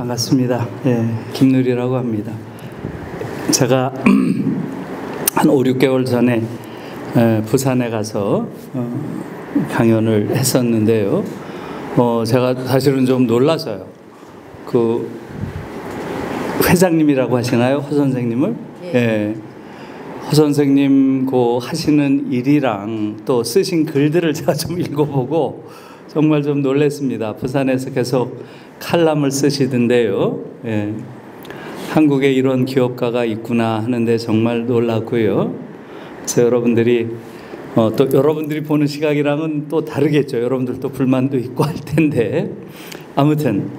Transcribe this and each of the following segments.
반갑습니다. 김누리라고 합니다. 제가 한 5, 6개월 전에 부산에 가서 강연을 했었는데요. 제가 사실은 좀 놀라서요. 그 회장님이라고 하시나요? 허 선생님을? 네. 허 선생님 그 하시는 일이랑 또 쓰신 글들을 제가 좀 읽어보고 정말 좀 놀랐습니다. 부산에서 계속 칼럼을 쓰시던데요. 한국에 이런 기업가가 있구나 하는데 정말 놀랐고요. 그래서 여러분들이 또 여러분들이 보는 시각이랑은 또 다르겠죠. 여러분들도 불만도 있고 할 텐데 아무튼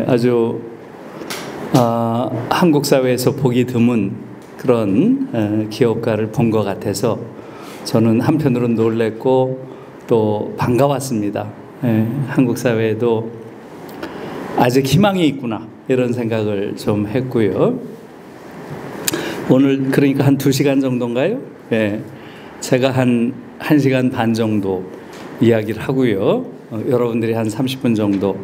아주 한국 사회에서 보기 드문 그런 기업가를 본 것 같아서 저는 한편으로는 놀랬고 또 반가웠습니다. 한국 사회에도 아직 희망이 있구나 이런 생각을 좀 했고요. 오늘 그러니까 한 2시간 정도인가요? 제가 한 1시간 반 정도 이야기를 하고요. 여러분들이 한 30분 정도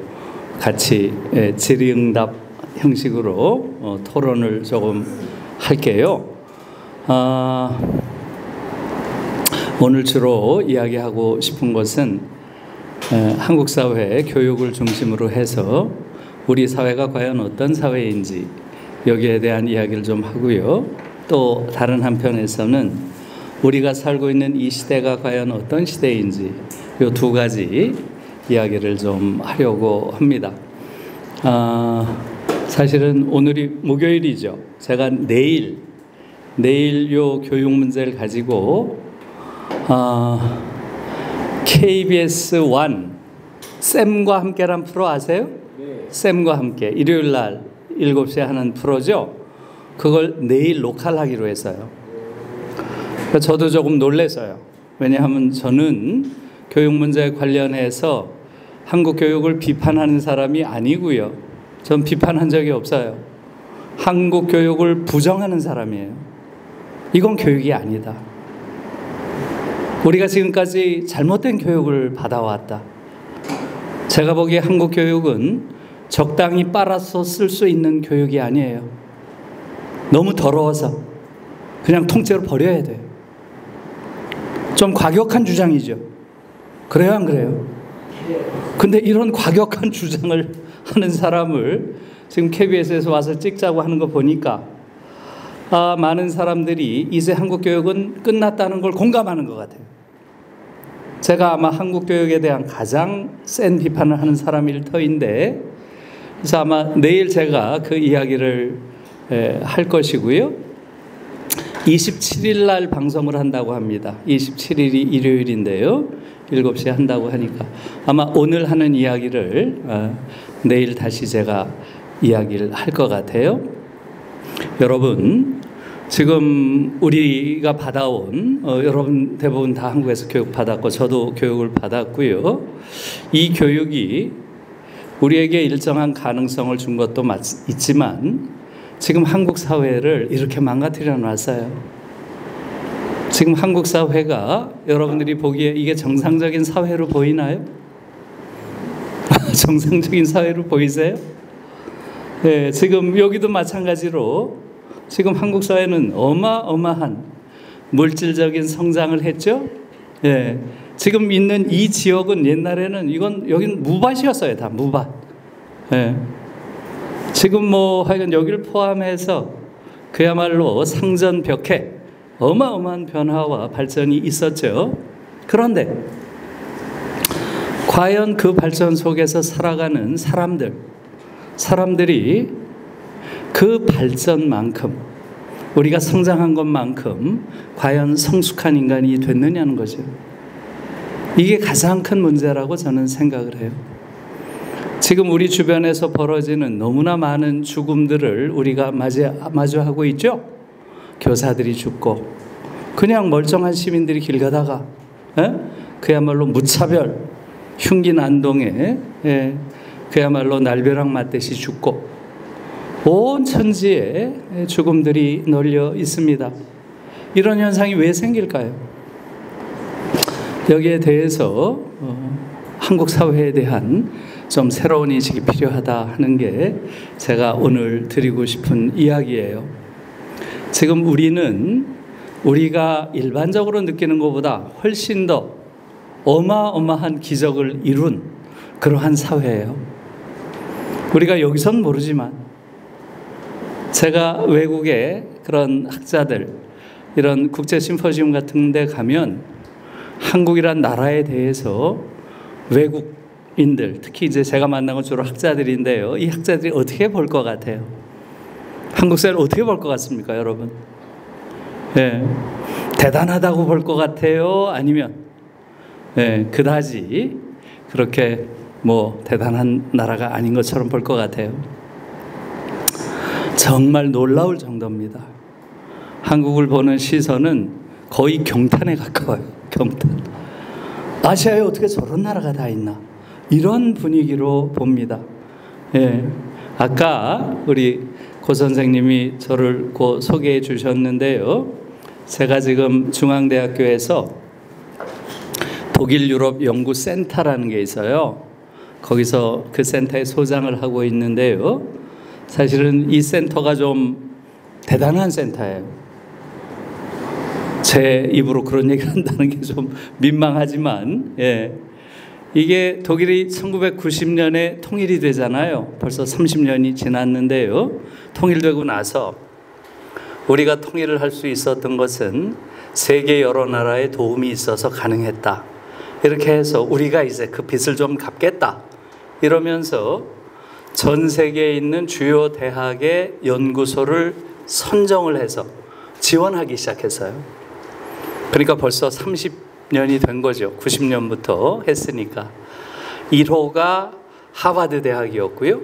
같이 질의응답 형식으로 토론을 조금 할게요. 오늘 주로 이야기하고 싶은 것은 한국 사회 교육을 중심으로 해서 우리 사회가 과연 어떤 사회인지 여기에 대한 이야기를 좀 하고요. 또 다른 한편에서는 우리가 살고 있는 이 시대가 과연 어떤 시대인지 이 2가지 이야기를 좀 하려고 합니다. 사실은 오늘이 목요일이죠. 제가 내일 요 교육 문제를 가지고 KBS 1 쌤과 함께란 프로 아세요? 네. 쌤과 함께 일요일 날 7시에 하는 프로죠. 그걸 내일 녹화하기로 했어요. 저도 조금 놀라서요. 왜냐하면 저는 교육 문제에 관련해서 한국 교육을 비판하는 사람이 아니고요. 전 비판한 적이 없어요. 한국 교육을 부정하는 사람이에요. 이건 교육이 아니다. 우리가 지금까지 잘못된 교육을 받아왔다. 제가 보기에 한국 교육은 적당히 빨아서 쓸 수 있는 교육이 아니에요. 너무 더러워서 그냥 통째로 버려야 돼요. 좀 과격한 주장이죠. 그래요, 안 그래요? 근데 이런 과격한 주장을 하는 사람을 지금 KBS에서 와서 찍자고 하는 거 보니까 많은 사람들이 이제 한국 교육은 끝났다는 걸 공감하는 것 같아요. 제가 아마 한국 교육에 대한 가장 센 비판을 하는 사람일 터인데, 그래서 아마 내일 제가 그 이야기를 할 것이고요. 27일 날 방송을 한다고 합니다. 27일이 일요일인데요. 7시에 한다고 하니까 아마 오늘 하는 이야기를 내일 다시 제가 이야기를 할 것 같아요. 여러분, 지금 우리가 받아온 여러분 대부분 다 한국에서 교육 받았고 저도 교육을 받았고요. 이 교육이 우리에게 일정한 가능성을 준 것도 있지만 지금 한국 사회를 이렇게 망가뜨려 놨어요. 지금 한국 사회가 여러분들이 보기에 이게 정상적인 사회로 보이나요? 정상적인 사회로 보이세요? 네, 지금 여기도 마찬가지로 지금 한국 사회는 어마어마한 물질적인 성장을 했죠. 예, 지금 있는 이 지역은 옛날에는 여긴 무밭이었어요. 다 무밭. 예. 지금 하여간 여기를 포함해서 그야말로 상전벽해 어마어마한 변화와 발전이 있었죠. 그런데 과연 그 발전 속에서 살아가는 사람들이 그 발전만큼 우리가 성장한 것만큼 과연 성숙한 인간이 됐느냐는 거죠. 이게 가장 큰 문제라고 저는 생각을 해요. 지금 우리 주변에서 벌어지는 너무나 많은 죽음들을 우리가 마주하고 있죠. 교사들이 죽고 그냥 멀쩡한 시민들이 길 가다가 그야말로 무차별 흉기 난동에 그야말로 날벼락 맞듯이 죽고 온 천지에 죽음들이 널려 있습니다. 이런 현상이 왜 생길까요? 여기에 대해서 한국 사회에 대한 좀 새로운 인식이 필요하다 하는 게 제가 오늘 드리고 싶은 이야기예요. 지금 우리가 일반적으로 느끼는 것보다 훨씬 더 어마어마한 기적을 이룬 그러한 사회예요. 우리가 여기선 모르지만 제가 외국의 그런 학자들, 이런 국제 심포지움 같은 데 가면 한국이란 나라에 대해서 외국인들, 특히 이제 제가 만난 건 주로 학자들인데요. 이 학자들이 어떻게 볼 것 같아요? 한국 사회를 어떻게 볼 것 같습니까, 여러분? 네. 대단하다고 볼 것 같아요? 아니면 그다지 그렇게 대단한 나라가 아닌 것처럼 볼 것 같아요? 정말 놀라울 정도입니다. 한국을 보는 시선은 거의 경탄에 가까워요. 경탄. 아시아에 어떻게 저런 나라가 다 있나? 이런 분위기로 봅니다. 아까 우리 고 선생님이 저를 소개해 주셨는데요. 제가 지금 중앙대학교에서 독일 유럽 연구센터라는 게 있어요. 거기서 그 센터의 소장을 하고 있는데요. 사실은 이 센터가 좀 대단한 센터예요. 제 입으로 그런 얘기를 한다는 게 좀 민망하지만, 이게 독일이 1990년에 통일이 되잖아요. 벌써 30년이 지났는데요. 통일되고 나서 우리가 통일을 할 수 있었던 것은 세계 여러 나라의 도움이 있어서 가능했다. 이렇게 해서 우리가 이제 그 빚을 좀 갚겠다. 이러면서 전 세계에 있는 주요 대학의 연구소를 선정을 해서 지원하기 시작했어요. 그러니까 벌써 30년이 된 거죠. 90년부터 했으니까. 1호가 하버드 대학이었고요.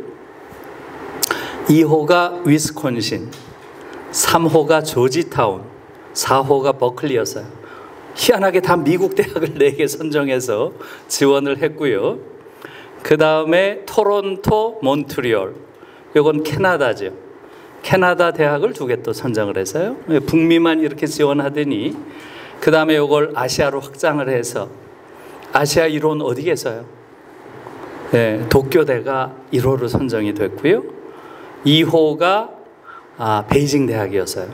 2호가 위스콘신, 3호가 조지타운, 4호가 버클리였어요. 희한하게 다 미국 대학을 4개 선정해서 지원을 했고요. 그 다음에 토론토, 몬트리올, 이건 캐나다죠. 캐나다 대학을 2개 또 선정을 해서요. 북미만 이렇게 지원하더니 그 다음에 이걸 아시아로 확장을 해서 아시아 1호는 어디겠어요? 도쿄대가 1호로 선정이 됐고요. 2호가 베이징 대학이었어요.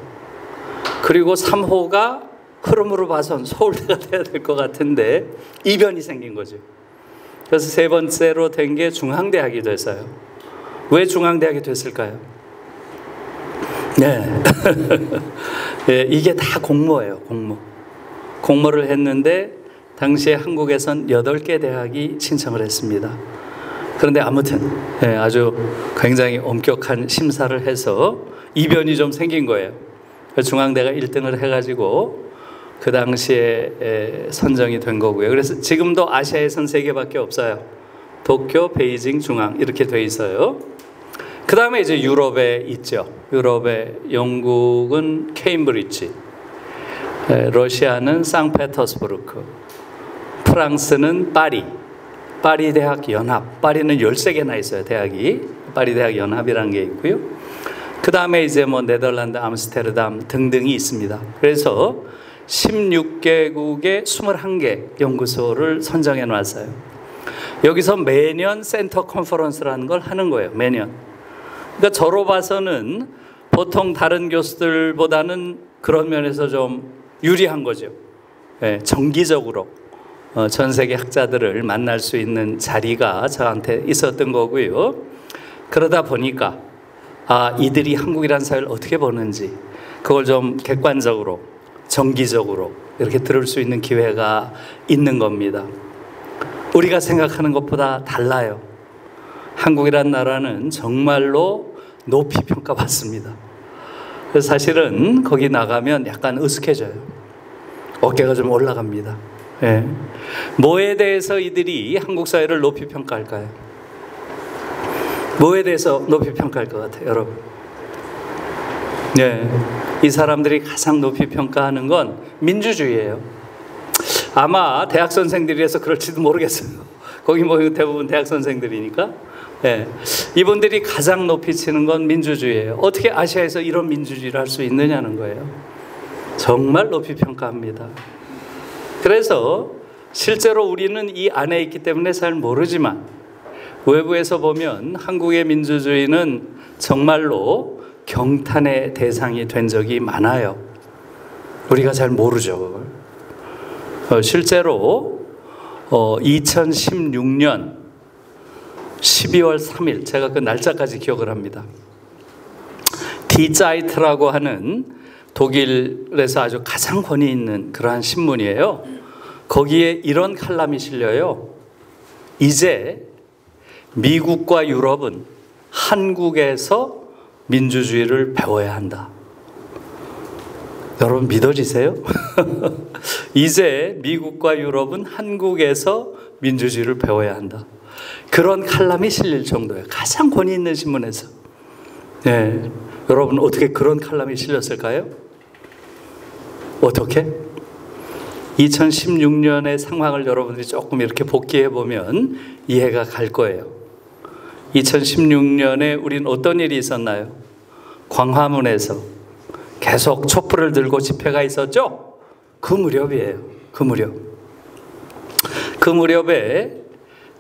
그리고 3호가 흐름으로 봐선 서울대가 돼야 될 것 같은데 이변이 생긴 거죠. 그래서 세 번째로 된 게 중앙대학이 됐어요. 왜 중앙대학이 됐을까요? 이게 다 공모예요. 공모를 했는데 당시에 한국에선 8개 대학이 신청을 했습니다. 그런데 아무튼 아주 굉장히 엄격한 심사를 해서 이변이 좀 생긴 거예요. 중앙대가 1등을 해가지고 그 당시에 선정이 된 거고요. 그래서 지금도 아시아에선 3개밖에 없어요. 도쿄, 베이징, 중앙 이렇게 돼 있어요. 그 다음에 이제 유럽에 있죠. 유럽에 영국은 케임브리지, 러시아는 상페터스부르크, 프랑스는 파리 대학 연합. 파리는 13개나 있어요, 대학이. 파리 대학 연합이라는 게 있고요. 그 다음에 이제 네덜란드, 암스테르담 등등이 있습니다. 그래서 16개국의 21개 연구소를 선정해 놨어요. 여기서 매년 센터 컨퍼런스라는 걸 하는 거예요. 매년. 그러니까 저로 봐서는 보통 다른 교수들보다는 그런 면에서 좀 유리한 거죠. 정기적으로 전 세계 학자들을 만날 수 있는 자리가 저한테 있었던 거고요. 그러다 보니까 이들이 한국이라는 사회를 어떻게 보는지 그걸 좀 객관적으로 정기적으로 이렇게 들을 수 있는 기회가 있는 겁니다. 우리가 생각하는 것보다 달라요. 한국이란 나라는 정말로 높이 평가받습니다. 그래서 사실은 거기 나가면 약간 으쓱해져요. 어깨가 좀 올라갑니다. 뭐에 대해서 이들이 한국 사회를 높이 평가할까요? 뭐에 대해서 높이 평가할 것 같아요, 여러분? 이 사람들이 가장 높이 평가하는 건 민주주의예요. 아마 대학 선생들이라서 그럴지도 모르겠어요. 거기 대부분 대학 선생들이니까. 이분들이 가장 높이 치는 건 민주주의예요. 어떻게 아시아에서 이런 민주주의를 할 수 있느냐는 거예요. 정말 높이 평가합니다. 그래서 실제로 우리는 이 안에 있기 때문에 잘 모르지만 외부에서 보면 한국의 민주주의는 정말로 경탄의 대상이 된 적이 많아요. 우리가 잘 모르죠. 실제로 2016년 12월 3일 제가 그 날짜까지 기억을 합니다. 디자이트라고 하는 독일에서 아주 가장 권위 있는 그러한 신문이에요. 거기에 이런 칼럼이 실려요. 이제 미국과 유럽은 한국에서 민주주의를 배워야 한다. 여러분 믿어지세요? 이제 미국과 유럽은 한국에서 민주주의를 배워야 한다. 그런 칼럼이 실릴 정도예요. 가장 권위 있는 신문에서. 네. 여러분 어떻게 그런 칼럼이 실렸을까요? 어떻게? 2016년의 상황을 여러분들이 조금 이렇게 복기해 보면 이해가 갈 거예요. 2016년에 우린 어떤 일이 있었나요? 광화문에서 계속 촛불을 들고 집회가 있었죠? 그 무렵이에요. 그 무렵. 그 무렵에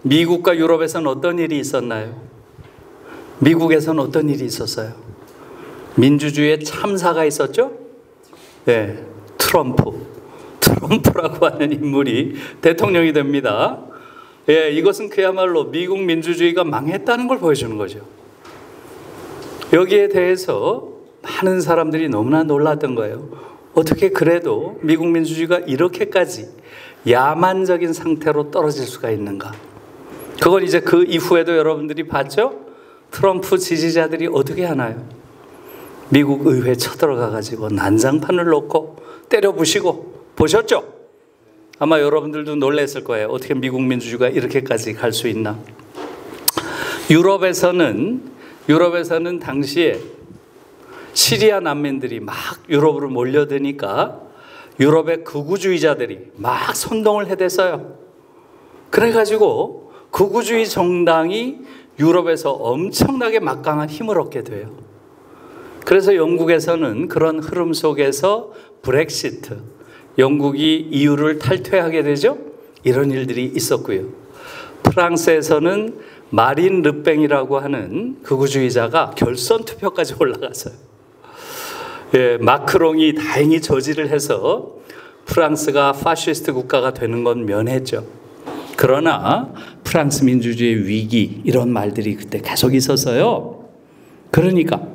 미국과 유럽에서는 어떤 일이 있었나요? 미국에서는 어떤 일이 있었어요? 민주주의의 참사가 있었죠? 네, 트럼프라고 하는 인물이 대통령이 됩니다. 예, 이것은 그야말로 미국 민주주의가 망했다는 걸 보여주는 거죠. 여기에 대해서 많은 사람들이 너무나 놀랐던 거예요. 어떻게 그래도 미국 민주주의가 이렇게까지 야만적인 상태로 떨어질 수가 있는가? 그걸 이제 그 이후에도 여러분들이 봤죠? 트럼프 지지자들이 어떻게 하나요? 미국 의회 쳐들어가 가지고 난장판을 놓고 때려 부시고 보셨죠? 아마 여러분들도 놀랐을 거예요. 어떻게 미국 민주주의가 이렇게까지 갈 수 있나? 유럽에서는 당시에 시리아 난민들이 막 유럽으로 몰려드니까 유럽의 극우주의자들이 막 선동을 해댔어요. 그래가지고 극우주의 정당이 유럽에서 엄청나게 막강한 힘을 얻게 돼요. 그래서 영국에서는 그런 흐름 속에서 브렉시트, 영국이 EU를 탈퇴하게 되죠. 이런 일들이 있었고요. 프랑스에서는 마린 르팽이라고 하는 극우주의자가 결선 투표까지 올라갔어요. 예, 마크롱이 다행히 저지를 해서 프랑스가 파시스트 국가가 되는 건 면했죠. 그러나 프랑스 민주주의의 위기 이런 말들이 그때 계속 있었어요. 그러니까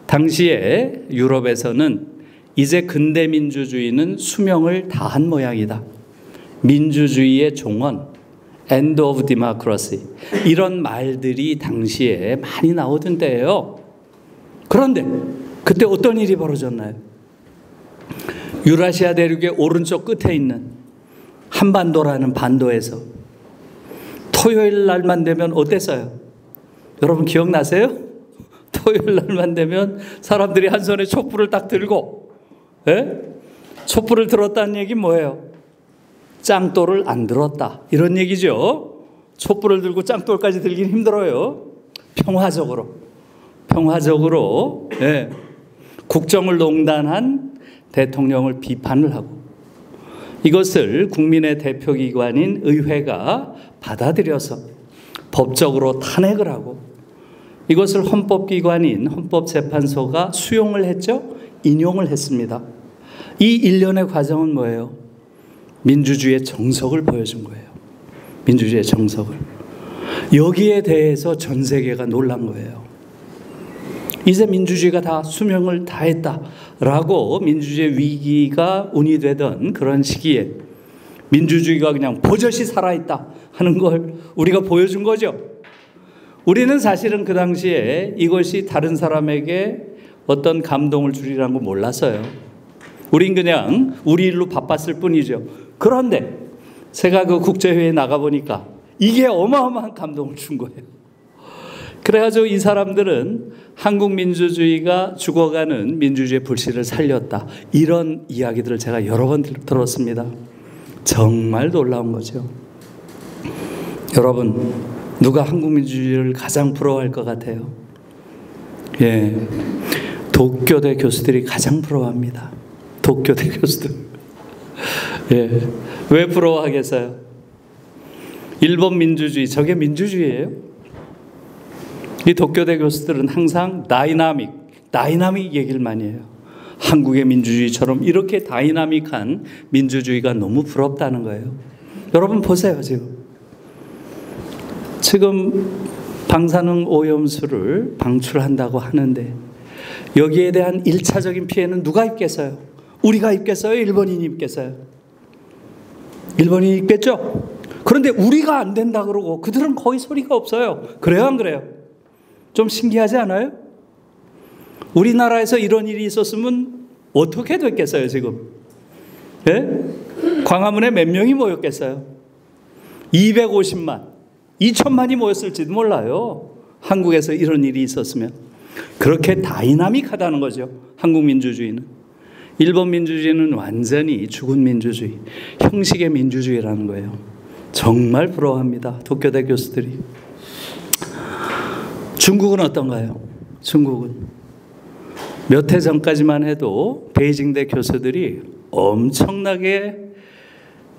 당시에 유럽에서는 이제 근대 민주주의는 수명을 다한 모양이다. 민주주의의 종언, end of democracy 이런 말들이 당시에 많이 나오던 때예요. 그런데 그때 어떤 일이 벌어졌나요? 유라시아 대륙의 오른쪽 끝에 있는 한반도라는 반도에서 토요일 날만 되면 어땠어요? 여러분 기억나세요? 토요일 날만 되면 사람들이 한 손에 촛불을 딱 들고 촛불을 들었다는 얘기는 뭐예요? 짱돌을 안 들었다 이런 얘기죠. 촛불을 들고 짱돌까지 들긴 힘들어요. 평화적으로 국정을 농단한 대통령을 비판을 하고 이것을 국민의 대표기관인 의회가 받아들여서 법적으로 탄핵을 하고 이것을 헌법기관인 헌법재판소가 수용을 했죠. 인용을 했습니다. 이 일련의 과정은 뭐예요? 민주주의의 정석을 보여준 거예요. 민주주의의 정석을. 여기에 대해서 전 세계가 놀란 거예요. 이제 민주주의가 다 수명을 다했다라고 민주주의의 위기가 운이되던 그런 시기에 민주주의가 그냥 버젓이 살아있다 하는 걸 우리가 보여준 거죠. 우리는 사실은 그 당시에 이것이 다른 사람에게 어떤 감동을 주리라는 거 몰랐어요. 우린 그냥 우리 일로 바빴을 뿐이죠. 그런데 제가 그 국제회의에 나가보니까 이게 어마어마한 감동을 준 거예요. 그래가지고 이 사람들은 한국 민주주의가 죽어가는 민주주의의 불씨를 살렸다. 이런 이야기들을 제가 여러 번 들었습니다. 정말 놀라운 거죠. 여러분, 누가 한국 민주주의를 가장 부러워할 것 같아요? 예, 도쿄대 교수들이 가장 부러워합니다. 도쿄대 교수들. 예, 왜 부러워하겠어요? 일본 민주주의, 저게 민주주의예요? 이 독교대 교수들은 항상 다이나믹 얘기를 많이 해요. 한국의 민주주의처럼 이렇게 다이나믹한 민주주의가 너무 부럽다는 거예요. 여러분 보세요. 지금 방사능 오염수를 방출한다고 하는데 여기에 대한 1차적인 피해는 누가 입겠어요? 우리가 입겠어요? 일본인이 입겠어요? 일본인이 입겠죠? 그런데 우리가 안 된다 그러고 그들은 거의 소리가 없어요. 그래요, 안 그래요? 좀 신기하지 않아요? 우리나라에서 이런 일이 있었으면 어떻게 됐겠어요, 지금? 예? 광화문에 몇 명이 모였겠어요? 250만, 2천만이 모였을지도 몰라요. 한국에서 이런 일이 있었으면. 그렇게 다이나믹하다는 거죠, 한국 민주주의는. 일본 민주주의는 완전히 죽은 민주주의, 형식의 민주주의라는 거예요. 정말 부러워합니다, 독교대 교수들이. 중국은 어떤가요? 중국은 몇 해 전까지만 해도 베이징대 교수들이 엄청나게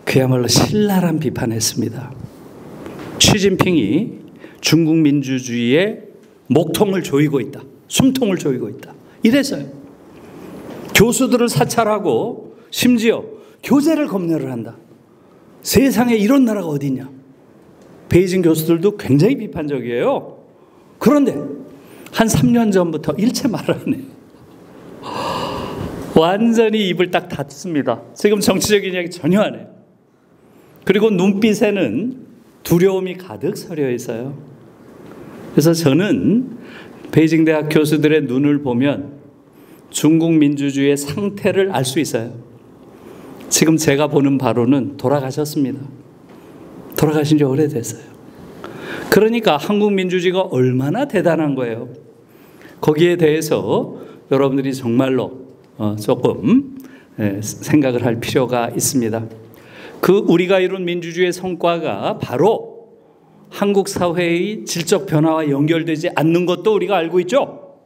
그야말로 신랄한 비판했습니다. 시진핑이 중국 민주주의의 목통을 조이고 있다, 숨통을 조이고 있다, 이랬어요. 교수들을 사찰하고 심지어 교재를 검열을 한다. 세상에 이런 나라가 어디 있냐. 베이징 교수들도 굉장히 비판적이에요. 그런데 한 3년 전부터 일체 말을 안 해요. 완전히 입을 딱 닫습니다. 지금 정치적인 이야기 전혀 안 해요. 그리고 눈빛에는 두려움이 가득 서려 있어요. 그래서 저는 베이징 대학 교수들의 눈을 보면 중국 민주주의의 상태를 알 수 있어요. 지금 제가 보는 바로는 돌아가셨습니다. 돌아가신 지 오래됐어요. 그러니까 한국 민주주의가 얼마나 대단한 거예요. 거기에 대해서 여러분들이 정말로 조금 생각을 할 필요가 있습니다. 그 우리가 이룬 민주주의의 성과가 바로 한국 사회의 질적 변화와 연결되지 않는 것도 우리가 알고 있죠.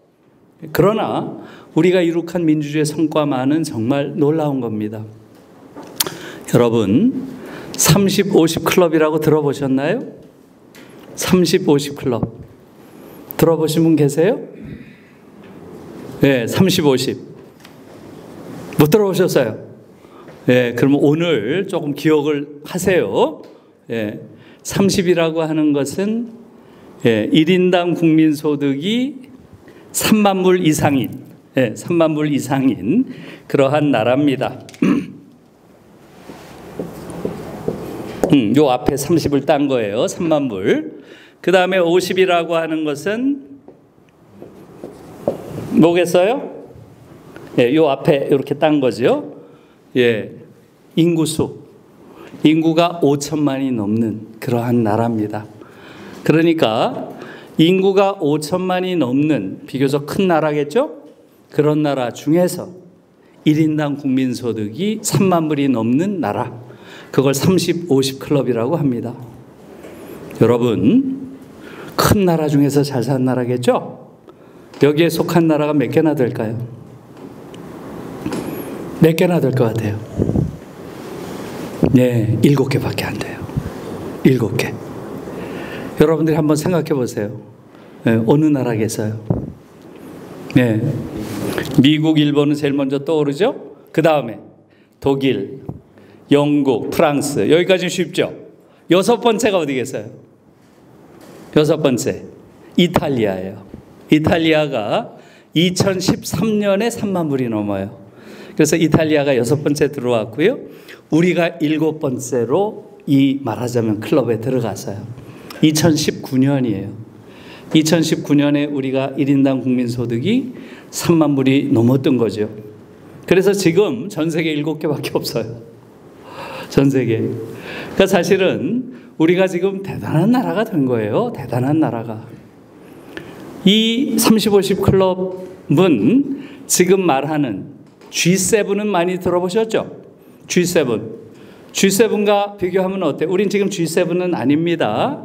그러나 우리가 이룩한 민주주의의 성과만은 정말 놀라운 겁니다. 여러분, 30, 50 클럽이라고 들어보셨나요? 30, 50 클럽. 들어보신 분 계세요? 네, 30, 50. 못 들어보셨어요? 네, 그러면 오늘 조금 기억을 하세요. 네, 30이라고 하는 것은 1인당 국민소득이 3만 불 이상인, 3만 불 이상인 그러한 나라입니다. 요 앞에 30을 딴 거예요. 3만 불. 그 다음에 50이라고 하는 것은 뭐겠어요? 요 앞에 이렇게 딴 거죠. 인구수. 인구가 5천만이 넘는 그러한 나라입니다. 그러니까 인구가 5천만이 넘는 비교적 큰 나라겠죠? 그런 나라 중에서 1인당 국민소득이 3만 불이 넘는 나라. 그걸 30, 50 클럽이라고 합니다. 여러분, 큰 나라 중에서 잘 사는 나라겠죠? 여기에 속한 나라가 몇 개나 될까요? 몇 개나 될 것 같아요? 네, 7개밖에 안 돼요. 7개. 여러분들이 한번 생각해 보세요. 어느 나라겠어요? 네, 미국, 일본은 제일 먼저 떠오르죠? 그 다음에 독일, 영국, 프랑스, 여기까지는 쉽죠? 6번째가 어디겠어요? 6번째, 이탈리아예요. 이탈리아가 2013년에 3만 불이 넘어요. 그래서 이탈리아가 6번째 들어왔고요. 우리가 7번째로 이 말하자면 클럽에 들어갔어요. 2019년이에요. 2019년에 우리가 1인당 국민소득이 3만 불이 넘었던 거죠. 그래서 지금 전 세계 7개밖에 없어요. 전 세계. 그러니까 사실은 우리가 지금 대단한 나라가 된 거예요. 대단한 나라가. 이 30, 50 클럽은 지금 말하는 G7은 많이 들어보셨죠? G7. G7과 비교하면 어때요? 우린 지금 G7은 아닙니다.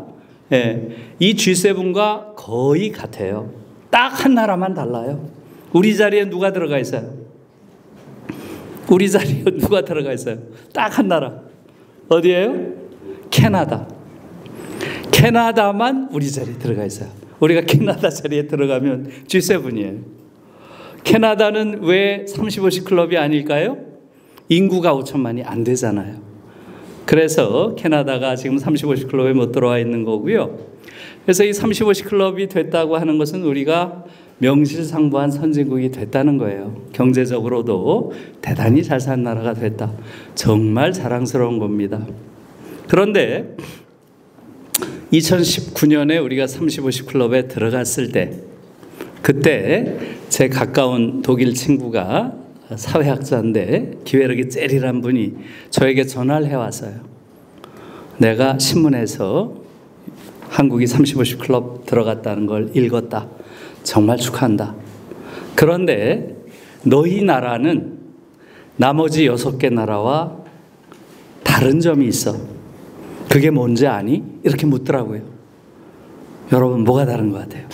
이 G7과 거의 같아요. 딱 한 나라만 달라요. 우리 자리에 누가 들어가 있어요? 우리 자리에 누가 들어가 있어요? 딱 한 나라. 어디예요? 캐나다. 캐나다만 우리 자리에 들어가 있어요. 우리가 캐나다 자리에 들어가면 G7이에요. 캐나다는 왜 30, 50클럽이 아닐까요? 인구가 5천만이 안 되잖아요. 그래서 캐나다가 지금 30, 50클럽에 못 들어와 있는 거고요. 그래서 이 30, 50클럽이 됐다고 하는 것은 우리가 명실상부한 선진국이 됐다는 거예요. 경제적으로도 대단히 잘 산 나라가 됐다. 정말 자랑스러운 겁니다. 그런데 2019년에 우리가 30, 50클럽에 들어갔을 때, 그때 제 가까운 독일 친구가 사회학자인데 기회력이 째리란 분이 저에게 전화를 해왔어요. 내가 신문에서 한국이 30, 50클럽 들어갔다는 걸 읽었다. 정말 축하한다. 그런데 너희 나라는 나머지 6개 나라와 다른 점이 있어. 그게 뭔지 아니? 이렇게 묻더라고요. 여러분, 뭐가 다른 것 같아요?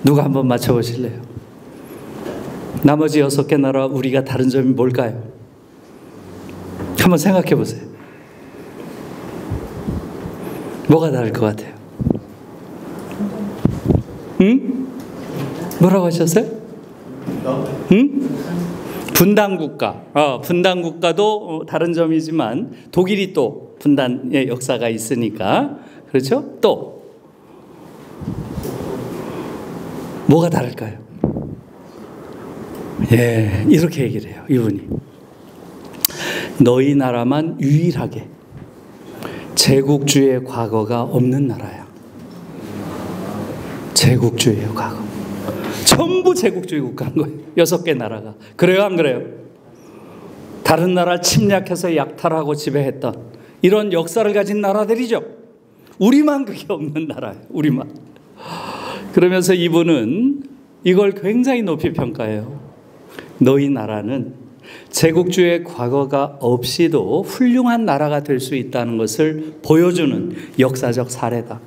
누가 한번 맞춰보실래요? 나머지 6개 나라와 우리가 다른 점이 뭘까요? 한번 생각해 보세요. 뭐가 다를 것 같아요? 응? 뭐라고 하셨어요? 응? 분단국가. 분단국가도 다른 점이지만 독일이 또 분단의 역사가 있으니까. 그렇죠? 또 뭐가 다를까요? 예, 이렇게 얘기를 해요, 이분이. 너희 나라만 유일하게 제국주의의 과거가 없는 나라야. 제국주의의 과거. 전부 제국주의 국가인 거예요. 6개 나라가. 그래요, 안 그래요? 다른 나라를 침략해서 약탈하고 지배했던 이런 역사를 가진 나라들이죠. 우리만 그게 없는 나라예요. 우리만. 그러면서 이분은 이걸 굉장히 높이 평가해요. 너희 나라는 제국주의의 과거가 없이도 훌륭한 나라가 될 수 있다는 것을 보여주는 역사적 사례다.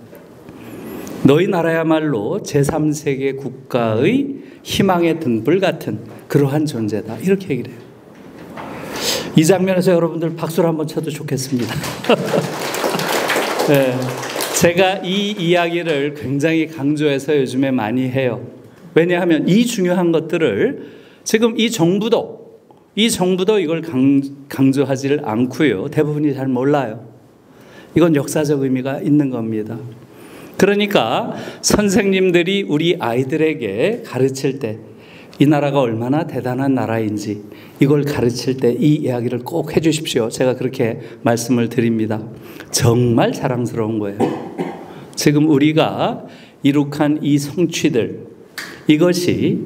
너희 나라야말로 제3세계 국가의 희망의 등불 같은 그러한 존재다. 이렇게 얘기를 해요. 이 장면에서 여러분들 박수를 한번 쳐도 좋겠습니다. 네, 제가 이 이야기를 굉장히 강조해서 요즘에 많이 해요. 왜냐하면 이 중요한 것들을 지금 이 정부도 이걸 강조하지를 않고요. 대부분이 잘 몰라요. 이건 역사적 의미가 있는 겁니다. 그러니까 선생님들이 우리 아이들에게 가르칠 때 이 나라가 얼마나 대단한 나라인지 이걸 가르칠 때 이 이야기를 꼭 해주십시오. 제가 그렇게 말씀을 드립니다. 정말 자랑스러운 거예요. 지금 우리가 이룩한 이 성취들, 이것이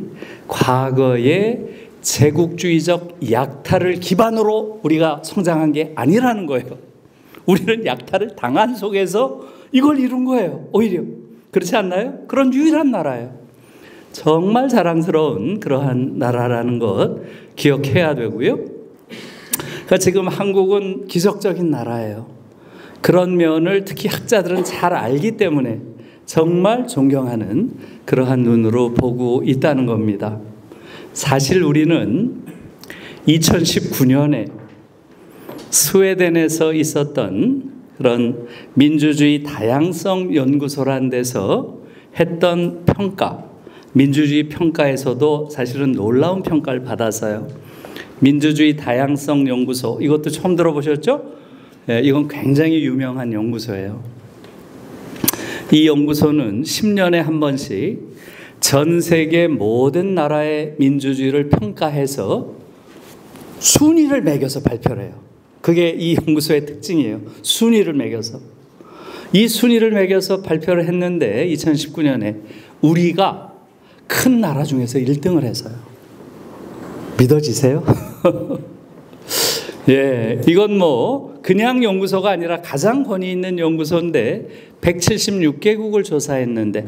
과거의 제국주의적 약탈을 기반으로 우리가 성장한 게 아니라는 거예요. 우리는 약탈을 당한 속에서 이걸 이룬 거예요. 오히려. 그렇지 않나요? 그런 유일한 나라예요. 정말 자랑스러운 그러한 나라라는 것 기억해야 되고요. 그러니까 지금 한국은 기적적인 나라예요. 그런 면을 특히 학자들은 잘 알기 때문에 정말 존경하는 그러한 눈으로 보고 있다는 겁니다. 사실 우리는 2019년에 스웨덴에서 있었던 그런 민주주의 다양성 연구소라는 데서 했던 평가, 민주주의 평가에서도 사실은 놀라운 평가를 받았어요. 민주주의 다양성 연구소, 이것도 처음 들어보셨죠? 네, 이건 굉장히 유명한 연구소예요. 이 연구소는 10년에 한 번씩 전 세계 모든 나라의 민주주의를 평가해서 순위를 매겨서 발표를 해요. 그게 이 연구소의 특징이에요. 순위를 매겨서. 이 순위를 매겨서 발표를 했는데 2019년에 우리가 큰 나라 중에서 1등을 했어요. 믿어지세요? 예, 이건 뭐 그냥 연구소가 아니라 가장 권위 있는 연구소인데 176개국을 조사했는데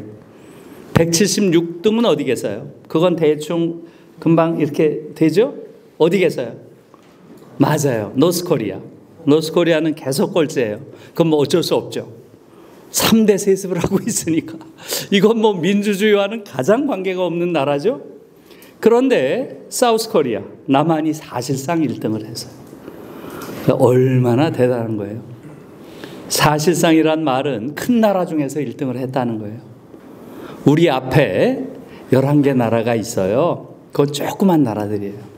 176등은 어디 계세요? 그건 대충 금방 이렇게 되죠? 어디 계세요? 맞아요. 노스코리아. 노스코리아는 계속 꼴찌예요. 그건 뭐 어쩔 수 없죠. 3대 세습을 하고 있으니까. 이건 뭐 민주주의와는 가장 관계가 없는 나라죠. 그런데 사우스코리아, 남한이 사실상 1등을 했어요. 얼마나 대단한 거예요. 사실상이란 말은 큰 나라 중에서 1등을 했다는 거예요. 우리 앞에 11개 나라가 있어요. 그건 조그만 나라들이에요.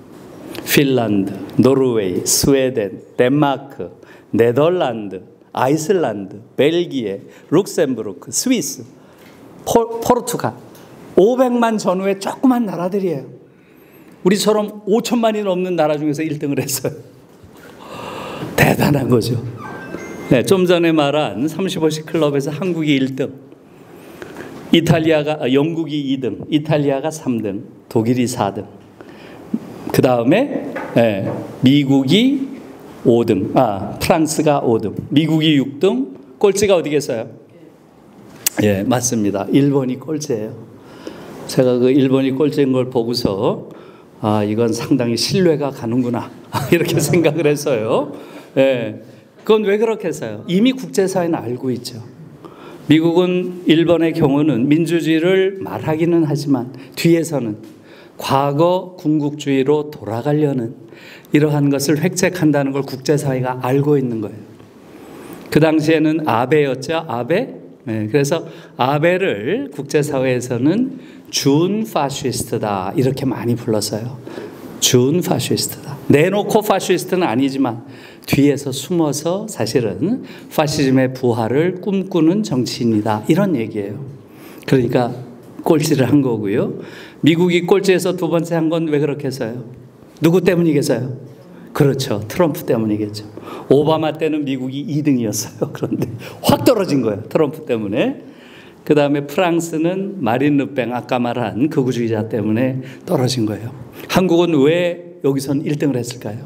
핀란드, 노르웨이, 스웨덴, 덴마크, 네덜란드, 아이슬란드, 벨기에, 룩셈부르크, 스위스, 포르투갈. 500만 전후의 조그만 나라들이에요. 우리처럼 5천만이 넘는 나라 중에서 1등을 했어요. 대단한 거죠. 네, 좀 전에 말한 35시 클럽에서 한국이 1등, 영국이 2등, 이탈리아가 3등, 독일이 4등. 그 다음에 미국이 5등, 프랑스가 5등, 미국이 6등, 꼴찌가 어디겠어요? 예, 맞습니다. 일본이 꼴찌예요. 제가 그 일본이 꼴찌인 걸 보고서 이건 상당히 신뢰가 가는구나 이렇게 생각을 했어요. 예, 그건 왜 그렇게 했어요? 이미 국제사회는 알고 있죠. 미국은 일본의 경우는 민주주의를 말하기는 하지만 뒤에서는 과거 군국주의로 돌아가려는 이러한 것을 획책한다는 걸 국제사회가 알고 있는 거예요. 그 당시에는 아베였죠. 아베. 네, 그래서 아베를 국제사회에서는 준 파시스트다 이렇게 많이 불렀어요. 준 파시스트다. 내놓고 파시스트는 아니지만 뒤에서 숨어서 사실은 파시즘의 부활을 꿈꾸는 정치인이다 이런 얘기예요. 그러니까 꼴찌를 한 거고요. 미국이 꼴찌에서 두 번째 한 건 왜 그렇게 했어요? 누구 때문이겠어요? 그렇죠. 트럼프 때문이겠죠. 오바마 때는 미국이 2등이었어요. 그런데 확 떨어진 거예요. 트럼프 때문에. 그 다음에 프랑스는 마린 르팽 아까 말한 극우주의자 때문에 떨어진 거예요. 한국은 왜 여기선 1등을 했을까요?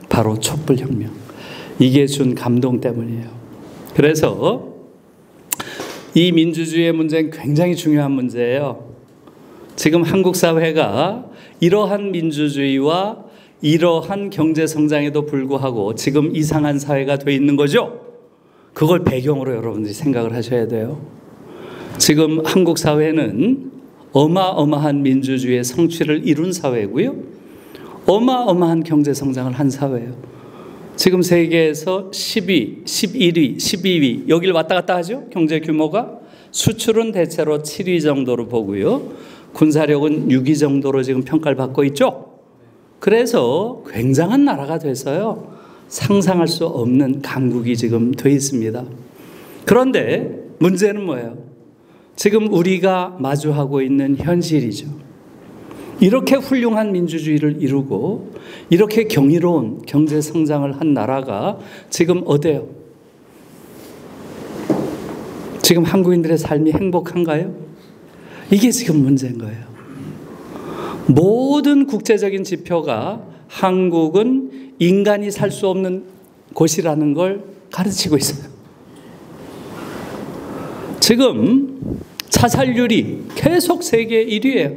바로 촛불혁명. 이게 준 감동 때문이에요. 그래서 이 민주주의의 문제는 굉장히 중요한 문제예요. 지금 한국 사회가 이러한 민주주의와 이러한 경제 성장에도 불구하고 지금 이상한 사회가 돼 있는 거죠. 그걸 배경으로 여러분들이 생각을 하셔야 돼요. 지금 한국 사회는 어마어마한 민주주의의 성취를 이룬 사회고요. 어마어마한 경제 성장을 한 사회예요. 지금 세계에서 10위, 11위, 12위 여기를 왔다 갔다 하죠. 경제 규모가. 수출은 대체로 7위 정도로 보고요. 군사력은 6위 정도로 지금 평가를 받고 있죠. 그래서 굉장한 나라가 돼서요. 상상할 수 없는 강국이 지금 돼 있습니다. 그런데 문제는 뭐예요? 지금 우리가 마주하고 있는 현실이죠. 이렇게 훌륭한 민주주의를 이루고 이렇게 경이로운 경제 성장을 한 나라가 지금 어때요? 지금 한국인들의 삶이 행복한가요? 이게 지금 문제인 거예요. 모든 국제적인 지표가 한국은 인간이 살 수 없는 곳이라는 걸 가르치고 있어요. 지금 자살률이 계속 세계 1위예요.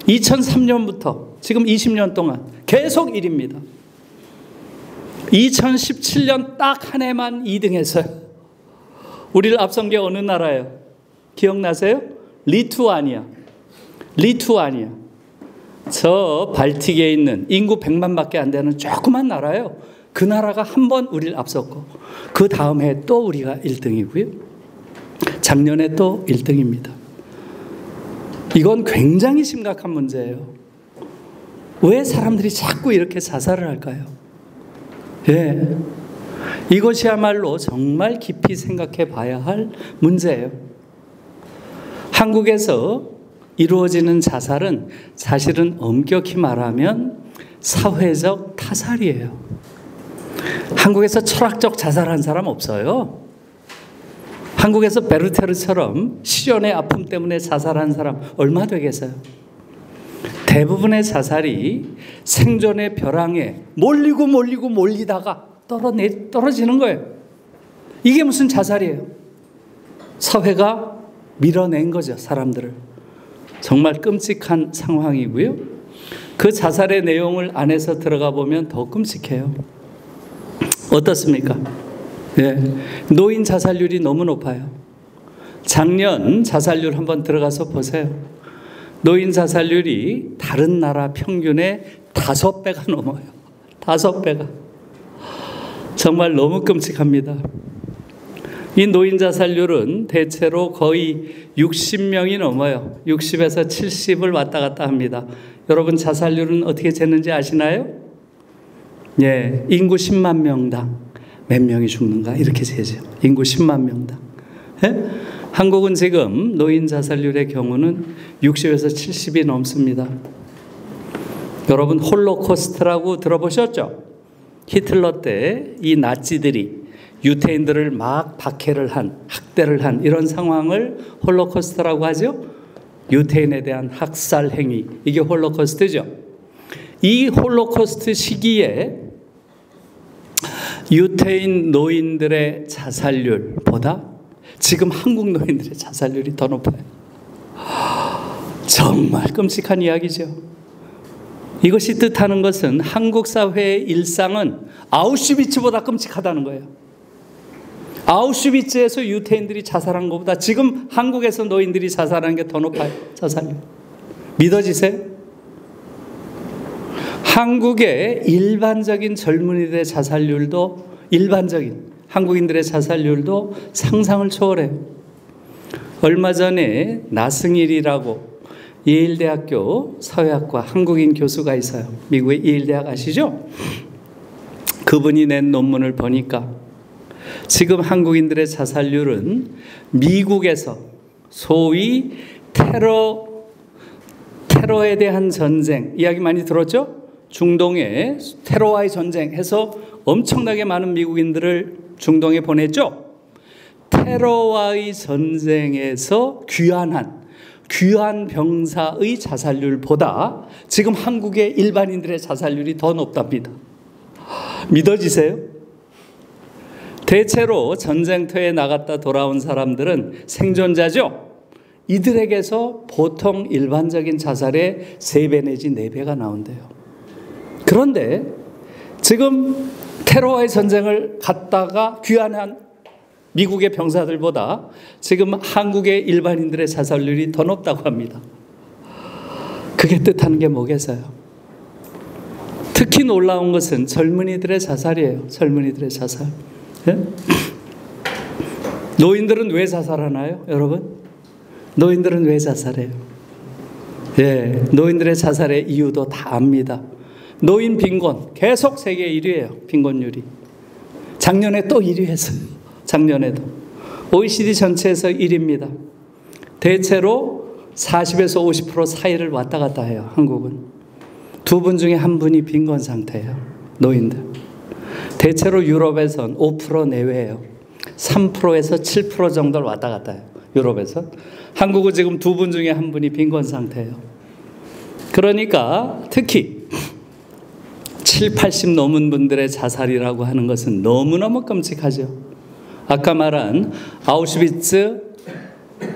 2003년부터 지금 20년 동안 계속 1위입니다. 2017년 딱 한 해만 2등 했어요. 우리를 앞선 게 어느 나라예요? 기억나세요? 리투아니아. 저 발틱에 있는 인구 100만밖에 안 되는 조그만 나라예요. 그 나라가 한 번 우리를 앞섰고 그 다음 해 또 우리가 1등이고요. 작년에 또 1등입니다. 이건 굉장히 심각한 문제예요. 왜 사람들이 자꾸 이렇게 자살을 할까요? 예, 이것이야말로 정말 깊이 생각해 봐야 할 문제예요. 한국에서 이루어지는 자살은 사실은 엄격히 말하면 사회적 타살이에요. 한국에서 철학적 자살한 사람 없어요. 한국에서 베르테르처럼 시련의 아픔 때문에 자살한 사람 얼마 되겠어요? 대부분의 자살이 생존의 벼랑에 몰리다가 떨어지는 거예요. 이게 무슨 자살이에요? 사회가 밀어낸 거죠, 사람들을. 정말 끔찍한 상황이고요. 그 자살의 내용을 안에서 들어가 보면 더 끔찍해요. 어떻습니까? 네. 노인 자살률이 너무 높아요. 작년 자살률 한번 들어가서 보세요. 노인 자살률이 다른 나라 평균의 5배가 넘어요. 5배가. 정말 너무 끔찍합니다. 이 노인 자살률은 대체로 거의 60명이 넘어요. 60에서 70을 왔다 갔다 합니다. 여러분 자살률은 어떻게 재는지 아시나요? 예, 인구 10만 명당 몇 명이 죽는가 이렇게 재죠. 인구 10만 명당. 예? 한국은 지금 노인 자살률의 경우는 60에서 70이 넘습니다. 여러분 홀로코스트라고 들어보셨죠? 히틀러 때 이 나치들이 유태인들을 막 박해를 한, 학대를 한 이런 상황을 홀로코스트라고 하죠. 유태인에 대한 학살 행위, 이게 홀로코스트죠. 이 홀로코스트 시기에 유태인 노인들의 자살률보다 지금 한국 노인들의 자살률이 더 높아요. 정말 끔찍한 이야기죠. 이것이 뜻하는 것은 한국 사회의 일상은 아우슈비츠보다 끔찍하다는 거예요. 아우슈비츠에서 유태인들이 자살한 것보다 지금 한국에서 노인들이 자살하는 게 더 높아요. 자살률. 믿어지세요? 한국의 일반적인 젊은이들의 자살률도, 일반적인 한국인들의 자살률도 상상을 초월해요. 얼마 전에 나승일이라고 예일대학교 사회학과 한국인 교수가 있어요. 미국의 예일대학 아시죠? 그분이 낸 논문을 보니까 지금 한국인들의 자살률은 미국에서 소위 테러에 대한 전쟁, 이야기 많이 들었죠? 중동에 테러와의 전쟁 해서 엄청나게 많은 미국인들을 중동에 보냈죠? 테러와의 전쟁에서 귀환 병사의 자살률보다 지금 한국의 일반인들의 자살률이 더 높답니다. 믿어지세요? 대체로 전쟁터에 나갔다 돌아온 사람들은 생존자죠. 이들에게서 보통 일반적인 자살의 3배 내지 4배가 나온대요. 그런데 지금 테러와의 전쟁을 갔다가 귀환한 미국의 병사들보다 지금 한국의 일반인들의 자살률이 더 높다고 합니다. 그게 뜻하는 게 뭐겠어요? 특히 놀라운 것은 젊은이들의 자살이에요. 젊은이들의 자살. 예? 노인들은 왜 자살하나요, 여러분? 노인들은 왜 자살해요? 예, 노인들의 자살의 이유도 다 압니다. 노인 빈곤 계속 세계 1위예요. 빈곤율이. 작년에 또 1위 했어요. 작년에도. OECD 전체에서 1위입니다. 대체로 40에서 50% 사이를 왔다 갔다 해요. 한국은. 2분 중에 1분이 빈곤 상태예요. 노인들. 대체로 유럽에선 5% 내외예요. 3%에서 7% 정도를 왔다 갔다 해요. 유럽에서. 한국은 지금 2분 중에 1분이 빈곤 상태예요. 그러니까 특히 7, 80 넘은 분들의 자살이라고 하는 것은 너무너무 끔찍하죠. 아까 말한 아우슈비츠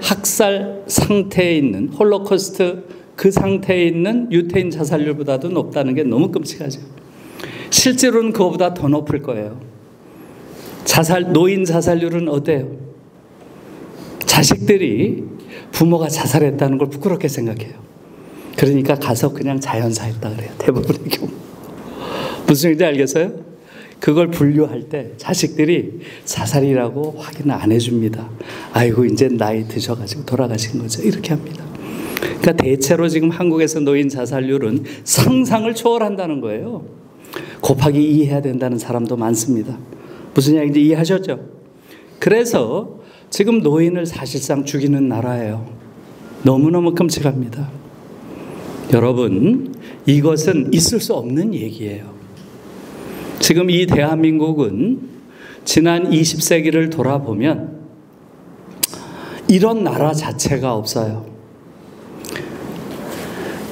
학살 상태에 있는 홀로코스트 그 상태에 있는 유태인 자살률보다도 높다는 게 너무 끔찍하죠. 실제로는 그거보다 더 높을 거예요. 노인 자살률은 어때요? 자식들이 부모가 자살했다는 걸 부끄럽게 생각해요. 그러니까 가서 그냥 자연사했다 그래요. 대부분의 경우. 무슨 얘기인지 알겠어요? 그걸 분류할 때 자식들이 자살이라고 확인을 안 해줍니다. 아이고 이제 나이 드셔가지고 돌아가신 거죠. 이렇게 합니다. 그러니까 대체로 지금 한국에서 노인 자살률은 상상을 초월한다는 거예요. 곱하기 2 해야 된다는 사람도 많습니다. 무슨 이야기인지 이해하셨죠? 그래서 지금 노인을 사실상 죽이는 나라예요. 너무너무 끔찍합니다. 여러분, 이것은 있을 수 없는 얘기예요. 지금 이 대한민국은 지난 20세기를 돌아보면 이런 나라 자체가 없어요.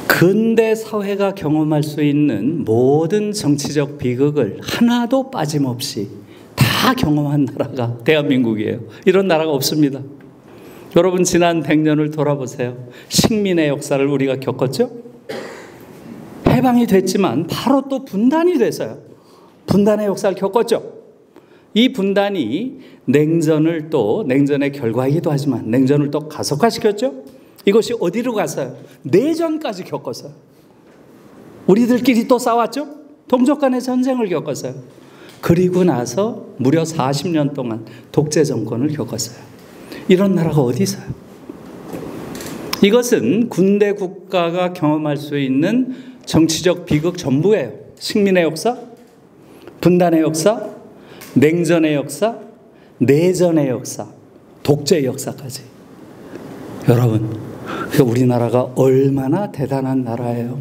근대 사회가 경험할 수 있는 모든 정치적 비극을 하나도 빠짐없이 다 경험한 나라가 대한민국이에요. 이런 나라가 없습니다. 여러분 지난 100년을 돌아보세요. 식민의 역사를 우리가 겪었죠? 해방이 됐지만 바로 또 분단이 됐어요. 분단의 역사를 겪었죠. 이 분단이 냉전의 결과이기도 하지만 냉전을 또 가속화시켰죠. 이것이 어디로 갔어요? 내전까지 겪었어요. 우리들끼리 또 싸웠죠. 동족 간의 전쟁을 겪었어요. 그리고 나서 무려 40년 동안 독재 정권을 겪었어요. 이런 나라가 어디 있어요? 이것은 군대 국가가 경험할 수 있는 정치적 비극 전부예요. 식민의 역사, 분단의 역사, 냉전의 역사, 내전의 역사, 독재의 역사까지. 여러분, 우리나라가 얼마나 대단한 나라예요.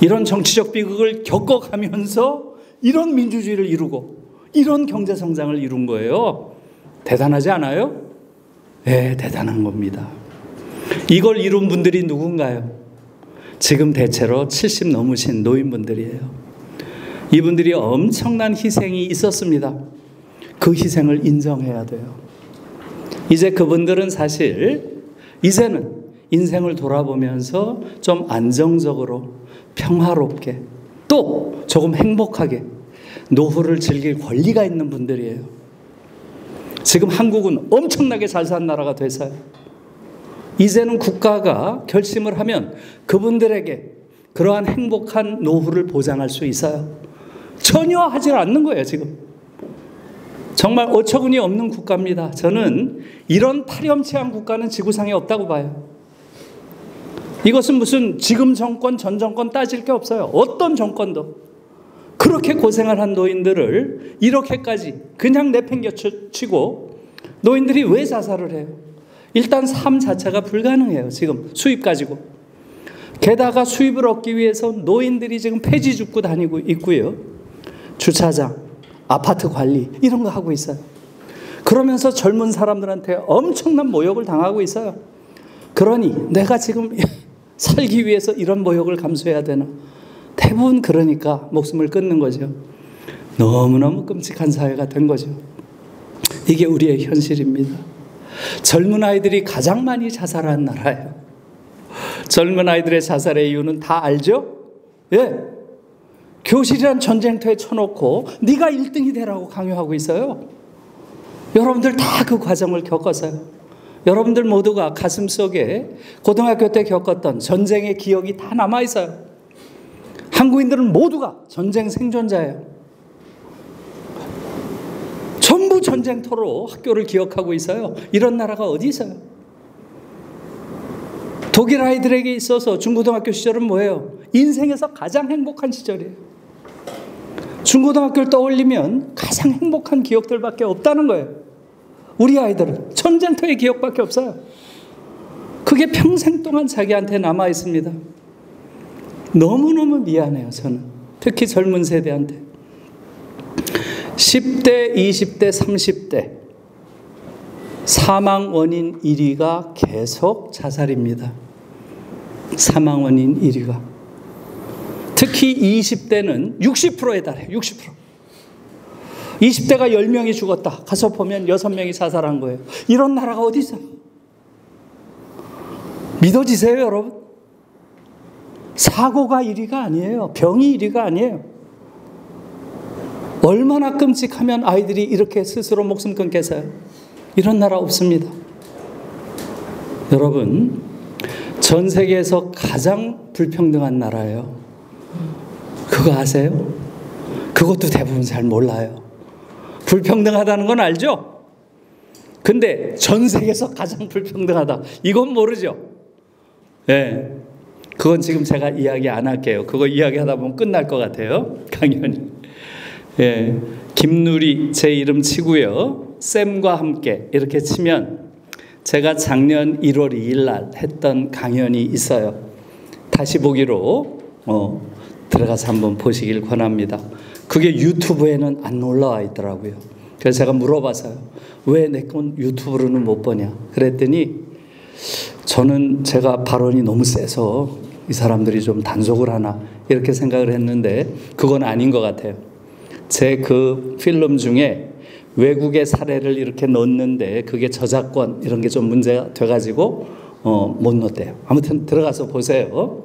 이런 정치적 비극을 겪어가면서 이런 민주주의를 이루고 이런 경제성장을 이룬 거예요. 대단하지 않아요? 네, 대단한 겁니다. 이걸 이룬 분들이 누군가요? 지금 대체로 70 넘으신 노인분들이에요. 이분들이 엄청난 희생이 있었습니다. 그 희생을 인정해야 돼요. 이제 그분들은 사실 이제는 인생을 돌아보면서 좀 안정적으로 평화롭게 또 조금 행복하게 노후를 즐길 권리가 있는 분들이에요. 지금 한국은 엄청나게 잘 산 나라가 돼서요. 이제는 국가가 결심을 하면 그분들에게 그러한 행복한 노후를 보장할 수 있어요. 전혀 하지 않는 거예요, 지금. 정말 어처구니 없는 국가입니다. 저는 이런 파렴치한 국가는 지구상에 없다고 봐요. 이것은 무슨 지금 정권, 전 정권 따질 게 없어요. 어떤 정권도. 그렇게 고생을 한 노인들을 이렇게까지 그냥 내팽개치고 노인들이 왜 자살을 해요? 일단 삶 자체가 불가능해요. 지금 수입 가지고. 게다가 수입을 얻기 위해서 노인들이 지금 폐지 줍고 다니고 있고요. 주차장, 아파트 관리 이런 거 하고 있어요. 그러면서 젊은 사람들한테 엄청난 모욕을 당하고 있어요. 그러니 내가 지금 살기 위해서 이런 모욕을 감수해야 되나? 대부분 그러니까 목숨을 끊는 거죠. 너무너무 끔찍한 사회가 된 거죠. 이게 우리의 현실입니다. 젊은 아이들이 가장 많이 자살한 나라예요. 젊은 아이들의 자살의 이유는 다 알죠? 예. 교실이란 전쟁터에 쳐놓고 네가 1등이 되라고 강요하고 있어요. 여러분들 다 그 과정을 겪었어요. 여러분들 모두가 가슴속에 고등학교 때 겪었던 전쟁의 기억이 다 남아있어요. 한국인들은 모두가 전쟁 생존자예요. 전부 전쟁터로 학교를 기억하고 있어요. 이런 나라가 어디 있어요? 독일 아이들에게 있어서 중고등학교 시절은 뭐예요? 인생에서 가장 행복한 시절이에요. 중고등학교를 떠올리면 가장 행복한 기억들밖에 없다는 거예요. 우리 아이들은 전쟁터의 기억밖에 없어요. 그게 평생 동안 자기한테 남아 있습니다. 너무너무 미안해요, 저는. 특히 젊은 세대한테. 10대, 20대, 30대 사망 원인 1위가 계속 자살입니다. 사망 원인 1위가. 특히 20대는 60%에 달해요. 60%. 20대가 10명이 죽었다. 가서 보면 6명이 자살한 거예요. 이런 나라가 어디 있어요? 믿어지세요, 여러분? 사고가 1위가 아니에요. 병이 1위가 아니에요. 얼마나 끔찍하면 아이들이 이렇게 스스로 목숨 끊겠어요? 이런 나라 없습니다. 여러분, 전 세계에서 가장 불평등한 나라예요. 그거 아세요? 그것도 대부분 잘 몰라요. 불평등하다는 건 알죠? 근데 전 세계에서 가장 불평등하다. 이건 모르죠? 네. 그건 지금 제가 이야기 안 할게요. 그거 이야기하다 보면 끝날 것 같아요. 강연이. 예. 김누리 제 이름 치고요. 쌤과 함께 이렇게 치면 제가 작년 1월 2일 날 했던 강연이 있어요. 다시 보기로 들어가서 한번 보시길 권합니다. 그게 유튜브에는 안 올라와 있더라고요. 그래서 제가 물어봤어요. 왜 내 건 유튜브로는 못 보냐? 그랬더니 저는 제가 발언이 너무 세서 이 사람들이 좀 단속을 하나 이렇게 생각을 했는데 그건 아닌 것 같아요. 제 그 필름 중에 외국의 사례를 이렇게 넣었는데 그게 저작권 이런 게 좀 문제가 돼가지고 못 넣었대요. 아무튼 들어가서 보세요.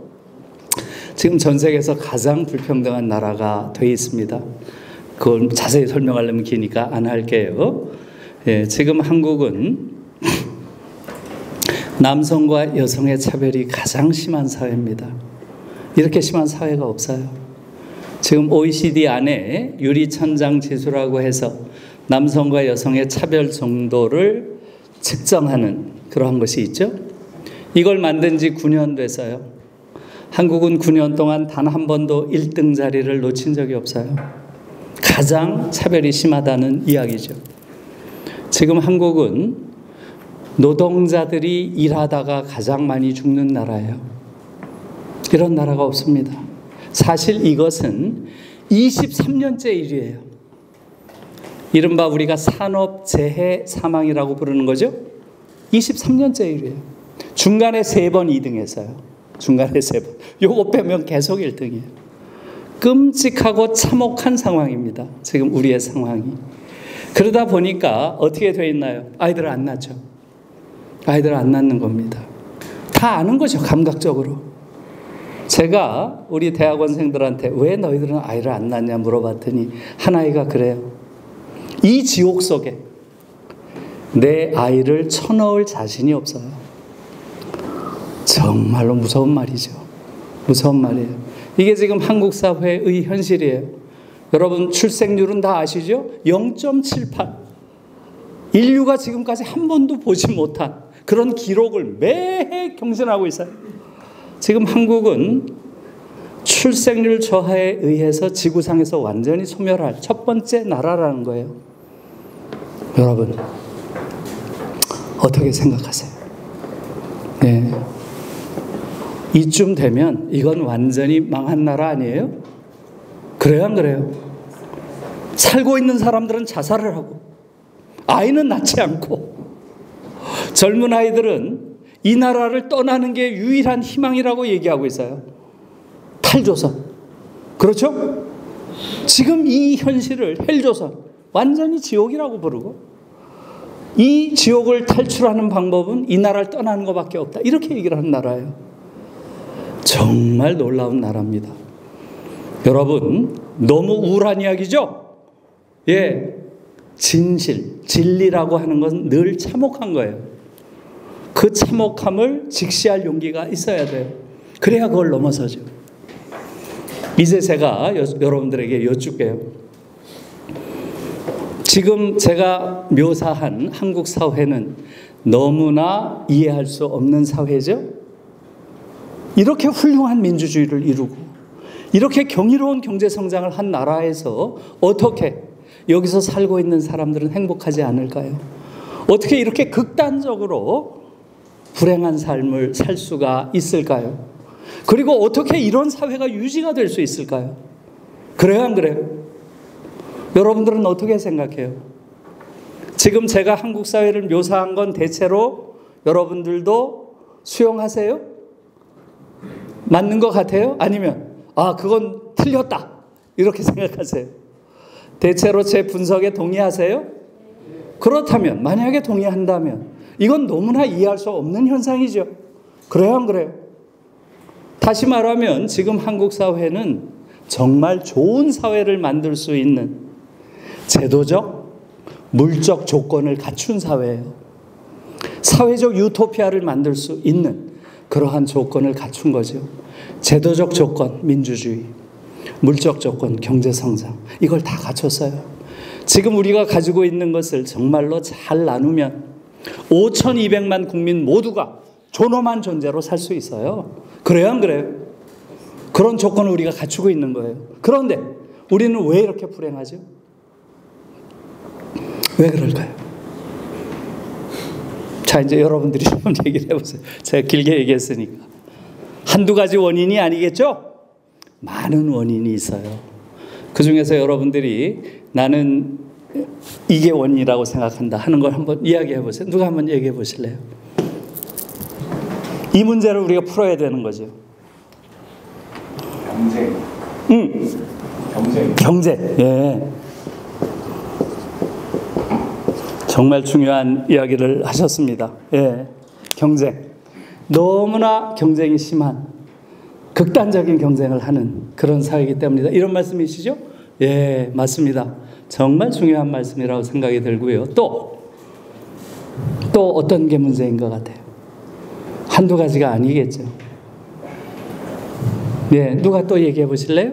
지금 전 세계에서 가장 불평등한 나라가 돼 있습니다. 그걸 자세히 설명하려면 기니까 안 할게요. 예, 지금 한국은 남성과 여성의 차별이 가장 심한 사회입니다. 이렇게 심한 사회가 없어요. 지금 OECD 안에 유리천장 지수라고 해서 남성과 여성의 차별 정도를 측정하는 그러한 것이 있죠. 이걸 만든 지 9년 됐어요. 한국은 9년 동안 단 한 번도 1등 자리를 놓친 적이 없어요. 가장 차별이 심하다는 이야기죠. 지금 한국은 노동자들이 일하다가 가장 많이 죽는 나라예요. 이런 나라가 없습니다. 사실 이것은 23년째 일이에요. 이른바 우리가 산업재해 사망이라고 부르는 거죠. 23년째 일이에요. 중간에 3번 2등했어요. 중간에 3번. 요거 빼면 계속 1등이에요. 끔찍하고 참혹한 상황입니다. 지금 우리의 상황이. 그러다 보니까 어떻게 되어 있나요? 아이들 안 낳죠. 아이들 안 낳는 겁니다. 다 아는 거죠, 감각적으로. 제가 우리 대학원생들한테 왜 너희들은 아이를 안 낳냐 물어봤더니 한 아이가 그래요. 이 지옥 속에 내 아이를 쳐넣을 자신이 없어요. 정말로 무서운 말이죠. 무서운 말이에요. 이게 지금 한국 사회의 현실이에요. 여러분 출생률은 다 아시죠? 0.78. 인류가 지금까지 한 번도 보지 못한 그런 기록을 매해 경신하고 있어요. 지금 한국은 출생률 저하에 의해서 지구상에서 완전히 소멸할 첫 번째 나라라는 거예요. 여러분 어떻게 생각하세요? 네. 이쯤 되면 이건 완전히 망한 나라 아니에요? 그래요, 안 그래요? 살고 있는 사람들은 자살을 하고 아이는 낳지 않고 젊은 아이들은 이 나라를 떠나는 게 유일한 희망이라고 얘기하고 있어요. 탈조선. 그렇죠? 지금 이 현실을 헬조선, 완전히 지옥이라고 부르고 이 지옥을 탈출하는 방법은 이 나라를 떠나는 것밖에 없다. 이렇게 얘기를 하는 나라예요. 정말 놀라운 나라입니다. 여러분 너무 우울한 이야기죠? 예, 진실, 진리라고 하는 건 늘 참혹한 거예요. 그 참혹함을 직시할 용기가 있어야 돼요. 그래야 그걸 넘어서죠. 이제 제가 여러분들에게 여쭐게요. 지금 제가 묘사한 한국 사회는 너무나 이해할 수 없는 사회죠. 이렇게 훌륭한 민주주의를 이루고 이렇게 경이로운 경제성장을 한 나라에서 어떻게 여기서 살고 있는 사람들은 행복하지 않을까요? 어떻게 이렇게 극단적으로 불행한 삶을 살 수가 있을까요? 그리고 어떻게 이런 사회가 유지가 될 수 있을까요? 그래요, 안 그래요? 여러분들은 어떻게 생각해요? 지금 제가 한국 사회를 묘사한 건 대체로 여러분들도 수용하세요? 맞는 것 같아요? 아니면 그건 틀렸다 이렇게 생각하세요? 대체로 제 분석에 동의하세요? 그렇다면, 만약에 동의한다면 이건 너무나 이해할 수 없는 현상이죠. 그래요, 안 그래요? 다시 말하면 지금 한국 사회는 정말 좋은 사회를 만들 수 있는 제도적, 물적 조건을 갖춘 사회예요. 사회적 유토피아를 만들 수 있는 그러한 조건을 갖춘 거죠. 제도적 조건, 민주주의, 물적 조건, 경제성장, 이걸 다 갖췄어요. 지금 우리가 가지고 있는 것을 정말로 잘 나누면 5,200만 국민 모두가 존엄한 존재로 살 수 있어요. 그래요, 안 그래요? 그런 조건을 우리가 갖추고 있는 거예요. 그런데 우리는 왜 이렇게 불행하죠? 왜 그럴까요? 자, 이제 여러분들이 좀 얘기를 해보세요. 제가 길게 얘기했으니까. 한두 가지 원인이 아니겠죠? 많은 원인이 있어요. 그 중에서 여러분들이 나는 이게 원인이라고 생각한다 하는 걸 한번 이야기해 보세요. 누가 한번 얘기해 보실래요? 이 문제를 우리가 풀어야 되는 거죠. 경제. 예. 정말 중요한 이야기를 하셨습니다. 예. 경쟁. 너무나 경쟁이 심한 극단적인 경쟁을 하는 그런 사회이기 때문이다. 이런 말씀이시죠? 예, 맞습니다. 정말 중요한 말씀이라고 생각이 들고요. 또 어떤 게 문제인 것 같아요? 한두 가지가 아니겠죠. 네, 누가 또 얘기해 보실래요?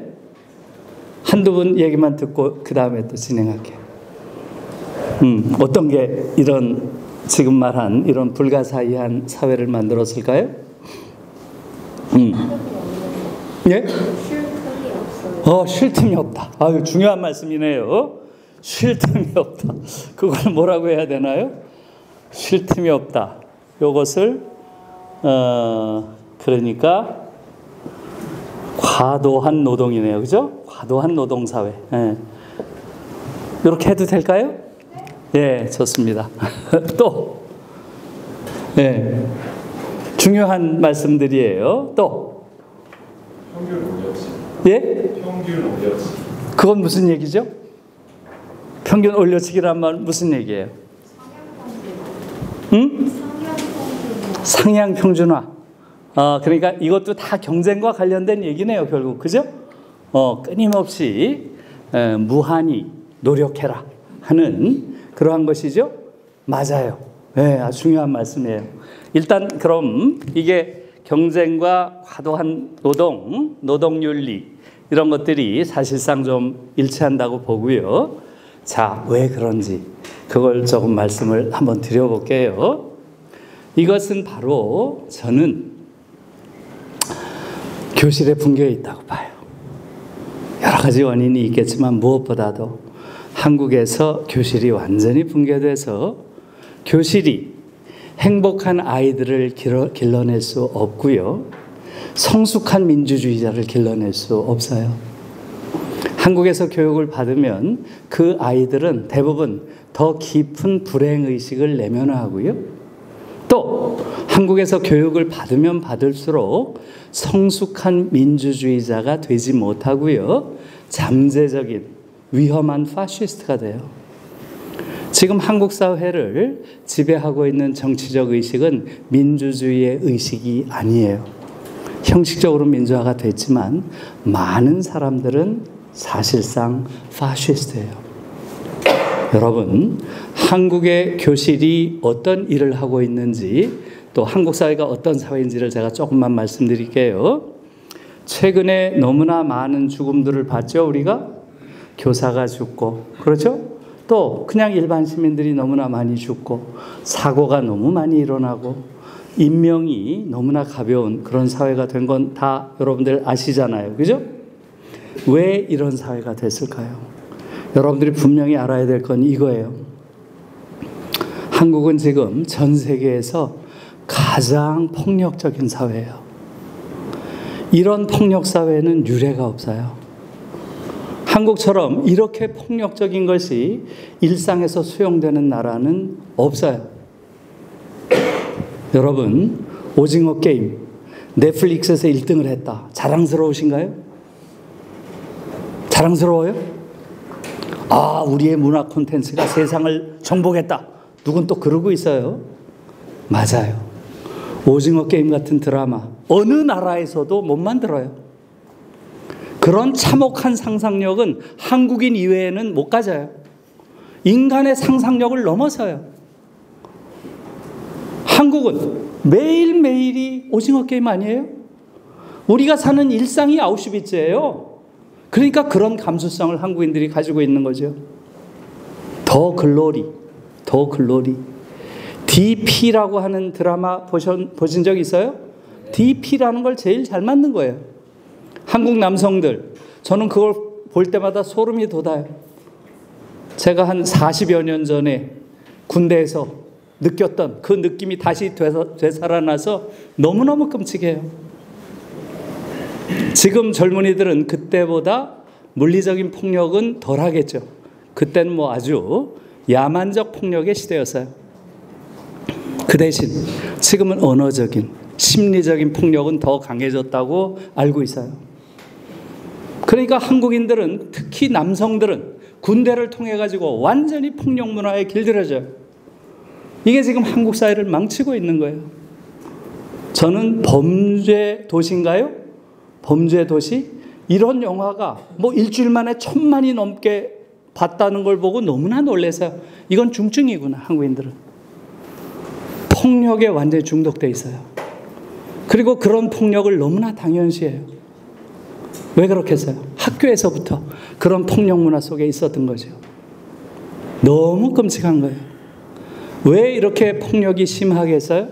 한두 분 얘기만 듣고 그 다음에 또 진행할게요. 어떤 게 이런 지금 말한 이런 불가사의한 사회를 만들었을까요? 예? 쉴 틈이 없다. 아유, 중요한 말씀이네요. 쉴 틈이 없다. 그걸 뭐라고 해야 되나요? 쉴 틈이 없다. 요것을 그러니까 과도한 노동이네요. 그죠? 과도한 노동 사회. 예. 이렇게 해도 될까요? 예, 좋습니다. 또 예. 중요한 말씀들이에요. 또 평균 오력시. 예? 평균 오력시. 그건 무슨 얘기죠? 평균 올려치기란 말 무슨 얘기예요? 응? 상향 평준화. 그러니까 이것도 다 경쟁과 관련된 얘기네요, 결국. 그죠? 끊임없이 무한히 노력해라 하는 그러한 것이죠. 맞아요. 네, 아주 중요한 말씀이에요. 일단 그럼 이게 경쟁과 과도한 노동윤리 이런 것들이 사실상 좀 일치한다고 보고요. 자, 왜 그런지 그걸 조금 말씀을 한번 드려볼게요. 이것은 바로 저는 교실에 붕괴에 있다고 봐요. 여러 가지 원인이 있겠지만 무엇보다도 한국에서 교실이 완전히 붕괴돼서 교실이 행복한 아이들을 길러낼 수 없고요. 성숙한 민주주의자를 길러낼 수 없어요. 한국에서 교육을 받으면 그 아이들은 대부분 더 깊은 불행의식을 내면화하고요. 또 한국에서 교육을 받으면 받을수록 성숙한 민주주의자가 되지 못하고요. 잠재적인 위험한 파시스트가 돼요. 지금 한국 사회를 지배하고 있는 정치적 의식은 민주주의의 의식이 아니에요. 형식적으로 민주화가 됐지만 많은 사람들은 사실상 파시스트예요. 여러분, 한국의 교실이 어떤 일을 하고 있는지 또 한국 사회가 어떤 사회인지를 제가 조금만 말씀드릴게요. 최근에 너무나 많은 죽음들을 봤죠, 우리가? 교사가 죽고, 그렇죠? 또 그냥 일반 시민들이 너무나 많이 죽고 사고가 너무 많이 일어나고 인명이 너무나 가벼운 그런 사회가 된 건 다 여러분들 아시잖아요. 그죠? 왜 이런 사회가 됐을까요? 여러분들이 분명히 알아야 될 건 이거예요. 한국은 지금 전 세계에서 가장 폭력적인 사회예요. 이런 폭력 사회는 유례가 없어요. 한국처럼 이렇게 폭력적인 것이 일상에서 수용되는 나라는 없어요. 여러분, 오징어 게임 넷플릭스에서 1등을 했다. 자랑스러우신가요? 자랑스러워요? 아, 우리의 문화 콘텐츠가 세상을 정복했다. 누군 또 그러고 있어요. 맞아요. 오징어 게임 같은 드라마 어느 나라에서도 못 만들어요. 그런 참혹한 상상력은 한국인 이외에는 못 가져요. 인간의 상상력을 넘어서요. 한국은 매일매일이 오징어 게임 아니에요? 우리가 사는 일상이 아우슈비츠예요. 그러니까 그런 감수성을 한국인들이 가지고 있는 거죠. 더 글로리. DP라고 하는 드라마 보신 적 있어요? DP라는 걸 제일 잘 만든 거예요. 한국 남성들, 저는 그걸 볼 때마다 소름이 돋아요. 제가 한 40여 년 전에 군대에서 느꼈던 그 느낌이 다시 되살아나서 너무너무 끔찍해요. 지금 젊은이들은 그때보다 물리적인 폭력은 덜 하겠죠. 그때는 뭐 아주 야만적 폭력의 시대였어요. 그 대신 지금은 언어적인, 심리적인 폭력은 더 강해졌다고 알고 있어요. 그러니까 한국인들은, 특히 남성들은 군대를 통해 가지고 완전히 폭력 문화에 길들여져요. 이게 지금 한국 사회를 망치고 있는 거예요. 저는 범죄 도시인가요? 범죄 도시? 이런 영화가 뭐 일주일 만에 1000만이 넘게 봤다는 걸 보고 너무나 놀라서요. 이건 중증이구나, 한국인들은. 폭력에 완전히 중독돼 있어요. 그리고 그런 폭력을 너무나 당연시해요. 왜 그렇겠어요? 학교에서부터 그런 폭력 문화 속에 있었던 거죠. 너무 끔찍한 거예요. 왜 이렇게 폭력이 심하겠어요?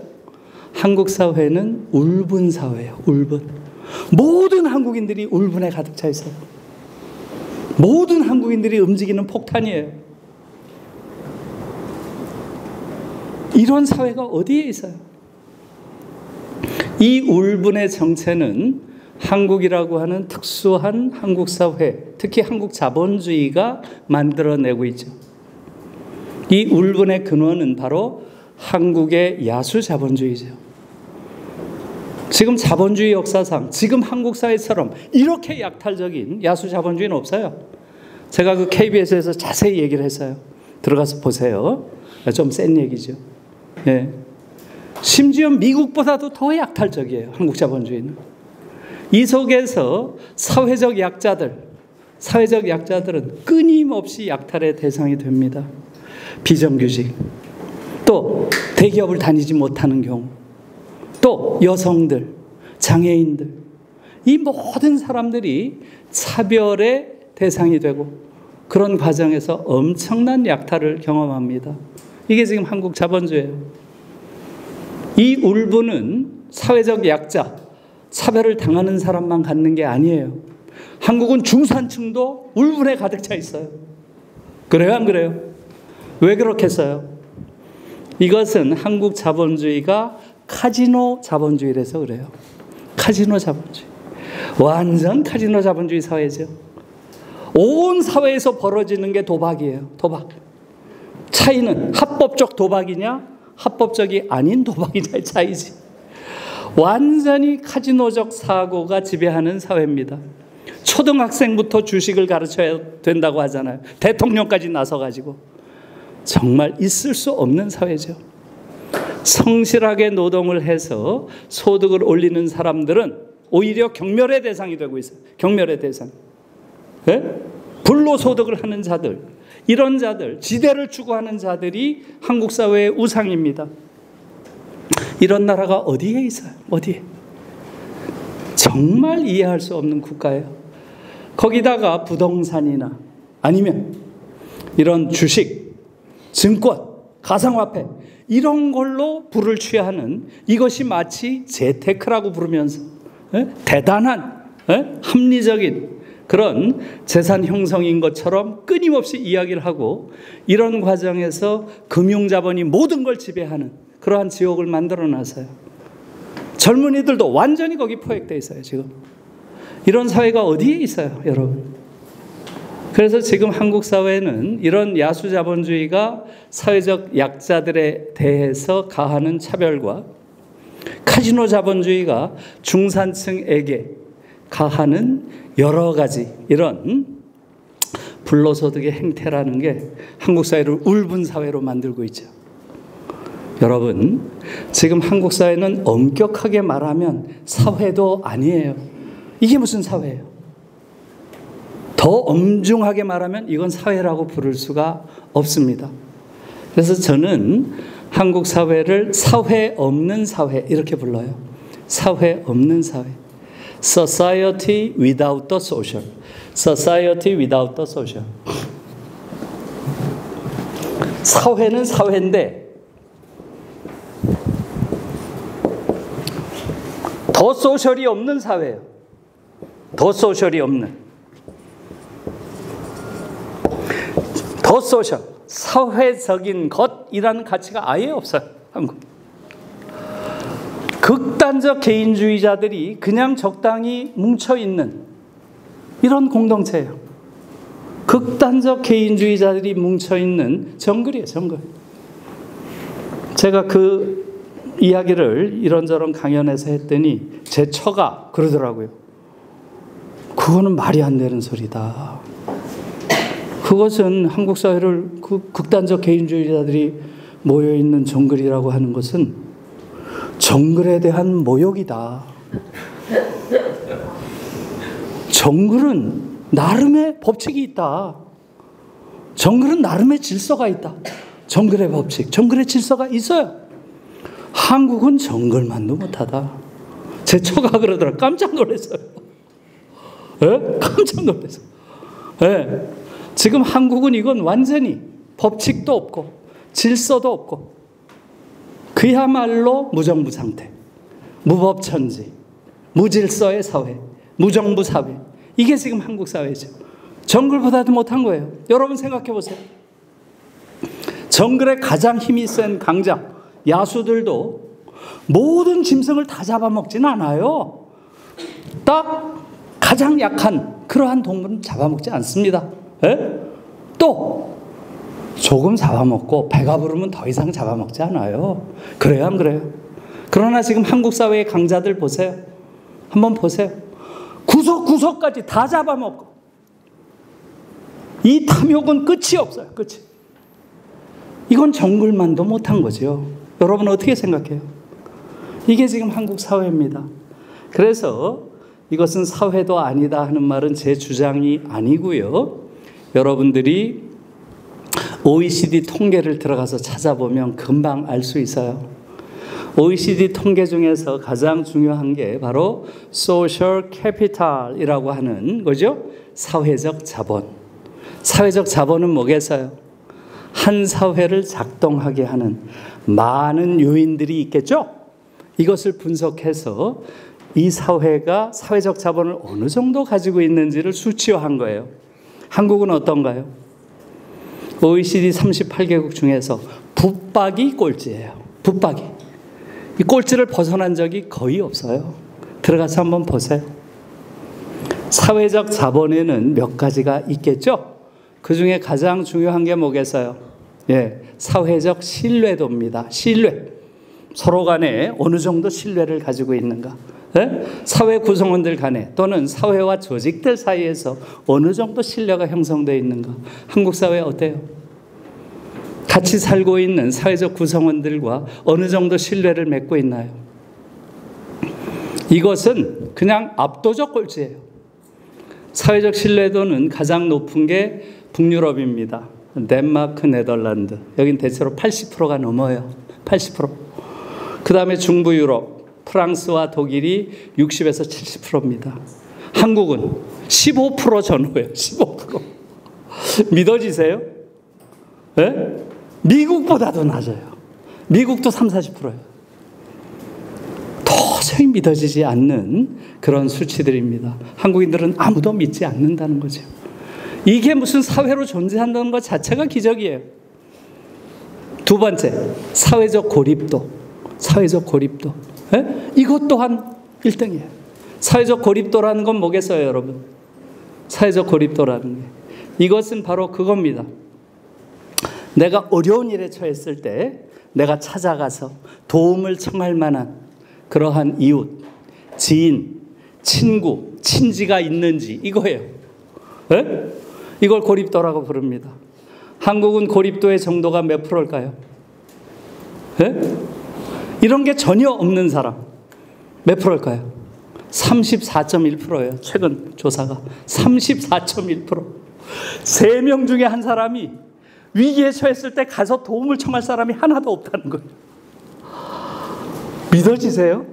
한국 사회는 울분 사회예요. 울분. 모든 한국인들이 울분에 가득 차 있어요. 모든 한국인들이 움직이는 폭탄이에요. 이런 사회가 어디에 있어요? 이 울분의 정체는 한국이라고 하는 특수한 한국 사회, 특히 한국 자본주의가 만들어내고 있죠. 이 울분의 근원은 바로 한국의 야수 자본주의죠. 지금 자본주의 역사상, 지금 한국 사회처럼 이렇게 약탈적인 야수 자본주의는 없어요. 제가 그 KBS에서 자세히 얘기를 했어요. 들어가서 보세요. 좀 센 얘기죠. 예. 심지어 미국보다도 더 약탈적이에요. 한국 자본주의는. 이 속에서 사회적 약자들은 끊임없이 약탈의 대상이 됩니다. 비정규직, 또 대기업을 다니지 못하는 경우, 또 여성들, 장애인들, 이 모든 사람들이 차별의 대상이 되고 그런 과정에서 엄청난 약탈을 경험합니다. 이게 지금 한국 자본주의예요. 이 울분은 사회적 약자, 차별을 당하는 사람만 갖는 게 아니에요. 한국은 중산층도 울분에 가득 차 있어요. 그래요, 안 그래요? 왜 그렇겠어요? 이것은 한국 자본주의가 카지노 자본주의라서 그래요. 카지노 자본주의. 완전 카지노 자본주의 사회죠. 온 사회에서 벌어지는 게 도박이에요. 도박. 차이는 합법적 도박이냐, 합법적이 아닌 도박이냐의 차이지. 완전히 카지노적 사고가 지배하는 사회입니다. 초등학생부터 주식을 가르쳐야 된다고 하잖아요. 대통령까지 나서가지고. 정말 있을 수 없는 사회죠. 성실하게 노동을 해서 소득을 올리는 사람들은 오히려 경멸의 대상이 되고 있어요. 경멸의 대상. 네? 불로소득을 하는 자들, 이런 자들, 지대를 추구하는 자들이 한국 사회의 우상입니다. 이런 나라가 어디에 있어요? 어디에? 정말 이해할 수 없는 국가예요. 거기다가 부동산이나 아니면 이런 주식, 증권, 가상화폐 이런 걸로 부를 취하는, 이것이 마치 재테크라고 부르면서 대단한 합리적인 그런 재산 형성인 것처럼 끊임없이 이야기를 하고, 이런 과정에서 금융자본이 모든 걸 지배하는 그러한 지옥을 만들어놨어요. 젊은이들도 완전히 거기 포획되어 있어요. 지금 이런 사회가 어디에 있어요, 여러분? 그래서 지금 한국 사회는 이런 야수 자본주의가 사회적 약자들에 대해서 가하는 차별과 카지노 자본주의가 중산층에게 가하는 여러 가지 이런 불로소득의 행태라는 게 한국 사회를 울분 사회로 만들고 있죠. 여러분, 지금 한국 사회는 엄격하게 말하면 사회도 아니에요. 이게 무슨 사회예요? 더 엄중하게 말하면 이건 사회라고 부를 수가 없습니다. 그래서 저는 한국 사회를 사회 없는 사회 이렇게 불러요. 사회 없는 사회. Society without the social. Society without the social. 사회는 사회인데 더 소셜이 없는 사회예요. 더 소셜이 없는. 더 소셜. 사회적인 것이라는 가치가 아예 없어요. 한국. 극단적 개인주의자들이 그냥 적당히 뭉쳐있는 이런 공동체예요. 극단적 개인주의자들이 뭉쳐있는 정글이에요. 정글. 제가 그 이야기를 이런저런 강연에서 했더니 제 처가 그러더라고요. 그거는 말이 안 되는 소리다. 그것은 한국 사회를 그 극단적 개인주의자들이 모여있는 정글이라고 하는 것은 정글에 대한 모욕이다. 정글은 나름의 법칙이 있다. 정글은 나름의 질서가 있다. 정글의 법칙, 정글의 질서가 있어요. 한국은 정글만도 못하다. 제 처가 그러더라. 깜짝 놀랐어요. 예? 깜짝 놀라서. 예. 지금 한국은 이건 완전히 법칙도 없고 질서도 없고 그야말로 무정부 상태, 무법천지, 무질서의 사회, 무정부 사회. 이게 지금 한국 사회죠. 정글보다도 못한 거예요. 여러분 생각해 보세요. 정글에 가장 힘이 센 강장, 야수들도 모든 짐승을 다 잡아먹지는 않아요. 딱 가장 약한 그러한 동물은 잡아먹지 않습니다. 예? 또 조금 잡아먹고 배가 부르면 더 이상 잡아먹지 않아요. 그래요, 안 그래요? 그러나 지금 한국 사회의 강자들 보세요. 한번 보세요. 구석구석까지 다 잡아먹고 이 탐욕은 끝이 없어요. 끝이. 이건 정글만도 못한 거죠. 여러분 어떻게 생각해요? 이게 지금 한국 사회입니다. 그래서 이것은 사회도 아니다 하는 말은 제 주장이 아니고요. 여러분들이 OECD 통계를 들어가서 찾아보면 금방 알 수 있어요. OECD 통계 중에서 가장 중요한 게 바로 Social Capital이라고 하는 거죠. 사회적 자본. 사회적 자본은 뭐겠어요? 한 사회를 작동하게 하는 많은 요인들이 있겠죠? 이것을 분석해서 이 사회가 사회적 자본을 어느 정도 가지고 있는지를 수치화한 거예요. 한국은 어떤가요? OECD 38개국 중에서 붙박이 꼴찌예요. 붙박이. 이 꼴찌를 벗어난 적이 거의 없어요. 들어가서 한번 보세요. 사회적 자본에는 몇 가지가 있겠죠? 그 중에 가장 중요한 게 뭐겠어요? 예, 사회적 신뢰도입니다. 신뢰. 서로 간에 어느 정도 신뢰를 가지고 있는가? 예? 사회 구성원들 간에 또는 사회와 조직들 사이에서 어느 정도 신뢰가 형성되어 있는가? 한국 사회 어때요? 같이 살고 있는 사회적 구성원들과 어느 정도 신뢰를 맺고 있나요? 이것은 그냥 압도적 꼴찌예요. 사회적 신뢰도는 가장 높은 게 북유럽입니다. 덴마크, 네덜란드. 여긴 대체로 80%가 넘어요. 80%. 그 다음에 중부 유럽, 프랑스와 독일이 60에서 70%입니다. 한국은 15% 전후예요. 15%. 믿어지세요? 네? 미국보다도 낮아요. 미국도 30, 40%예요. 도저히 믿어지지 않는 그런 수치들입니다. 한국인들은 아무도 믿지 않는다는 거죠. 이게 무슨 사회로 존재한다는 것 자체가 기적이에요. 두 번째, 사회적 고립도. 사회적 고립도. 예? 이것 또한 1등이에요. 사회적 고립도라는 건 뭐겠어요, 여러분? 사회적 고립도라는 게. 이것은 바로 그겁니다. 내가 어려운 일에 처했을 때 내가 찾아가서 도움을 청할 만한 그러한 이웃, 지인, 친구, 친지가 있는지 이거예요. 예? 이걸 고립도라고 부릅니다. 한국은 고립도의 정도가 몇 프로일까요? 예? 이런 게 전혀 없는 사람 몇 프로일까요? 34.1%예요. 최근 조사가 34.1%. 3명 중에 한 사람이 위기에 처했을 때 가서 도움을 청할 사람이 하나도 없다는 거예요. 믿어지세요?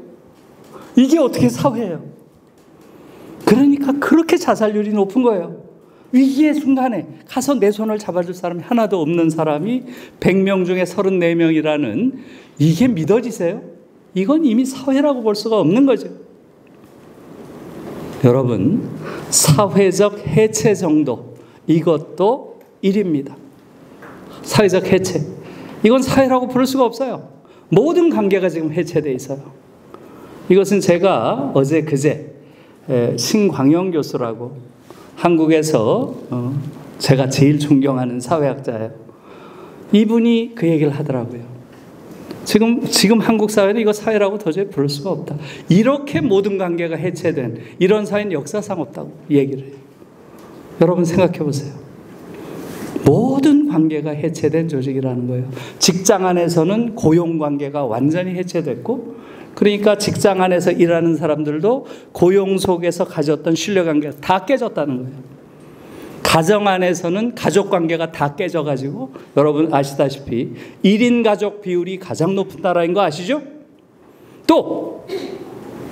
이게 어떻게 사회예요? 그러니까 그렇게 자살률이 높은 거예요. 위기의 순간에 가서 내 손을 잡아줄 사람이 하나도 없는 사람이 100명 중에 34명이라는 이게 믿어지세요? 이건 이미 사회라고 볼 수가 없는 거죠. 여러분, 사회적 해체 정도 이것도 1위입니다. 사회적 해체. 이건 사회라고 부를 수가 없어요. 모든 관계가 지금 해체되어 있어요. 이것은 제가 어제 그제 신광영 교수라고 한국에서 제가 제일 존경하는 사회학자예요. 이분이 그 얘기를 하더라고요. 지금 한국 사회는 이거 사회라고 도저히 부를 수가 없다. 이렇게 모든 관계가 해체된 이런 사회는 역사상 없다고 얘기를 해요. 여러분 생각해 보세요. 모든 관계가 해체된 조직이라는 거예요. 직장 안에서는 고용 관계가 완전히 해체됐고, 그러니까 직장 안에서 일하는 사람들도 고용 속에서 가졌던 신뢰관계가 다 깨졌다는 거예요. 가정 안에서는 가족 관계가 다 깨져가지고 여러분 아시다시피 1인 가족 비율이 가장 높은 나라인 거 아시죠? 또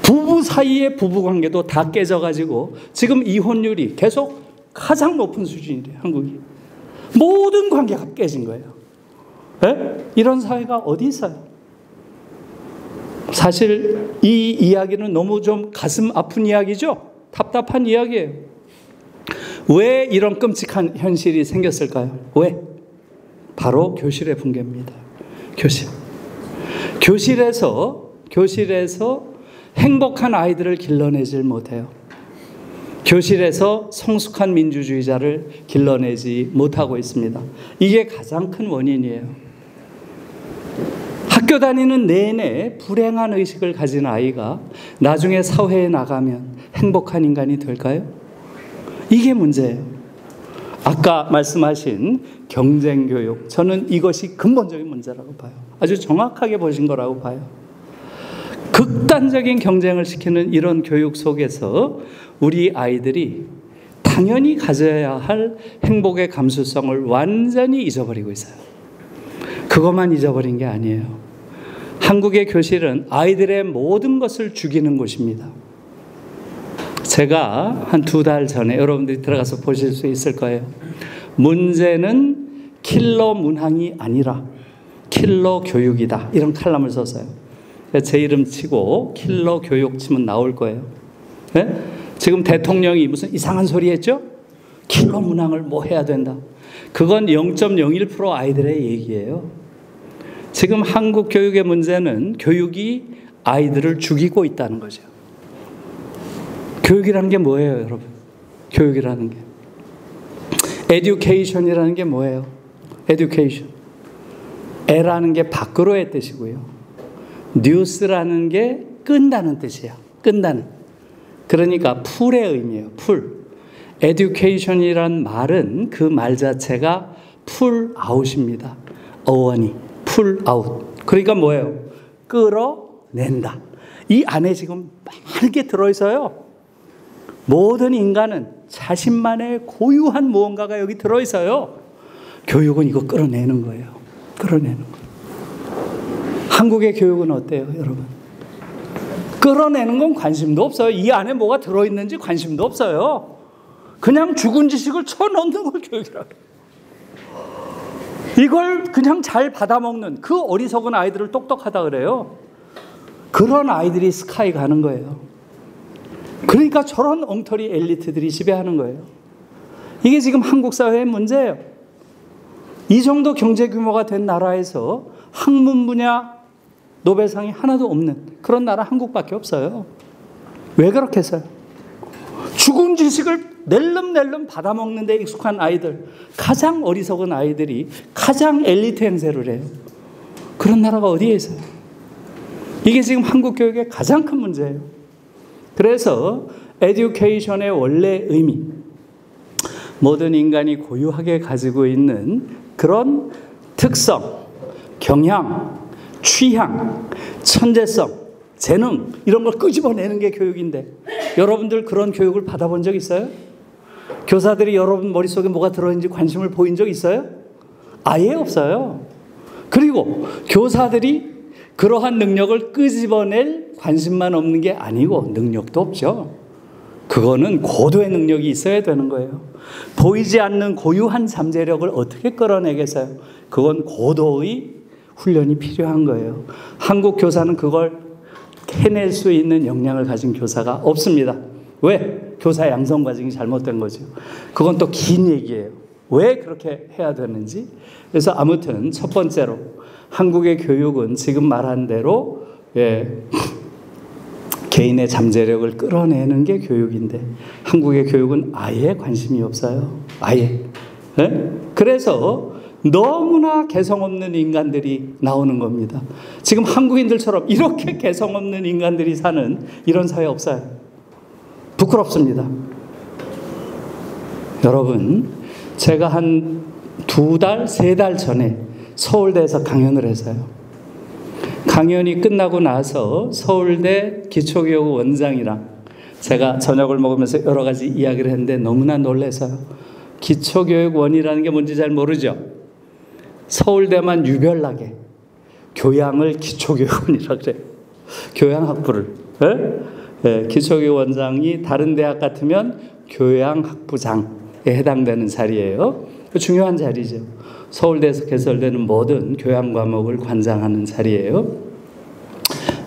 부부 사이의 부부관계도 다 깨져가지고 지금 이혼율이 계속 가장 높은 수준이래요. 한국이. 모든 관계가 깨진 거예요. 네? 이런 사회가 어디 있어요? 사실 이 이야기는 너무 좀 가슴 아픈 이야기죠? 답답한 이야기예요. 왜 이런 끔찍한 현실이 생겼을까요? 왜? 바로 교실의 붕괴입니다. 교실에서 행복한 아이들을 길러내질 못해요. 교실에서 성숙한 민주주의자를 길러내지 못하고 있습니다. 이게 가장 큰 원인이에요. 학교 다니는 내내 불행한 의식을 가진 아이가 나중에 사회에 나가면 행복한 인간이 될까요? 이게 문제예요. 아까 말씀하신 경쟁교육, 저는 이것이 근본적인 문제라고 봐요. 아주 정확하게 보신 거라고 봐요. 극단적인 경쟁을 시키는 이런 교육 속에서 우리 아이들이 당연히 가져야 할 행복의 감수성을 완전히 잊어버리고 있어요. 그것만 잊어버린 게 아니에요. 한국의 교실은 아이들의 모든 것을 죽이는 곳입니다. 제가 한 2달 전에 여러분들이 들어가서 보실 수 있을 거예요. 문제는 킬러 문항이 아니라 킬러 교육이다. 이런 칼럼을 썼어요. 제 이름 치고 킬러 교육 치면 나올 거예요. 네? 지금 대통령이 무슨 이상한 소리 했죠? 킬러 문항을 뭐 해야 된다. 그건 0.01% 아이들의 얘기예요. 지금 한국 교육의 문제는 교육이 아이들을 죽이고 있다는 거죠. 교육이라는 게 뭐예요, 여러분? 교육이라는 게. education이라는 게 뭐예요? education. 애라는 게 밖으로의 뜻이고요. news라는 게 끈다는 뜻이에요. 끈다는. 그러니까 풀의 의미예요. 풀. education이란 말은 그 말 자체가 pull out입니다. 어원이 pull out. 그러니까 뭐예요? 끌어낸다. 이 안에 지금 많은 게 들어있어요. 모든 인간은 자신만의 고유한 무언가가 여기 들어있어요. 교육은 이거 끌어내는 거예요. 끌어내는 거예요. 한국의 교육은 어때요, 여러분? 끌어내는 건 관심도 없어요. 이 안에 뭐가 들어있는지 관심도 없어요. 그냥 죽은 지식을 쳐넣는 걸 교육이라고 해요. 이걸 그냥 잘 받아먹는 그 어리석은 아이들을 똑똑하다 그래요. 그런 아이들이 스카이 가는 거예요. 그러니까 저런 엉터리 엘리트들이 지배하는 거예요. 이게 지금 한국 사회의 문제예요. 이 정도 경제 규모가 된 나라에서 학문 분야 노벨상이 하나도 없는 그런 나라 한국밖에 없어요. 왜 그렇겠어요? 죽은 지식을 낼름낼름 받아먹는 데 익숙한 아이들, 가장 어리석은 아이들이 가장 엘리트 행세를 해요. 그런 나라가 어디에 있어요? 이게 지금 한국 교육의 가장 큰 문제예요. 그래서 에듀케이션의 원래 의미, 모든 인간이 고유하게 가지고 있는 그런 특성, 경향, 취향, 천재성, 재능 이런 걸 끄집어내는 게 교육인데 여러분들 그런 교육을 받아본 적 있어요? 교사들이 여러분 머릿속에 뭐가 들어있는지 관심을 보인 적 있어요? 아예 없어요. 그리고 교사들이 그러한 능력을 끄집어낼 관심만 없는 게 아니고 능력도 없죠. 그거는 고도의 능력이 있어야 되는 거예요. 보이지 않는 고유한 잠재력을 어떻게 끌어내겠어요? 그건 고도의 훈련이 필요한 거예요. 한국 교사는 그걸 해낼 수 있는 역량을 가진 교사가 없습니다. 왜? 교사 양성 과정이 잘못된 거죠. 그건 또 긴 얘기예요. 왜 그렇게 해야 되는지. 그래서 아무튼 첫 번째로 한국의 교육은 지금 말한 대로 개인의 잠재력을 끌어내는 게 교육인데 한국의 교육은 아예 관심이 없어요. 아예. 네? 그래서 너무나 개성 없는 인간들이 나오는 겁니다. 지금 한국인들처럼 이렇게 개성 없는 인간들이 사는 이런 사회 없어요. 부끄럽습니다. 여러분, 제가 한 2달, 3달 전에 서울대에서 강연을 했어요. 강연이 끝나고 나서 서울대 기초교육 원장이랑 제가 저녁을 먹으면서 여러 가지 이야기를 했는데 너무나 놀라서요. 기초교육원이라는 게 뭔지 잘 모르죠. 서울대만 유별나게 교양을 기초교육원이라고 그래요. 교양학부를. 네? 기초교원장이 다른 대학 같으면 교양학부장에 해당되는 자리예요. 중요한 자리죠. 서울대에서 개설되는 모든 교양 과목을 관장하는 자리예요.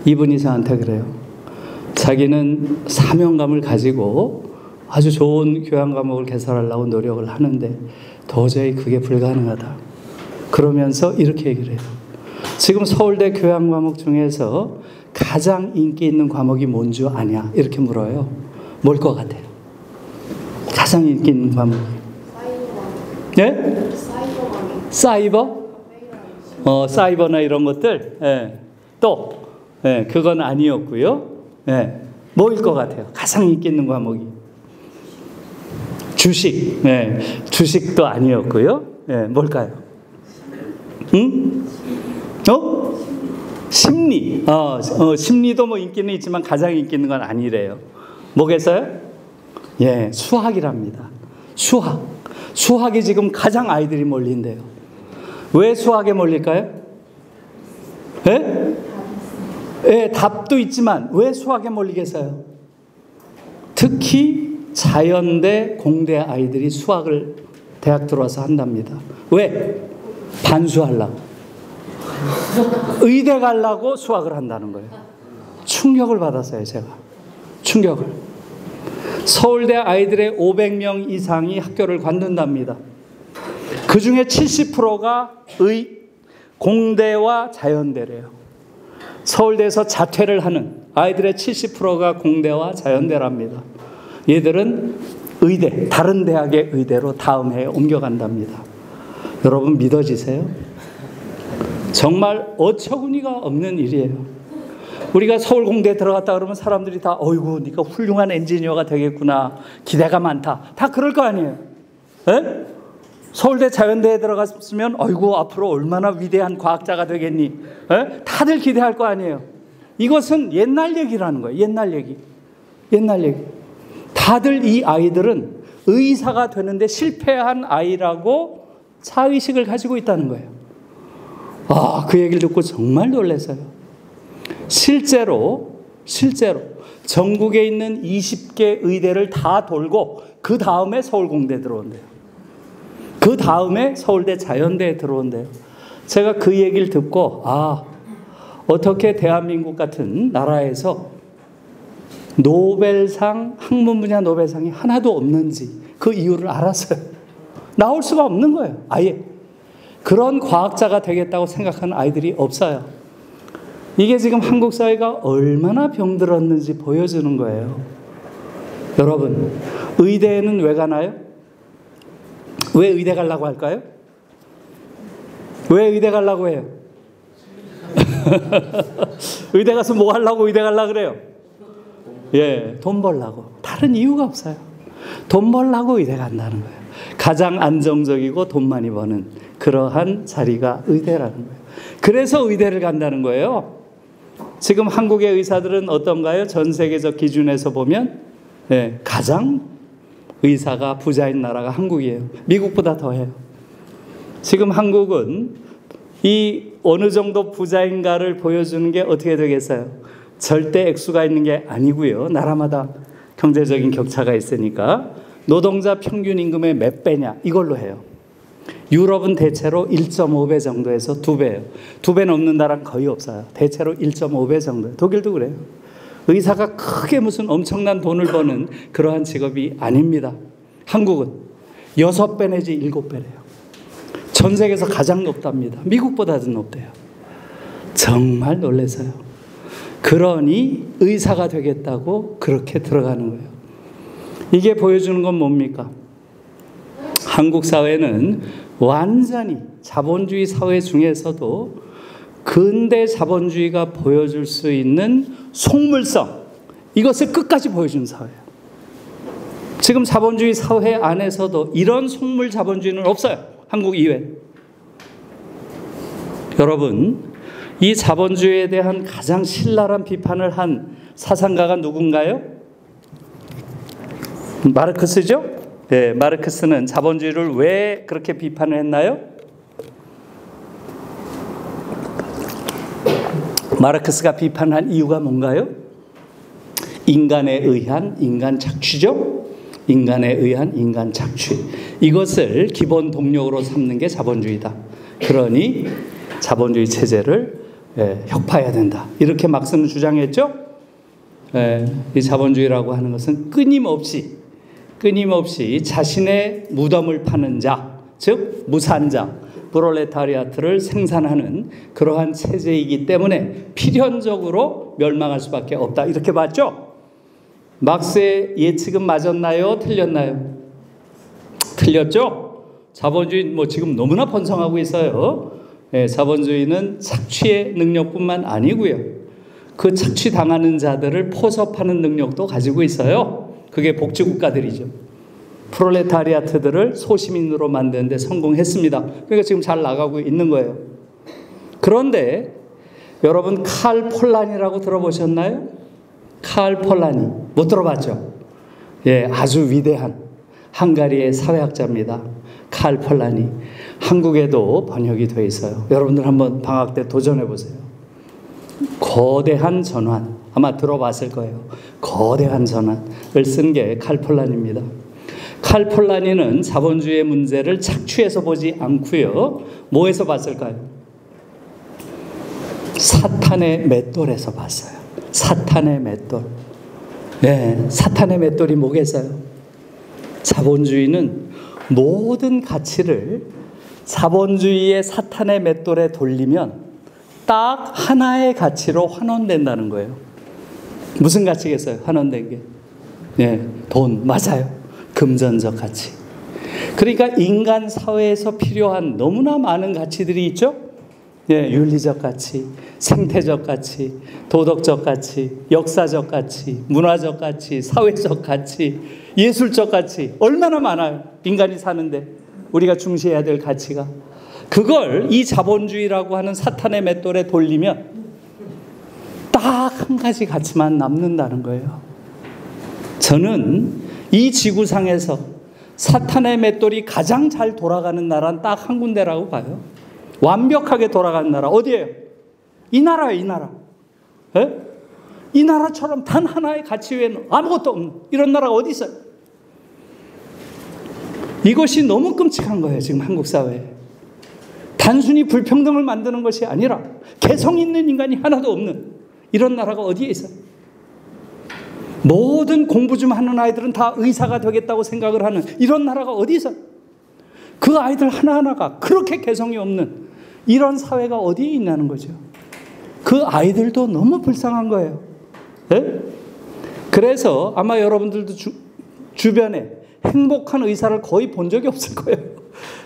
이분이 저한테 그래요. 자기는 사명감을 가지고 아주 좋은 교양 과목을 개설하려고 노력을 하는데 도저히 그게 불가능하다. 그러면서 이렇게 얘기를 해요. 지금 서울대 교양 과목 중에서 가장 인기 있는 과목이 뭔 줄 아냐? 이렇게 물어요. 뭘 것 같아요? 가장 인기 있는 과목이? 네? 사이버? 사이버나 이런 것들. 예. 또, 예, 그건 아니었고요. 예. 뭐일 것 같아요? 가장 인기 있는 과목이? 주식. 예. 주식도 아니었고요. 예. 뭘까요? 응? 심리. 심리도 뭐 인기는 있지만 가장 인기 있는 건 아니래요. 뭐겠어요? 예, 수학이랍니다. 수학. 수학이 지금 가장 아이들이 몰린대요. 왜 수학에 몰릴까요? 예? 예, 답도 있지만 왜 수학에 몰리겠어요? 특히 자연대, 공대 아이들이 수학을 대학 들어와서 한답니다. 왜? 반수하려고. 의대 가려고 수학을 한다는 거예요. 충격을 받았어요, 제가. 충격을. 서울대 아이들의 500명 이상이 학교를 관둔답니다. 그 중에 70%가 공대와 자연대래요. 서울대에서 자퇴를 하는 아이들의 70%가 공대와 자연대랍니다. 얘들은 의대, 다른 대학의 의대로 다음 해에 옮겨간답니다. 여러분 믿어지세요? 정말 어처구니가 없는 일이에요. 우리가 서울공대에 들어갔다 그러면 사람들이 다 어이구 네가 훌륭한 엔지니어가 되겠구나, 기대가 많다, 다 그럴 거 아니에요. 에? 서울대 자연대에 들어갔으면 어이구 앞으로 얼마나 위대한 과학자가 되겠니? 에? 다들 기대할 거 아니에요. 이것은 옛날 얘기라는 거예요. 옛날 얘기. 다들 이 아이들은 의사가 되는데 실패한 아이라고 자의식을 가지고 있다는 거예요. 그 얘기를 듣고 정말 놀랐어요. 실제로 전국에 있는 20개 의대를 다 돌고 그 다음에 서울공대 들어온대요. 그 다음에 서울대 자연대에 들어온대요. 제가 그 얘기를 듣고 어떻게 대한민국 같은 나라에서 노벨상, 학문 분야 노벨상이 하나도 없는지 그 이유를 알았어요. 나올 수가 없는 거예요. 아예. 그런 과학자가 되겠다고 생각하는 아이들이 없어요. 이게 지금 한국 사회가 얼마나 병들었는지 보여주는 거예요. 여러분, 의대에는 왜 가나요? 왜 의대 가려고 할까요? 왜 의대 가려고 해요? 의대 가서 뭐 하려고 의대 가려고 그래요? 예, 돈 벌려고. 다른 이유가 없어요. 돈 벌려고 의대 간다는 거예요. 가장 안정적이고 돈 많이 버는 그러한 자리가 의대라는 거예요. 그래서 의대를 간다는 거예요. 지금 한국의 의사들은 어떤가요? 전 세계적 기준에서 보면 가장 의사가 부자인 나라가 한국이에요. 미국보다 더해요. 지금 한국은 이 어느 정도 부자인가를 보여주는 게 어떻게 되겠어요? 절대 액수가 있는 게 아니고요. 나라마다 경제적인 격차가 있으니까 노동자 평균 임금의 몇 배냐 이걸로 해요. 유럽은 대체로 1.5배 정도에서 2배예요. 2배 넘는 나라는 거의 없어요. 대체로 1.5배 정도. 독일도 그래요. 의사가 크게 무슨 엄청난 돈을 버는 그러한 직업이 아닙니다. 한국은 6배 내지 7배래요. 전 세계에서 가장 높답니다. 미국보다도 높대요. 정말 놀라서요. 그러니 의사가 되겠다고 그렇게 들어가는 거예요. 이게 보여주는 건 뭡니까? 한국 사회는 완전히 자본주의 사회 중에서도 근대 자본주의가 보여줄 수 있는 속물성, 이것을 끝까지 보여주는 사회예요. 지금 자본주의 사회 안에서도 이런 속물 자본주의는 없어요. 한국 이외에. 여러분, 이 자본주의에 대한 가장 신랄한 비판을 한 사상가가 누군가요? 마르크스죠? 네, 마르크스는 자본주의를 왜 그렇게 비판을 했나요? 마르크스가 비판한 이유가 뭔가요? 인간에 의한 인간 착취죠. 인간에 의한 인간 착취. 이것을 기본 동력으로 삼는 게 자본주의다. 그러니 자본주의 체제를 혁파해야 된다. 이렇게 막스는 주장했죠. 이 자본주의라고 하는 것은 끊임없이 자신의 무덤을 파는 자, 즉 무산자, 프롤레타리아트를 생산하는 그러한 체제이기 때문에 필연적으로 멸망할 수밖에 없다. 이렇게 봤죠. 막스의 예측은 맞았나요? 틀렸나요? 틀렸죠. 자본주의 지금 너무나 번성하고 있어요. 자본주의는 착취의 능력뿐만 아니고요. 그 착취당하는 자들을 포섭하는 능력도 가지고 있어요. 그게 복지국가들이죠. 프롤레타리아트들을 소시민으로 만드는 데 성공했습니다. 그러니까 지금 잘 나가고 있는 거예요. 그런데 여러분 칼 폴란이라고 들어보셨나요? 칼 폴란이. 못 들어봤죠? 아주 위대한 헝가리의 사회학자입니다. 칼 폴란이. 한국에도 번역이 되어 있어요. 여러분들 한번 방학 때 도전해 보세요. 거대한 전환. 아마 들어봤을 거예요. 거대한 전환을 쓴 게 칼 폴란입니다. 칼 폴란이는 자본주의의 문제를 착취해서 보지 않고요. 뭐에서 봤을까요? 사탄의 맷돌에서 봤어요. 사탄의 맷돌. 사탄의 맷돌이 뭐겠어요? 자본주의는 모든 가치를 자본주의의 사탄의 맷돌에 돌리면 딱 하나의 가치로 환원된다는 거예요. 무슨 가치겠어요? 환원된 게? 돈. 맞아요. 금전적 가치. 그러니까 인간 사회에서 필요한 너무나 많은 가치들이 있죠? 윤리적 가치, 생태적 가치, 도덕적 가치, 역사적 가치, 문화적 가치, 사회적 가치, 예술적 가치. 얼마나 많아요. 인간이 사는데 우리가 중시해야 될 가치가. 그걸 이 자본주의라고 하는 사탄의 맷돌에 돌리면 딱 한 가지 가치만 남는다는 거예요. 저는 이 지구상에서 사탄의 맷돌이 가장 잘 돌아가는 나라는 딱 한 군데라고 봐요. 완벽하게 돌아가는 나라 어디예요? 이 나라예요. 이 나라. 이 나라처럼 단 하나의 가치 외에는 아무것도 없는 이런 나라가 어디 있어요? 이것이 너무 끔찍한 거예요. 지금 한국 사회에. 단순히 불평등을 만드는 것이 아니라 개성 있는 인간이 하나도 없는 이런 나라가 어디에 있어요? 모든 공부 좀 하는 아이들은 다 의사가 되겠다고 생각을 하는 이런 나라가 어디 있어요? 그 아이들 하나하나가 그렇게 개성이 없는 이런 사회가 어디에 있냐는 거죠. 그 아이들도 너무 불쌍한 거예요. 그래서 아마 여러분들도 주변에 행복한 의사를 거의 본 적이 없을 거예요.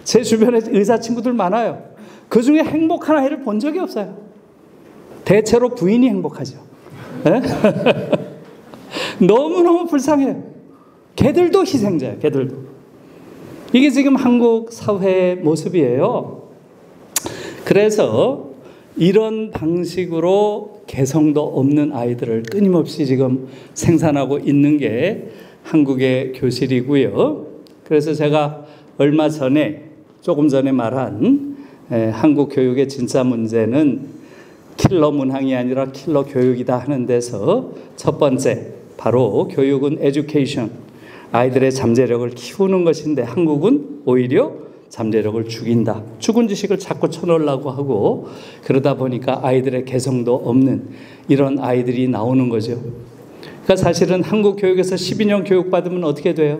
제 주변에 의사 친구들 많아요. 그 중에 행복한 아이를 본 적이 없어요. 대체로 부인이 행복하죠. 너무너무 불쌍해요. 걔들도 희생자예요. 걔들도. 이게 지금 한국 사회의 모습이에요. 그래서 이런 방식으로 개성도 없는 아이들을 끊임없이 지금 생산하고 있는 게 한국의 교실이고요. 그래서 제가 얼마 전에 조금 전에 말한 한국 교육의 진짜 문제는 킬러 문항이 아니라 킬러 교육이다 하는 데서 첫 번째 바로 교육은 에듀케이션, 아이들의 잠재력을 키우는 것인데 한국은 오히려 잠재력을 죽인다. 죽은 지식을 자꾸 쳐넣으려고 하고 그러다 보니까 아이들의 개성도 없는 이런 아이들이 나오는 거죠. 그러니까 사실은 한국 교육에서 12년 교육받으면 어떻게 돼요?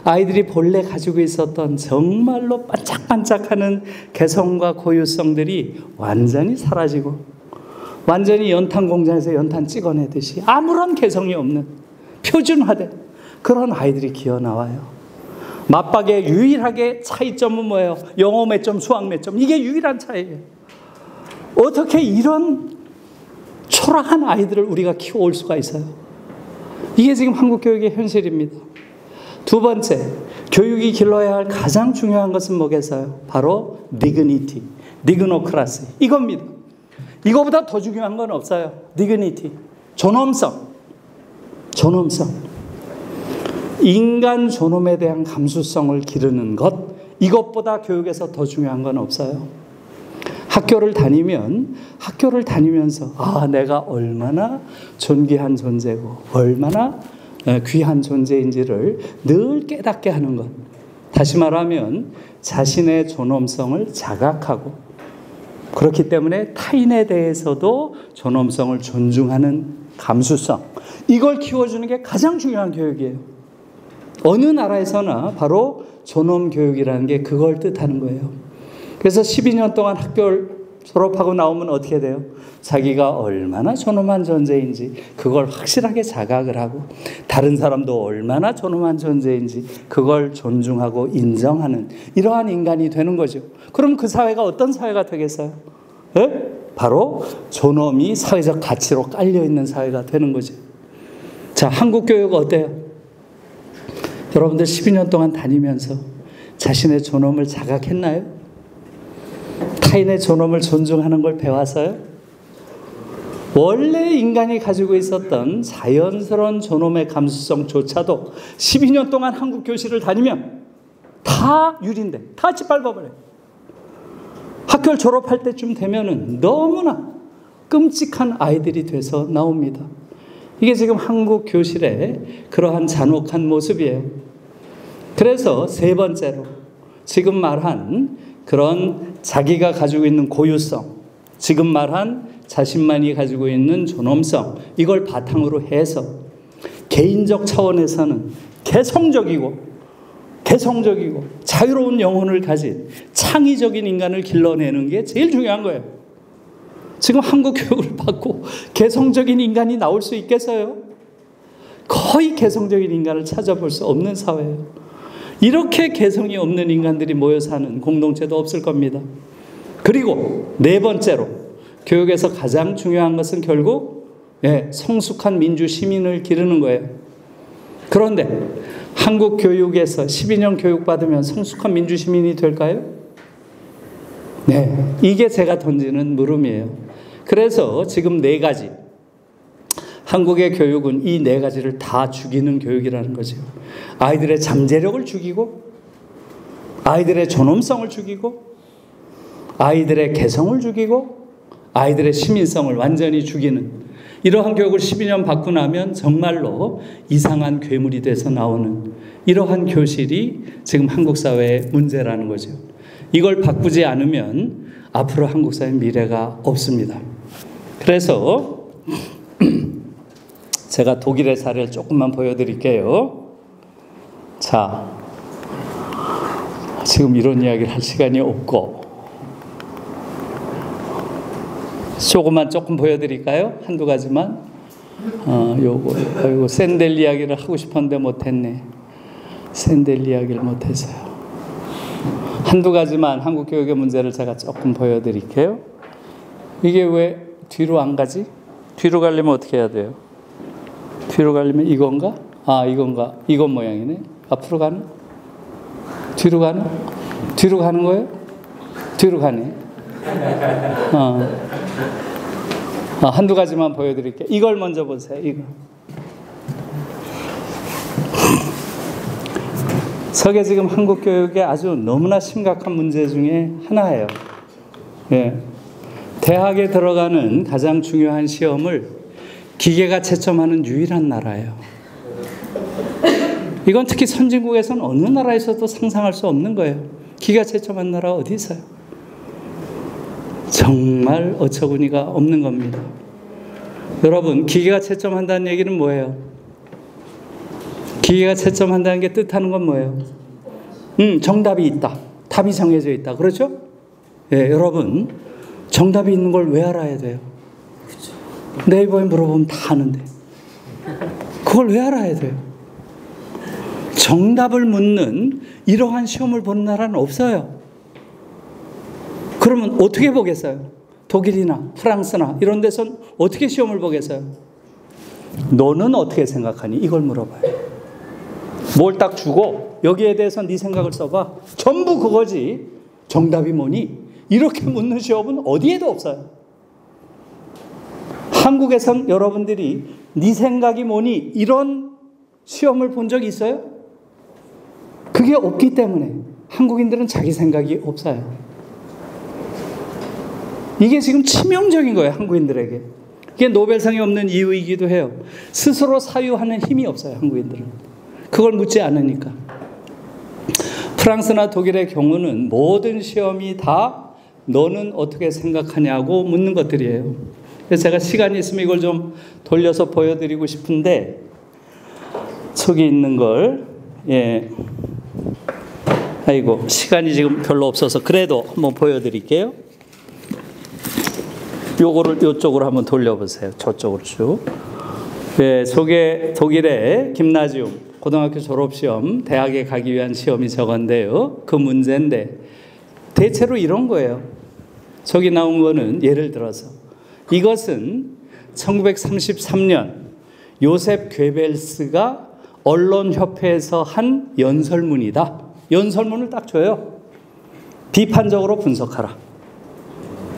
아이들이 본래 가지고 있었던 정말로 반짝반짝하는 개성과 고유성들이 완전히 사라지고 완전히 연탄 공장에서 연탄 찍어내듯이 아무런 개성이 없는 표준화된 그런 아이들이 기어 나와요. 맞박의 유일하게 차이점은 뭐예요? 영어 몇 점, 수학 몇 점. 이게 유일한 차이예요. 어떻게 이런 초라한 아이들을 우리가 키워올 수가 있어요? 이게 지금 한국 교육의 현실입니다. 두 번째, 교육이 길러야 할 가장 중요한 것은 뭐겠어요? 바로 dignity, dignocracy 이겁니다. 이거보다 더 중요한 건 없어요. dignity, 존엄성. 인간 존엄에 대한 감수성을 기르는 것, 이것보다 교육에서 더 중요한 건 없어요. 학교를 다니면서 내가 얼마나 존귀한 존재고 얼마나 귀한 존재인지를 늘 깨닫게 하는 것. 다시 말하면 자신의 존엄성을 자각하고, 그렇기 때문에 타인에 대해서도 존엄성을 존중하는 감수성, 이걸 키워주는 게 가장 중요한 교육이에요. 어느 나라에서나 바로 존엄 교육이라는 게 그걸 뜻하는 거예요. 그래서 12년 동안 학교를 졸업하고 나오면 어떻게 돼요? 자기가 얼마나 존엄한 존재인지 그걸 확실하게 자각을 하고, 다른 사람도 얼마나 존엄한 존재인지 그걸 존중하고 인정하는 이러한 인간이 되는 거죠. 그럼 그 사회가 어떤 사회가 되겠어요? 바로 존엄이 사회적 가치로 깔려있는 사회가 되는 거죠. 자, 한국 교육 어때요? 여러분들 12년 동안 다니면서 자신의 존엄을 자각했나요? 타인의 존엄을 존중하는 걸 배웠어요? 원래 인간이 가지고 있었던 자연스러운 존엄의 감수성조차도 12년 동안 한국 교실을 다니면 다 유린돼. 다 짓밟아버려요. 학교를 졸업할 때쯤 되면은 너무나 끔찍한 아이들이 돼서 나옵니다. 이게 지금 한국 교실의 그러한 잔혹한 모습이에요. 그래서 세 번째로 지금 말한 그런 자기가 가지고 있는 고유성, 지금 말한 자신만이 가지고 있는 존엄성, 이걸 바탕으로 해서 개인적 차원에서는 개성적이고 자유로운 영혼을 가진 창의적인 인간을 길러내는 게 제일 중요한 거예요. 지금 한국 교육을 받고 개성적인 인간이 나올 수 있겠어요? 거의 개성적인 인간을 찾아볼 수 없는 사회예요. 이렇게 개성이 없는 인간들이 모여 사는 공동체도 없을 겁니다. 그리고 네 번째로 교육에서 가장 중요한 것은 결국 성숙한 민주 시민을 기르는 거예요. 그런데 한국 교육에서 12년 교육받으면 성숙한 민주 시민이 될까요? 네, 이게 제가 던지는 물음이에요. 그래서 지금 네 가지, 한국의 교육은 이 네 가지를 다 죽이는 교육이라는 거죠. 아이들의 잠재력을 죽이고, 아이들의 존엄성을 죽이고, 아이들의 개성을 죽이고, 아이들의 시민성을 완전히 죽이는 이러한 교육을 12년 받고 나면 정말로 이상한 괴물이 돼서 나오는 이러한 교실이 지금 한국 사회의 문제라는 거죠. 이걸 바꾸지 않으면 앞으로 한국 사회의 미래가 없습니다. 그래서 제가 독일의 사례를 조금만 보여드릴게요. 자, 지금 이런 이야기를 할 시간이 없고 조금 보여드릴까요? 한두 가지만. 요거 샌델 이야기를 하고 싶었는데 못했네. 샌델 이야기를 못해서요. 한두 가지만 한국 교육의 문제를 제가 조금 보여드릴게요. 이게 왜 뒤로 안 가지? 뒤로 가려면 어떻게 해야 돼요? 뒤로 가려면 이건가? 이건가? 이건 모양이네. 앞으로 가는? 뒤로 가는? 뒤로 가는 거예요? 뒤로 가네. 한두 가지만 보여드릴게요. 이걸 먼저 보세요. 이거. 저게 지금 한국 교육의 아주 너무나 심각한 문제 중에 하나예요. 대학에 들어가는 가장 중요한 시험을 기계가 채점하는 유일한 나라예요. 이건 특히 선진국에서는 어느 나라에서도 상상할 수 없는 거예요. 기계가 채점한 나라가 어디 있어요? 정말 어처구니가 없는 겁니다. 여러분, 기계가 채점한다는 얘기는 뭐예요? 기계가 채점한다는 게 뜻하는 건 뭐예요? 정답이 있다. 답이 정해져 있다. 그렇죠? 여러분, 정답이 있는 걸 왜 알아야 돼요? 네이버에 물어보면 다 아는데 그걸 왜 알아야 돼요? 정답을 묻는 이러한 시험을 보는 나라는 없어요. 그러면 어떻게 보겠어요? 독일이나 프랑스나 이런 데선 어떻게 시험을 보겠어요? 너는 어떻게 생각하니? 이걸 물어봐요. 뭘 딱 주고 여기에 대해서 네 생각을 써봐. 전부 그거지. 정답이 뭐니? 이렇게 묻는 시험은 어디에도 없어요. 한국에선 여러분들이 네 생각이 뭐니? 이런 시험을 본 적이 있어요? 그게 없기 때문에 한국인들은 자기 생각이 없어요. 이게 지금 치명적인 거예요, 한국인들에게. 이게 노벨상이 없는 이유이기도 해요. 스스로 사유하는 힘이 없어요, 한국인들은. 그걸 묻지 않으니까. 프랑스나 독일의 경우는 모든 시험이 다 너는 어떻게 생각하냐고 묻는 것들이에요. 그래서 제가 시간이 있으면 이걸 좀 돌려서 보여드리고 싶은데, 속에 있는 걸, 아이고, 시간이 지금 별로 없어서 그래도 한번 보여드릴게요. 요거를 이쪽으로 한번 돌려보세요. 저쪽으로 쭉. 속에 독일의 김나지움 고등학교 졸업시험, 대학에 가기 위한 시험이 저건데요. 그 문제인데, 대체로 이런 거예요. 저기 나온 거는 예를 들어서, 이것은 1933년 요셉 괴벨스가 언론협회에서 한 연설문이다. 연설문을 딱 줘요. 비판적으로 분석하라.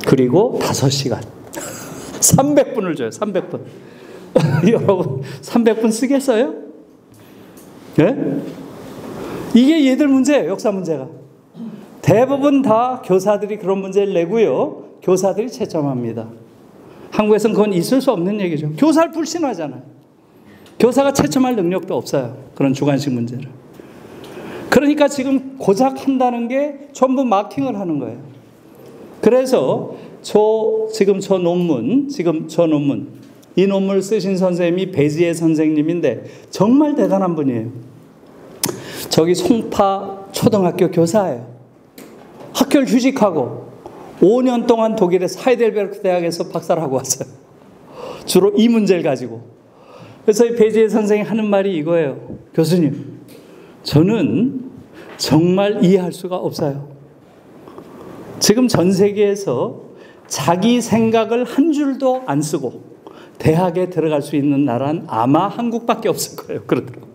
그리고 5시간. 300분을 줘요. 300분. 여러분 300분 쓰겠어요? 네? 이게 얘들 문제예요. 역사 문제가. 대부분 다 교사들이 그런 문제를 내고요. 교사들이 채점합니다. 한국에서는 그건 있을 수 없는 얘기죠. 교사를 불신하잖아요. 교사가 채점할 능력도 없어요. 그런 주관식 문제를. 그러니까 지금 고작 한다는 게 전부 마킹을 하는 거예요. 그래서 지금 저 논문, 이 논문을 쓰신 선생님이 배지혜 선생님인데 정말 대단한 분이에요. 저기 송파 초등학교 교사예요. 학교를 휴직하고 5년 동안 독일의 하이델베르크 대학에서 박사를 하고 왔어요. 주로 이 문제를 가지고. 그래서 이 배지혜 선생이 하는 말이 이거예요. 교수님, 저는 정말 이해할 수가 없어요. 지금 전 세계에서 자기 생각을 한 줄도 안 쓰고 대학에 들어갈 수 있는 나라는 아마 한국밖에 없을 거예요. 그러더라고요.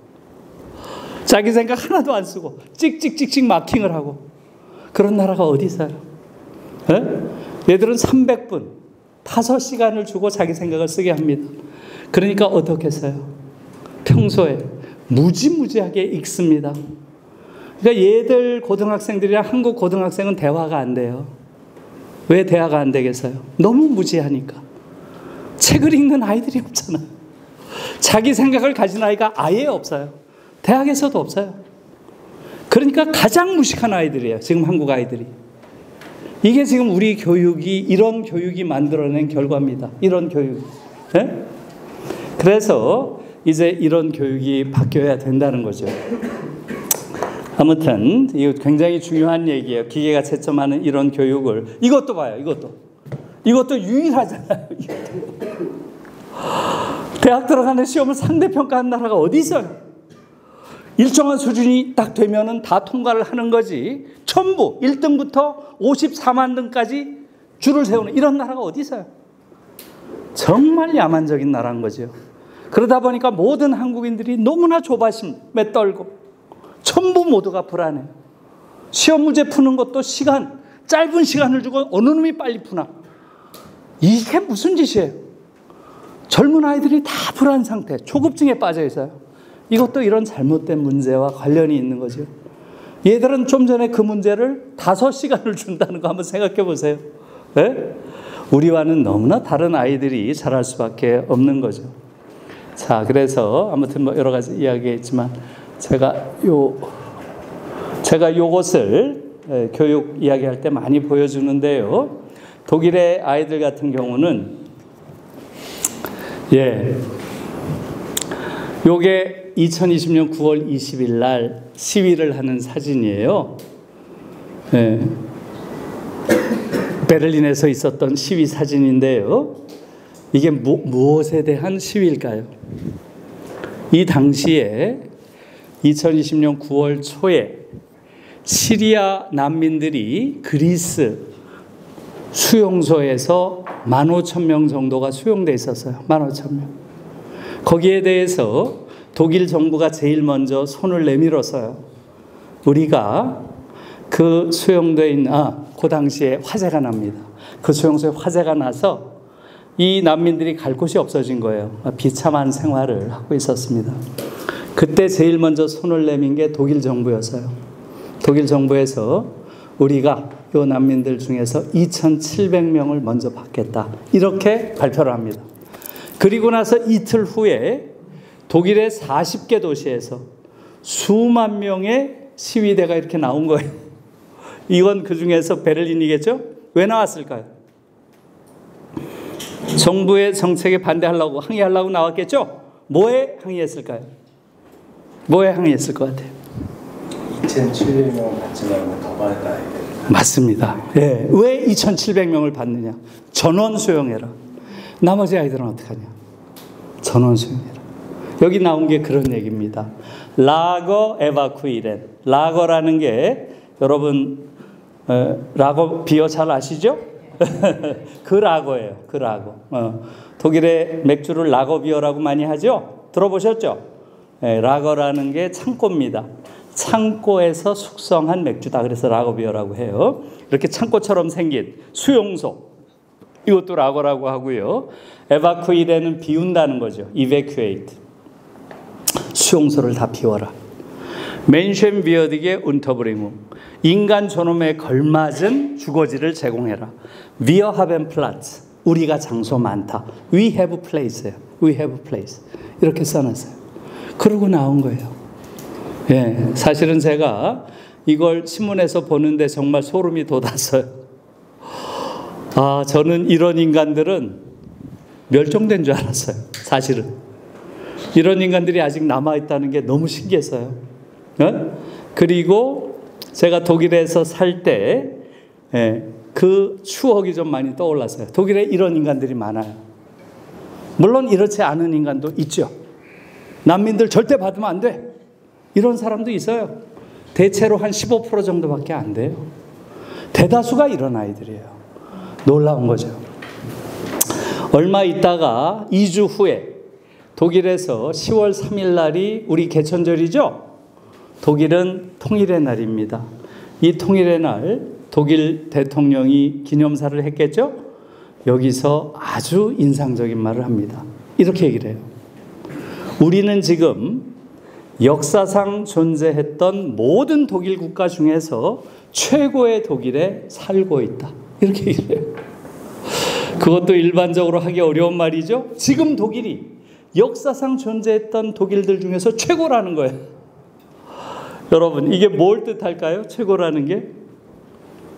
자기 생각 하나도 안 쓰고 찍찍찍찍 마킹을 하고. 그런 나라가 어디 있어요? 얘들은 300분, 5시간을 주고 자기 생각을 쓰게 합니다. 그러니까 어떻게 써요? 평소에 무지무지하게 읽습니다. 그러니까 얘들 고등학생들이랑 한국 고등학생은 대화가 안 돼요. 왜 대화가 안 되겠어요? 너무 무지하니까. 책을 읽는 아이들이 없잖아요. 자기 생각을 가진 아이가 아예 없어요. 대학에서도 없어요. 그러니까 가장 무식한 아이들이에요. 지금 한국 아이들이. 이게 지금 우리 교육이, 이런 교육이 만들어낸 결과입니다. 이런 교육. 네? 그래서 이제 이런 교육이 바뀌어야 된다는 거죠. 아무튼 이거 굉장히 중요한 얘기예요. 기계가 채점하는 이런 교육을. 이것도 봐요. 이것도 유일하잖아요. 대학 들어가는 시험을 상대평가한 나라가 어디 있어요? 일정한 수준이 딱 되면은 다 통과를 하는 거지. 전부 1등부터 54만 등까지 줄을 세우는 이런 나라가 어디 있어요? 정말 야만적인 나라인 거죠. 그러다 보니까 모든 한국인들이 너무나 조바심에 떨고 전부 모두가 불안해요. 시험 문제 푸는 것도 짧은 시간을 주고 어느 놈이 빨리 푸나. 이게 무슨 짓이에요? 젊은 아이들이 다 불안 상태, 초급증에 빠져 있어요. 이것도 이런 잘못된 문제와 관련이 있는 거죠. 얘들은 좀 전에 그 문제를 5시간을 준다는 거 한번 생각해 보세요. 네? 우리와는 너무나 다른 아이들이 자랄 수밖에 없는 거죠. 자, 그래서 아무튼 뭐 여러 가지 이야기했지만 제가 요것을 교육 이야기할 때 많이 보여주는데요. 독일의 아이들 같은 경우는 요게 2020년 9월 20일 날 시위를 하는 사진이에요. 베를린에서 있었던 시위 사진인데요. 이게 무엇에 대한 시위일까요? 이 당시에 2020년 9월 초에 시리아 난민들이 그리스 수용소에서 15,000명 정도가 수용돼 있었어요. 15,000명. 거기에 대해서 독일 정부가 제일 먼저 손을 내밀었어요. 우리가 그 수용돼 있는, 그 당시에 화재가 납니다. 그 수용소에 화재가 나서 이 난민들이 갈 곳이 없어진 거예요. 비참한 생활을 하고 있었습니다. 그때 제일 먼저 손을 내민 게 독일 정부였어요. 독일 정부에서 우리가 요 난민들 중에서 2,700명을 먼저 받겠다. 이렇게 발표를 합니다. 그리고 나서 이틀 후에 독일의 40개 도시에서 수만 명의 시위대가 이렇게 나온 거예요. 이건 그 중에서 베를린이겠죠? 왜 나왔을까요? 정부의 정책에 반대하려고, 항의하려고 나왔겠죠? 뭐에 항의했을까요? 뭐에 항의했을 것 같아요? 2,700명 받지 말고 더 받아야 돼. 맞습니다. 예. 왜 2,700명을 받느냐? 전원 수용해라. 나머지 아이들은 어떡하냐? 전원 수용해라. 여기 나온 게 그런 얘기입니다. 라거 에바쿠이렌. 라거라는 게 여러분 라거 비어 잘 아시죠? 그 라거예요. 그 라거. 독일의 맥주를 라거 비어라고 많이 하죠? 들어보셨죠? 예, 라거라는 게 창고입니다. 창고에서 숙성한 맥주다. 그래서 라거 비어라고 해요. 이렇게 창고처럼 생긴 수용소. 이것도 라거라고 하고요. 에바쿠이렌은 비운다는 거죠. evacuate. 수용소를 다 비워라. 멘셴비어디게 운터브링우. 인간 존엄에 걸맞은 주거지를 제공해라. Wir haben Platz. 우리가 장소 많다. We have place예요. We have place. 이렇게 써놨어요. 그러고 나온 거예요. 예, 사실은 제가 이걸 신문에서 보는데 정말 소름이 돋았어요. 아, 저는 이런 인간들은 멸종된 줄 알았어요. 사실은. 이런 인간들이 아직 남아있다는 게 너무 신기했어요. 그리고 제가 독일에서 살 때 그 추억이 좀 많이 떠올랐어요. 독일에 이런 인간들이 많아요. 물론 이렇지 않은 인간도 있죠. 난민들 절대 받으면 안 돼. 이런 사람도 있어요. 대체로 한 15% 정도밖에 안 돼요. 대다수가 이런 아이들이에요. 놀라운 거죠. 얼마 있다가 2주 후에 독일에서 10월 3일 날이 우리 개천절이죠. 독일은 통일의 날입니다. 이 통일의 날 독일 대통령이 기념사를 했겠죠. 여기서 아주 인상적인 말을 합니다. 이렇게 얘기를 해요. 우리는 지금 역사상 존재했던 모든 독일 국가 중에서 최고의 독일에 살고 있다. 이렇게 얘기를 해요. 그것도 일반적으로 하기 어려운 말이죠. 지금 독일이 역사상 존재했던 독일들 중에서 최고라는 거예요. 여러분, 이게 뭘 뜻할까요? 최고라는 게?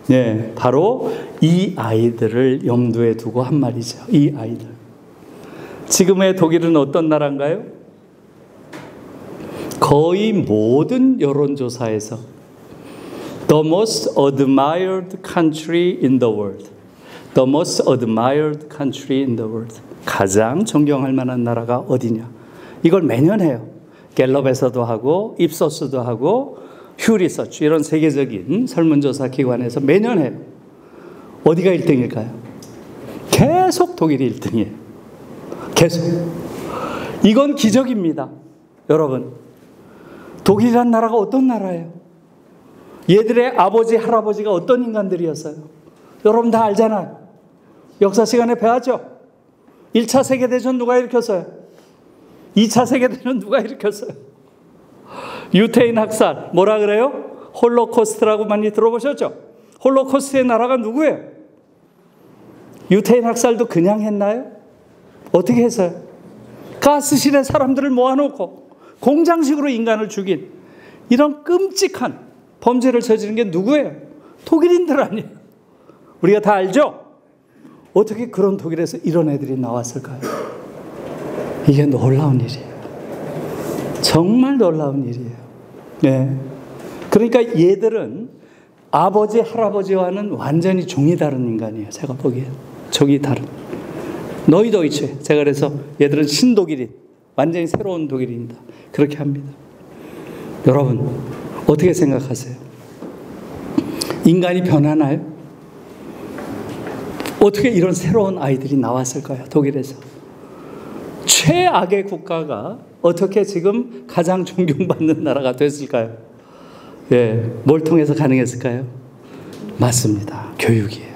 네, 바로 이 아이들을 염두에 두고 한 말이죠. 이 아이들. 지금의 독일은 어떤 나라인가요? 거의 모든 여론조사에서 The most admired country in the world. The most admired country in the world. 가장 존경할 만한 나라가 어디냐. 이걸 매년 해요. 갤럽에서도 하고 입소스도 하고 휴 리서치 이런 세계적인 설문조사 기관에서 매년 해요. 어디가 1등일까요? 계속 독일이 1등이에요. 계속. 이건 기적입니다. 여러분, 독일이란 나라가 어떤 나라예요? 얘들의 아버지, 할아버지가 어떤 인간들이었어요? 여러분 다 알잖아요. 역사 시간에 배웠죠? 1차 세계대전 누가 일으켰어요? 2차 세계대전 누가 일으켰어요? 유태인 학살, 뭐라 그래요? 홀로코스트라고 많이 들어보셨죠? 홀로코스트의 나라가 누구예요? 유태인 학살도 그냥 했나요? 어떻게 했어요? 가스실에 사람들을 모아놓고 공장식으로 인간을 죽인 이런 끔찍한 범죄를 저지른 게 누구예요? 독일인들 아니에요? 우리가 다 알죠? 어떻게 그런 독일에서 이런 애들이 나왔을까요? 이게 놀라운 일이에요. 정말 놀라운 일이에요. 네. 그러니까 얘들은 아버지, 할아버지와는 완전히 종이 다른 인간이에요. 제가 보기엔. 종이 다른. 너희 도이체. 제가 그래서 얘들은 신독일인. 완전히 새로운 독일입니다. 그렇게 합니다. 여러분, 어떻게 생각하세요? 인간이 변하나요? 어떻게 이런 새로운 아이들이 나왔을까요? 독일에서. 최악의 국가가 어떻게 지금 가장 존경받는 나라가 됐을까요? 예, 뭘 통해서 가능했을까요? 맞습니다. 교육이에요.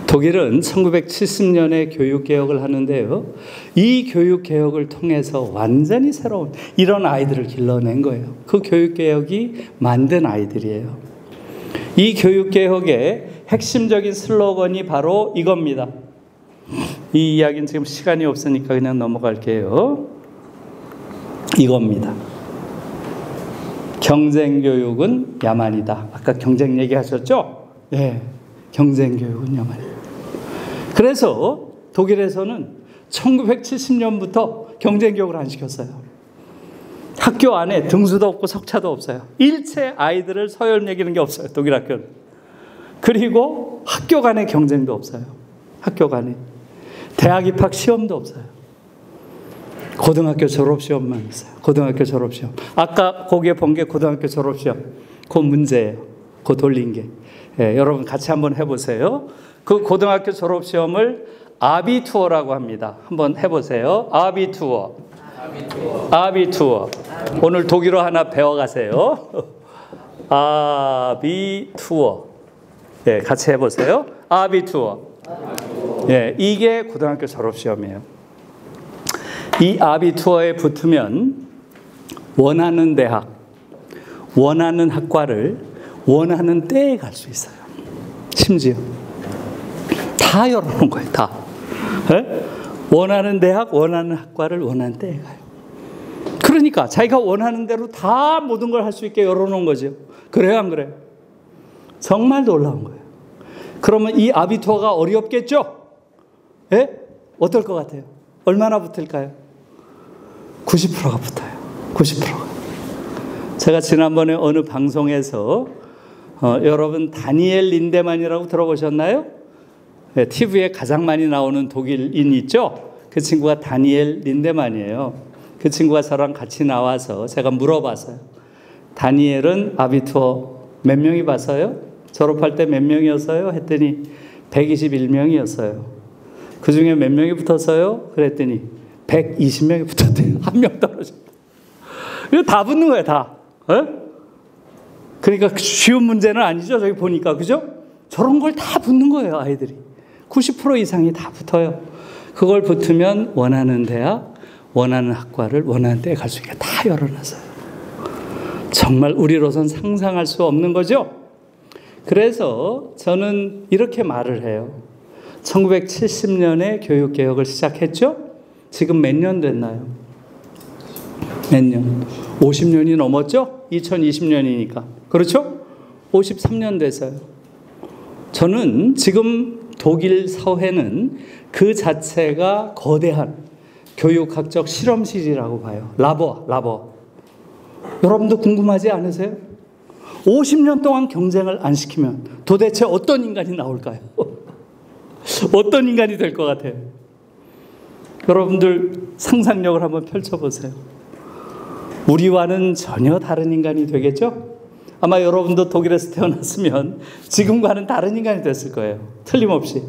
독일은 1970년에 교육개혁을 하는데요. 이 교육개혁을 통해서 완전히 새로운 이런 아이들을 길러낸 거예요. 그 교육개혁이 만든 아이들이에요. 이 교육개혁의 핵심적인 슬로건이 바로 이겁니다. 이 이야기는 지금 시간이 없으니까 그냥 넘어갈게요. 이겁니다. 경쟁교육은 야만이다. 아까 경쟁 얘기하셨죠? 네, 경쟁교육은 야만이다. 그래서 독일에서는 1970년부터 경쟁교육을 안 시켰어요. 학교 안에 등수도 없고 석차도 없어요. 일체 아이들을 서열 매기는 게 없어요. 독일 학교는. 그리고 학교 간의 경쟁도 없어요. 학교 간에. 대학 입학 시험도 없어요. 고등학교 졸업시험만 있어요. 고등학교 졸업시험. 아까 거기에 본 게 고등학교 졸업시험. 그 문제예요. 그 돌린 게. 예, 여러분 같이 한번 해보세요. 그 고등학교 졸업시험을 아비투어라고 합니다. 한번 해보세요. 아비투어. 아비투어. 오늘 독일어 하나 배워가세요. 아비투어. 예, 같이 해보세요. 아비투어. 예, 이게 고등학교 졸업시험이에요. 이 아비투어에 붙으면 원하는 대학, 원하는 학과를 원하는 때에 갈 수 있어요. 심지어 다 열어놓은 거예요. 다. 예? 원하는 대학, 원하는 학과를 원하는 때에 가요. 그러니까 자기가 원하는 대로 다 모든 걸 할 수 있게 열어놓은 거죠. 그래요, 안 그래요? 정말 놀라운 거예요. 그러면 이 아비투어가 어렵겠죠? 예? 어떨 것 같아요? 얼마나 붙을까요? 90%가 붙어요. 90%가. 제가 지난번에 어느 방송에서 여러분 다니엘 린데만이라고 들어보셨나요? 네, TV에 가장 많이 나오는 독일인 있죠? 그 친구가 다니엘 린데만이에요. 그 친구가 저랑 같이 나와서 제가 물어봤어요. 다니엘은 아비투어 몇 명이 봤어요? 졸업할 때 몇 명이었어요? 했더니 121명이었어요. 그 중에 몇 명이 붙었어요? 그랬더니 120명이 붙었대요. 한 명 떨어졌다. 이거 다 붙는 거예요, 다. 에? 그러니까 쉬운 문제는 아니죠. 저기 보니까, 그죠? 저런 걸 다 붙는 거예요, 아이들이. 90% 이상이 다 붙어요. 그걸 붙으면 원하는 대학, 원하는 학과를 원하는 때에 갈 수 있게 다 열어놨어요. 정말 우리로선 상상할 수 없는 거죠? 그래서 저는 이렇게 말을 해요. 1970년에 교육개혁을 시작했죠? 지금 몇 년 됐나요? 몇 년? 50년이 넘었죠? 2020년이니까. 그렇죠? 53년 됐어요. 저는 지금 독일 사회는 그 자체가 거대한 교육학적 실험실이라고 봐요. 라보. 여러분도 궁금하지 않으세요? 50년 동안 경쟁을 안 시키면 도대체 어떤 인간이 나올까요? 어떤 인간이 될 것 같아요? 여러분들 상상력을 한번 펼쳐보세요. 우리와는 전혀 다른 인간이 되겠죠? 아마 여러분도 독일에서 태어났으면 지금과는 다른 인간이 됐을 거예요. 틀림없이.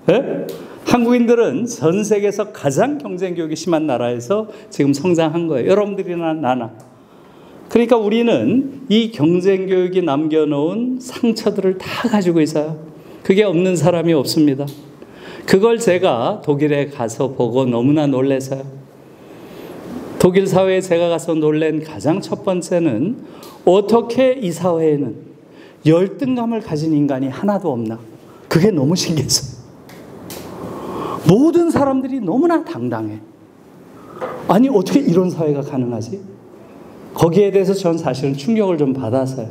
네? 한국인들은 전 세계에서 가장 경쟁 교육이 심한 나라에서 지금 성장한 거예요. 여러분들이나 나나. 그러니까 우리는 이 경쟁 교육이 남겨놓은 상처들을 다 가지고 있어요. 그게 없는 사람이 없습니다. 그걸 제가 독일에 가서 보고 너무나 놀라서요. 독일 사회에 제가 가서 놀란 가장 첫 번째는 어떻게 이 사회에는 열등감을 가진 인간이 하나도 없나. 그게 너무 신기했어요. 모든 사람들이 너무나 당당해. 아니 어떻게 이런 사회가 가능하지? 거기에 대해서 전 사실은 충격을 좀 받았어요.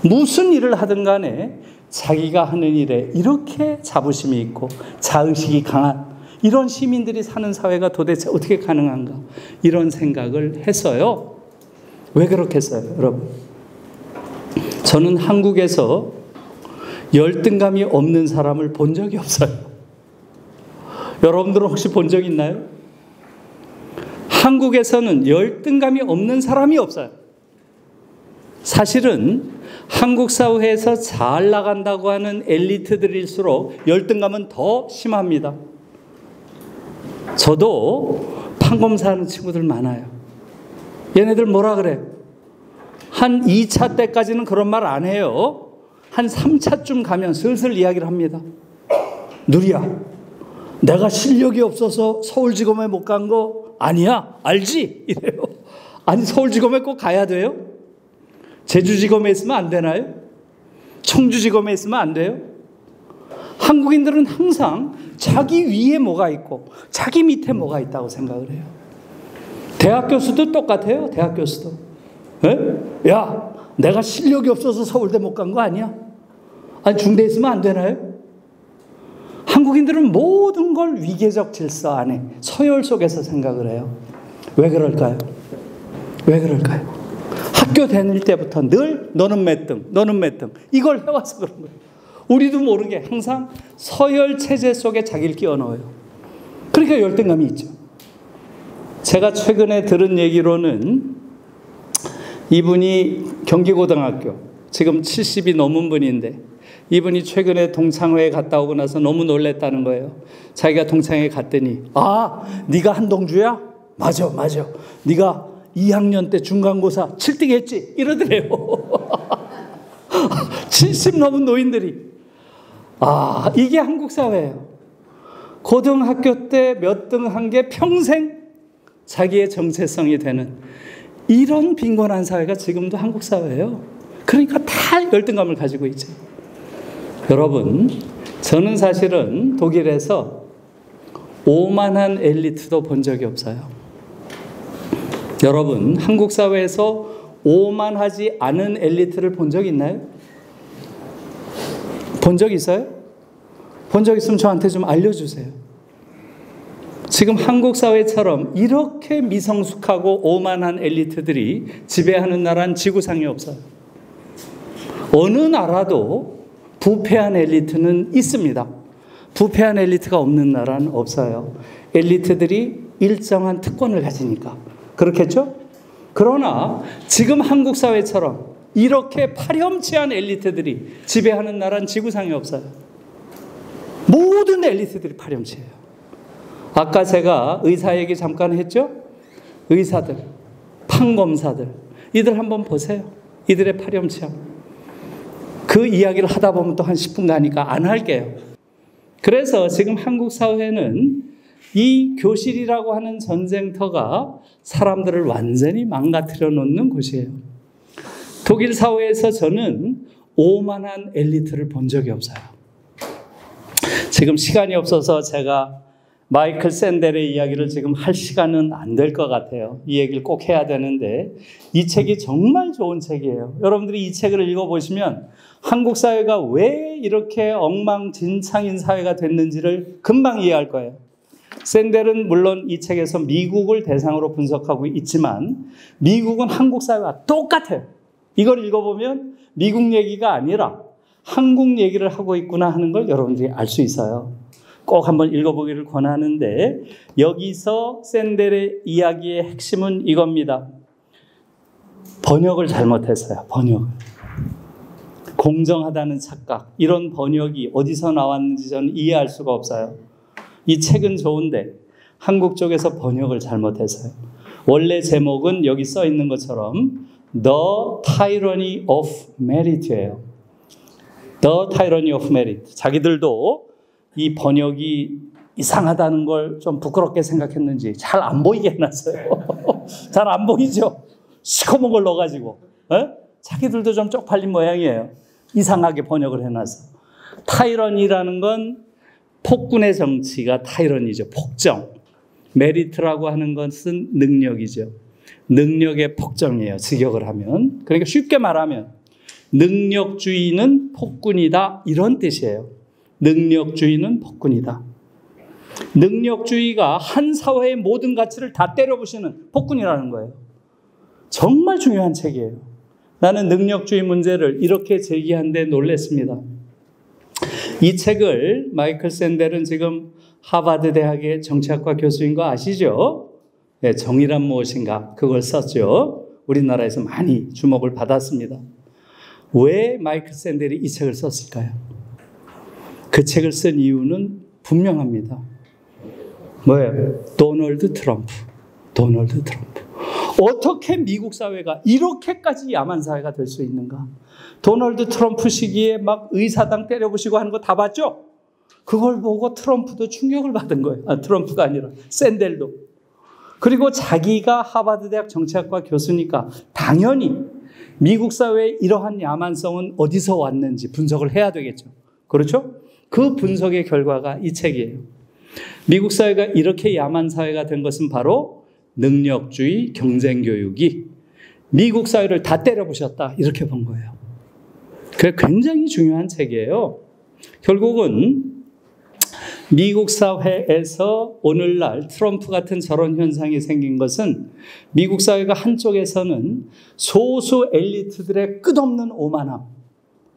무슨 일을 하든 간에 자기가 하는 일에 이렇게 자부심이 있고 자의식이 강한 이런 시민들이 사는 사회가 도대체 어떻게 가능한가, 이런 생각을 했어요. 왜 그렇겠어요, 여러분? 저는 한국에서 열등감이 없는 사람을 본 적이 없어요. 여러분들은 혹시 본 적 있나요? 한국에서는 열등감이 없는 사람이 없어요. 사실은 한국 사회에서 잘 나간다고 하는 엘리트들일수록 열등감은 더 심합니다. 저도 판검사하는 친구들 많아요. 얘네들 뭐라 그래? 한 2차 때까지는 그런 말 안 해요. 한 3차쯤 가면 슬슬 이야기를 합니다. 누리야, 내가 실력이 없어서 서울지검에 못 간 거 아니야? 알지? 이래요. 아니 서울지검에 꼭 가야 돼요? 제주지검에 있으면 안 되나요? 청주지검에 있으면 안 돼요? 한국인들은 항상 자기 위에 뭐가 있고 자기 밑에 뭐가 있다고 생각을 해요. 대학 교수도 똑같아요. 대학 교수도. 에? 야, 내가 실력이 없어서 서울대 못 간 거 아니야? 아니, 중대에 있으면 안 되나요? 한국인들은 모든 걸 위계적 질서 안에 서열 속에서 생각을 해요. 왜 그럴까요? 왜 그럴까요? 학교 다닐 때부터 늘 너는 몇 등, 너는 몇 등 이걸 해와서 그런 거예요. 우리도 모르게 항상 서열 체제 속에 자기를 끼워 넣어요. 그러니까 열등감이 있죠. 제가 최근에 들은 얘기로는 이분이 경기고등학교, 지금 70이 넘은 분인데 이분이 최근에 동창회에 갔다 오고 나서 너무 놀랬다는 거예요. 자기가 동창회에 갔더니 아, 네가 한동주야? 맞아. 네가 2학년 때 중간고사 7등 했지? 이러더래요. 70 넘은 노인들이. 아, 이게 한국 사회예요. 고등학교 때 몇 등 한 게 평생 자기의 정체성이 되는 이런 빈곤한 사회가 지금도 한국 사회예요. 그러니까 다 열등감을 가지고 있죠. 여러분, 저는 사실은 독일에서 오만한 엘리트도 본 적이 없어요. 여러분, 한국 사회에서 오만하지 않은 엘리트를 본 적 있나요? 본 적 있어요? 본 적 있으면 저한테 좀 알려주세요. 지금 한국 사회처럼 이렇게 미성숙하고 오만한 엘리트들이 지배하는 나라는 지구상에 없어요. 어느 나라도 부패한 엘리트는 있습니다. 부패한 엘리트가 없는 나라는 없어요. 엘리트들이 일정한 특권을 가지니까. 그렇겠죠? 그러나 지금 한국 사회처럼 이렇게 파렴치한 엘리트들이 지배하는 나라는 지구상에 없어요. 모든 엘리트들이 파렴치해요. 아까 제가 의사 얘기 잠깐 했죠? 의사들, 판검사들, 이들 한번 보세요. 이들의 파렴치함. 그 이야기를 하다 보면 또 한 10분 가니까 안 할게요. 그래서 지금 한국 사회는 이 교실이라고 하는 전쟁터가 사람들을 완전히 망가뜨려 놓는 곳이에요. 독일 사회에서 저는 오만한 엘리트를 본 적이 없어요. 지금 시간이 없어서 제가 마이클 샌델의 이야기를 지금 할 시간은 안 될 것 같아요. 이 얘기를 꼭 해야 되는데 이 책이 정말 좋은 책이에요. 여러분들이 이 책을 읽어보시면 한국 사회가 왜 이렇게 엉망진창인 사회가 됐는지를 금방 이해할 거예요. 샌델은 물론 이 책에서 미국을 대상으로 분석하고 있지만 미국은 한국 사회와 똑같아요. 이걸 읽어보면 미국 얘기가 아니라 한국 얘기를 하고 있구나 하는 걸 여러분들이 알 수 있어요. 꼭 한번 읽어보기를 권하는데 여기서 샌델의 이야기의 핵심은 이겁니다. 번역을 잘못했어요. 번역을. 공정하다는 착각, 이런 번역이 어디서 나왔는지 저는 이해할 수가 없어요. 이 책은 좋은데 한국 쪽에서 번역을 잘못했어요. 원래 제목은 여기 써 있는 것처럼 The Tyranny of Merit예요. The Tyranny of Merit. 자기들도 이 번역이 이상하다는 걸 좀 부끄럽게 생각했는지 잘 안 보이게 해놨어요. 잘 안 보이죠? 시커먼 걸 넣어가지고. 자기들도 좀 쪽팔린 모양이에요. 이상하게 번역을 해놔서. 타이러니라는 건 폭군의 정치가 타이러니죠. 폭정. 메리트라고 하는 것은 능력이죠. 능력의 폭정이에요. 직역을 하면. 그러니까 쉽게 말하면 능력주의는 폭군이다, 이런 뜻이에요. 능력주의는 폭군이다. 능력주의가 한 사회의 모든 가치를 다 때려부시는 폭군이라는 거예요. 정말 중요한 책이에요. 나는 능력주의 문제를 이렇게 제기한 데 놀랐습니다. 이 책을 마이클 샌델은 지금 하버드 대학의 정치학과 교수인 거 아시죠? 네, 정의란 무엇인가, 그걸 썼죠. 우리나라에서 많이 주목을 받았습니다. 왜 마이클 샌델이 이 책을 썼을까요? 그 책을 쓴 이유는 분명합니다. 뭐예요? 도널드 트럼프. 어떻게 미국 사회가 이렇게까지 야만 사회가 될 수 있는가? 도널드 트럼프 시기에 막 의사당 때려부시고 하는 거 다 봤죠? 그걸 보고 트럼프도 충격을 받은 거예요. 트럼프가 아니라 샌델도. 그리고 자기가 하버드 대학 정치학과 교수니까 당연히 미국 사회의 이러한 야만성은 어디서 왔는지 분석을 해야 되겠죠. 그렇죠? 그 분석의 결과가 이 책이에요. 미국 사회가 이렇게 야만 사회가 된 것은 바로 능력주의 경쟁교육이 미국 사회를 다 때려부셨다, 이렇게 본 거예요. 그게 굉장히 중요한 책이에요. 결국은 미국 사회에서 오늘날 트럼프 같은 저런 현상이 생긴 것은 미국 사회가 한쪽에서는 소수 엘리트들의 끝없는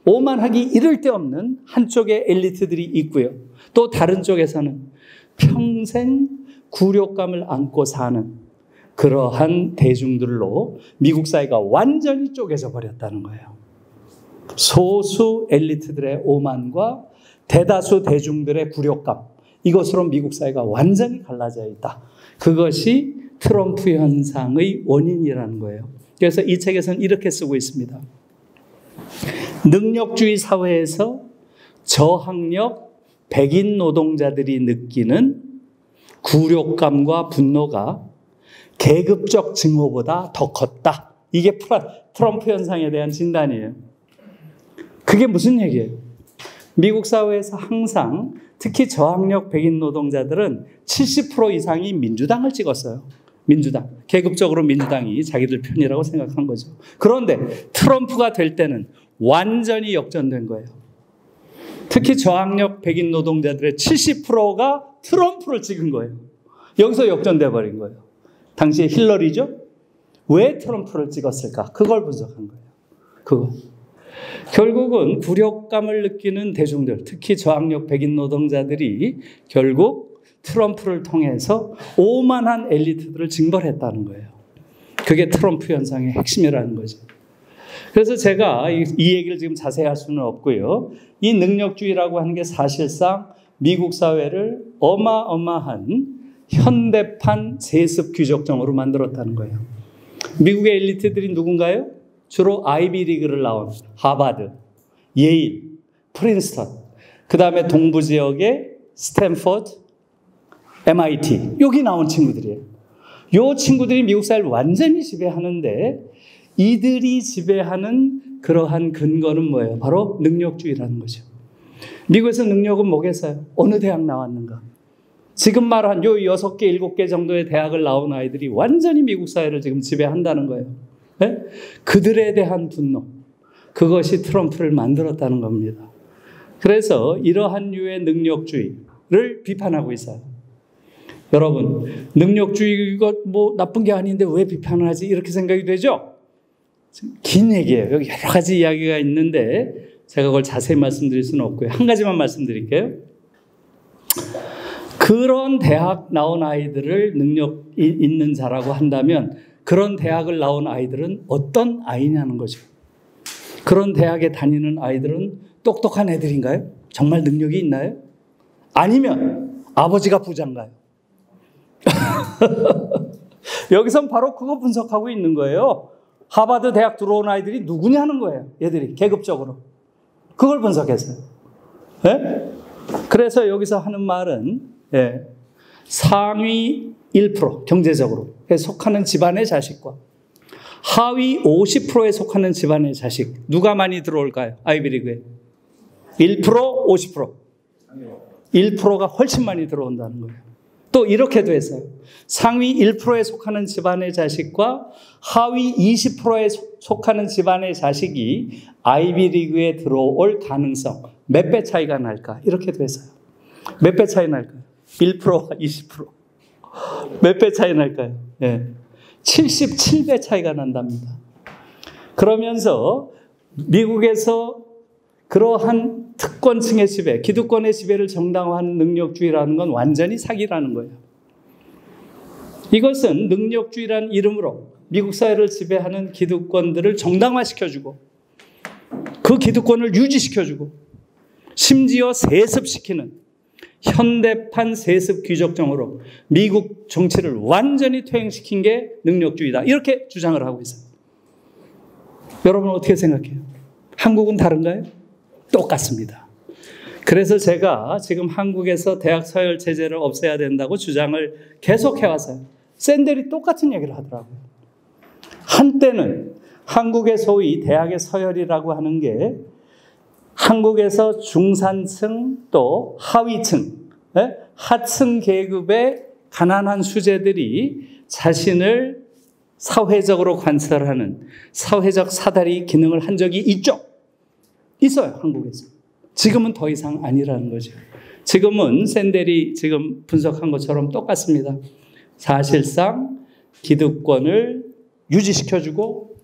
오만하기 이를 데 없는 한쪽의 엘리트들이 있고요. 또 다른 쪽에서는 평생 굴욕감을 안고 사는 그러한 대중들로 미국 사회가 완전히 쪼개져 버렸다는 거예요. 소수 엘리트들의 오만과 대다수 대중들의 굴욕감, 이것으로 미국 사회가 완전히 갈라져 있다. 그것이 트럼프 현상의 원인이라는 거예요. 그래서 이 책에서는 이렇게 쓰고 있습니다. 능력주의 사회에서 저학력 백인 노동자들이 느끼는 굴욕감과 분노가 계급적 증오보다 더 컸다. 이게 트럼프 현상에 대한 진단이에요. 그게 무슨 얘기예요? 미국 사회에서 항상 특히 저학력 백인 노동자들은 70% 이상이 민주당을 찍었어요. 민주당. 계급적으로 민주당이 자기들 편이라고 생각한 거죠. 그런데 트럼프가 될 때는 완전히 역전된 거예요. 특히 저학력 백인 노동자들의 70%가 트럼프를 찍은 거예요. 여기서 역전돼 버린 거예요. 당시에 힐러리죠? 왜 트럼프를 찍었을까? 그걸 분석한 거예요. 그거. 결국은 굴욕감을 느끼는 대중들, 특히 저학력 백인 노동자들이 결국 트럼프를 통해서 오만한 엘리트들을 징벌했다는 거예요. 그게 트럼프 현상의 핵심이라는 거죠. 그래서 제가 이 얘기를 지금 자세히 할 수는 없고요. 이 능력주의라고 하는 게 사실상 미국 사회를 어마어마한 현대판 세습 귀족정으로 만들었다는 거예요. 미국의 엘리트들이 누군가요? 주로 아이비리그를 나온 하버드, 예일, 프린스턴, 그 다음에 동부 지역의 스탠포드, MIT, 여기 나온 친구들이에요. 이 친구들이 미국 사회를 완전히 지배하는데 이들이 지배하는 그러한 근거는 뭐예요? 바로 능력주의라는 거죠. 미국에서 능력은 뭐겠어요? 어느 대학 나왔는가? 지금 말한 요 6개, 7개 정도의 대학을 나온 아이들이 완전히 미국 사회를 지금 지배한다는 거예요. 네? 그들에 대한 분노, 그것이 트럼프를 만들었다는 겁니다. 그래서 이러한 류의 능력주의를 비판하고 있어요. 여러분, 능력주의가 뭐 나쁜 게 아닌데 왜 비판을 하지? 이렇게 생각이 되죠? 긴 얘기예요. 여기 여러 가지 이야기가 있는데 제가 그걸 자세히 말씀드릴 수는 없고요. 한 가지만 말씀드릴게요. 그런 대학 나온 아이들을 능력 있는 자라고 한다면 그런 대학을 나온 아이들은 어떤 아이냐는 거죠. 그런 대학에 다니는 아이들은 똑똑한 애들인가요? 정말 능력이 있나요? 아니면 아버지가 부자인가요? 여기선 바로 그거 분석하고 있는 거예요. 하버드 대학 들어온 아이들이 누구냐는 거예요. 얘들이 계급적으로. 그걸 분석했어요. 네? 그래서 여기서 하는 말은 상위 1% 경제적으로 속하는 집안의 자식과 하위 50%에 속하는 집안의 자식, 누가 많이 들어올까요? 아이비리그에 1%, 50%. 1%가 훨씬 많이 들어온다는 거예요. 또 이렇게도 했어요. 상위 1%에 속하는 집안의 자식과 하위 20%에 속하는 집안의 자식이 아이비리그에 들어올 가능성 몇 배 차이가 날까? 이렇게도 했어요. 몇 배 차이 날까요? 1%와 20%. 몇 배 차이 날까요? 77배 차이가 난답니다. 그러면서 미국에서 그러한 특권층의 지배, 기득권의 지배를 정당화하는 능력주의라는 건 완전히 사기라는 거예요. 이것은 능력주의라는 이름으로 미국 사회를 지배하는 기득권들을 정당화시켜주고 그 기득권을 유지시켜주고 심지어 세습시키는 현대판 세습 귀족정으로 미국 정치를 완전히 퇴행시킨 게 능력주의다. 이렇게 주장을 하고 있어요. 여러분 어떻게 생각해요? 한국은 다른가요? 똑같습니다. 그래서 제가 지금 한국에서 대학 서열 제재를 없애야 된다고 주장을 계속 해왔어요. 샌델이 똑같은 얘기를 하더라고요. 한때는 한국의 소위 대학의 서열이라고 하는 게 한국에서 중산층 또 하위층, 하층 계급의 가난한 수재들이 자신을 사회적으로 관찰하는 사회적 사다리 기능을 한 적이 있어요, 한국에서. 지금은 더 이상 아니라는 거죠. 지금은 샌델이 지금 분석한 것처럼 똑같습니다. 사실상 기득권을 유지시켜주고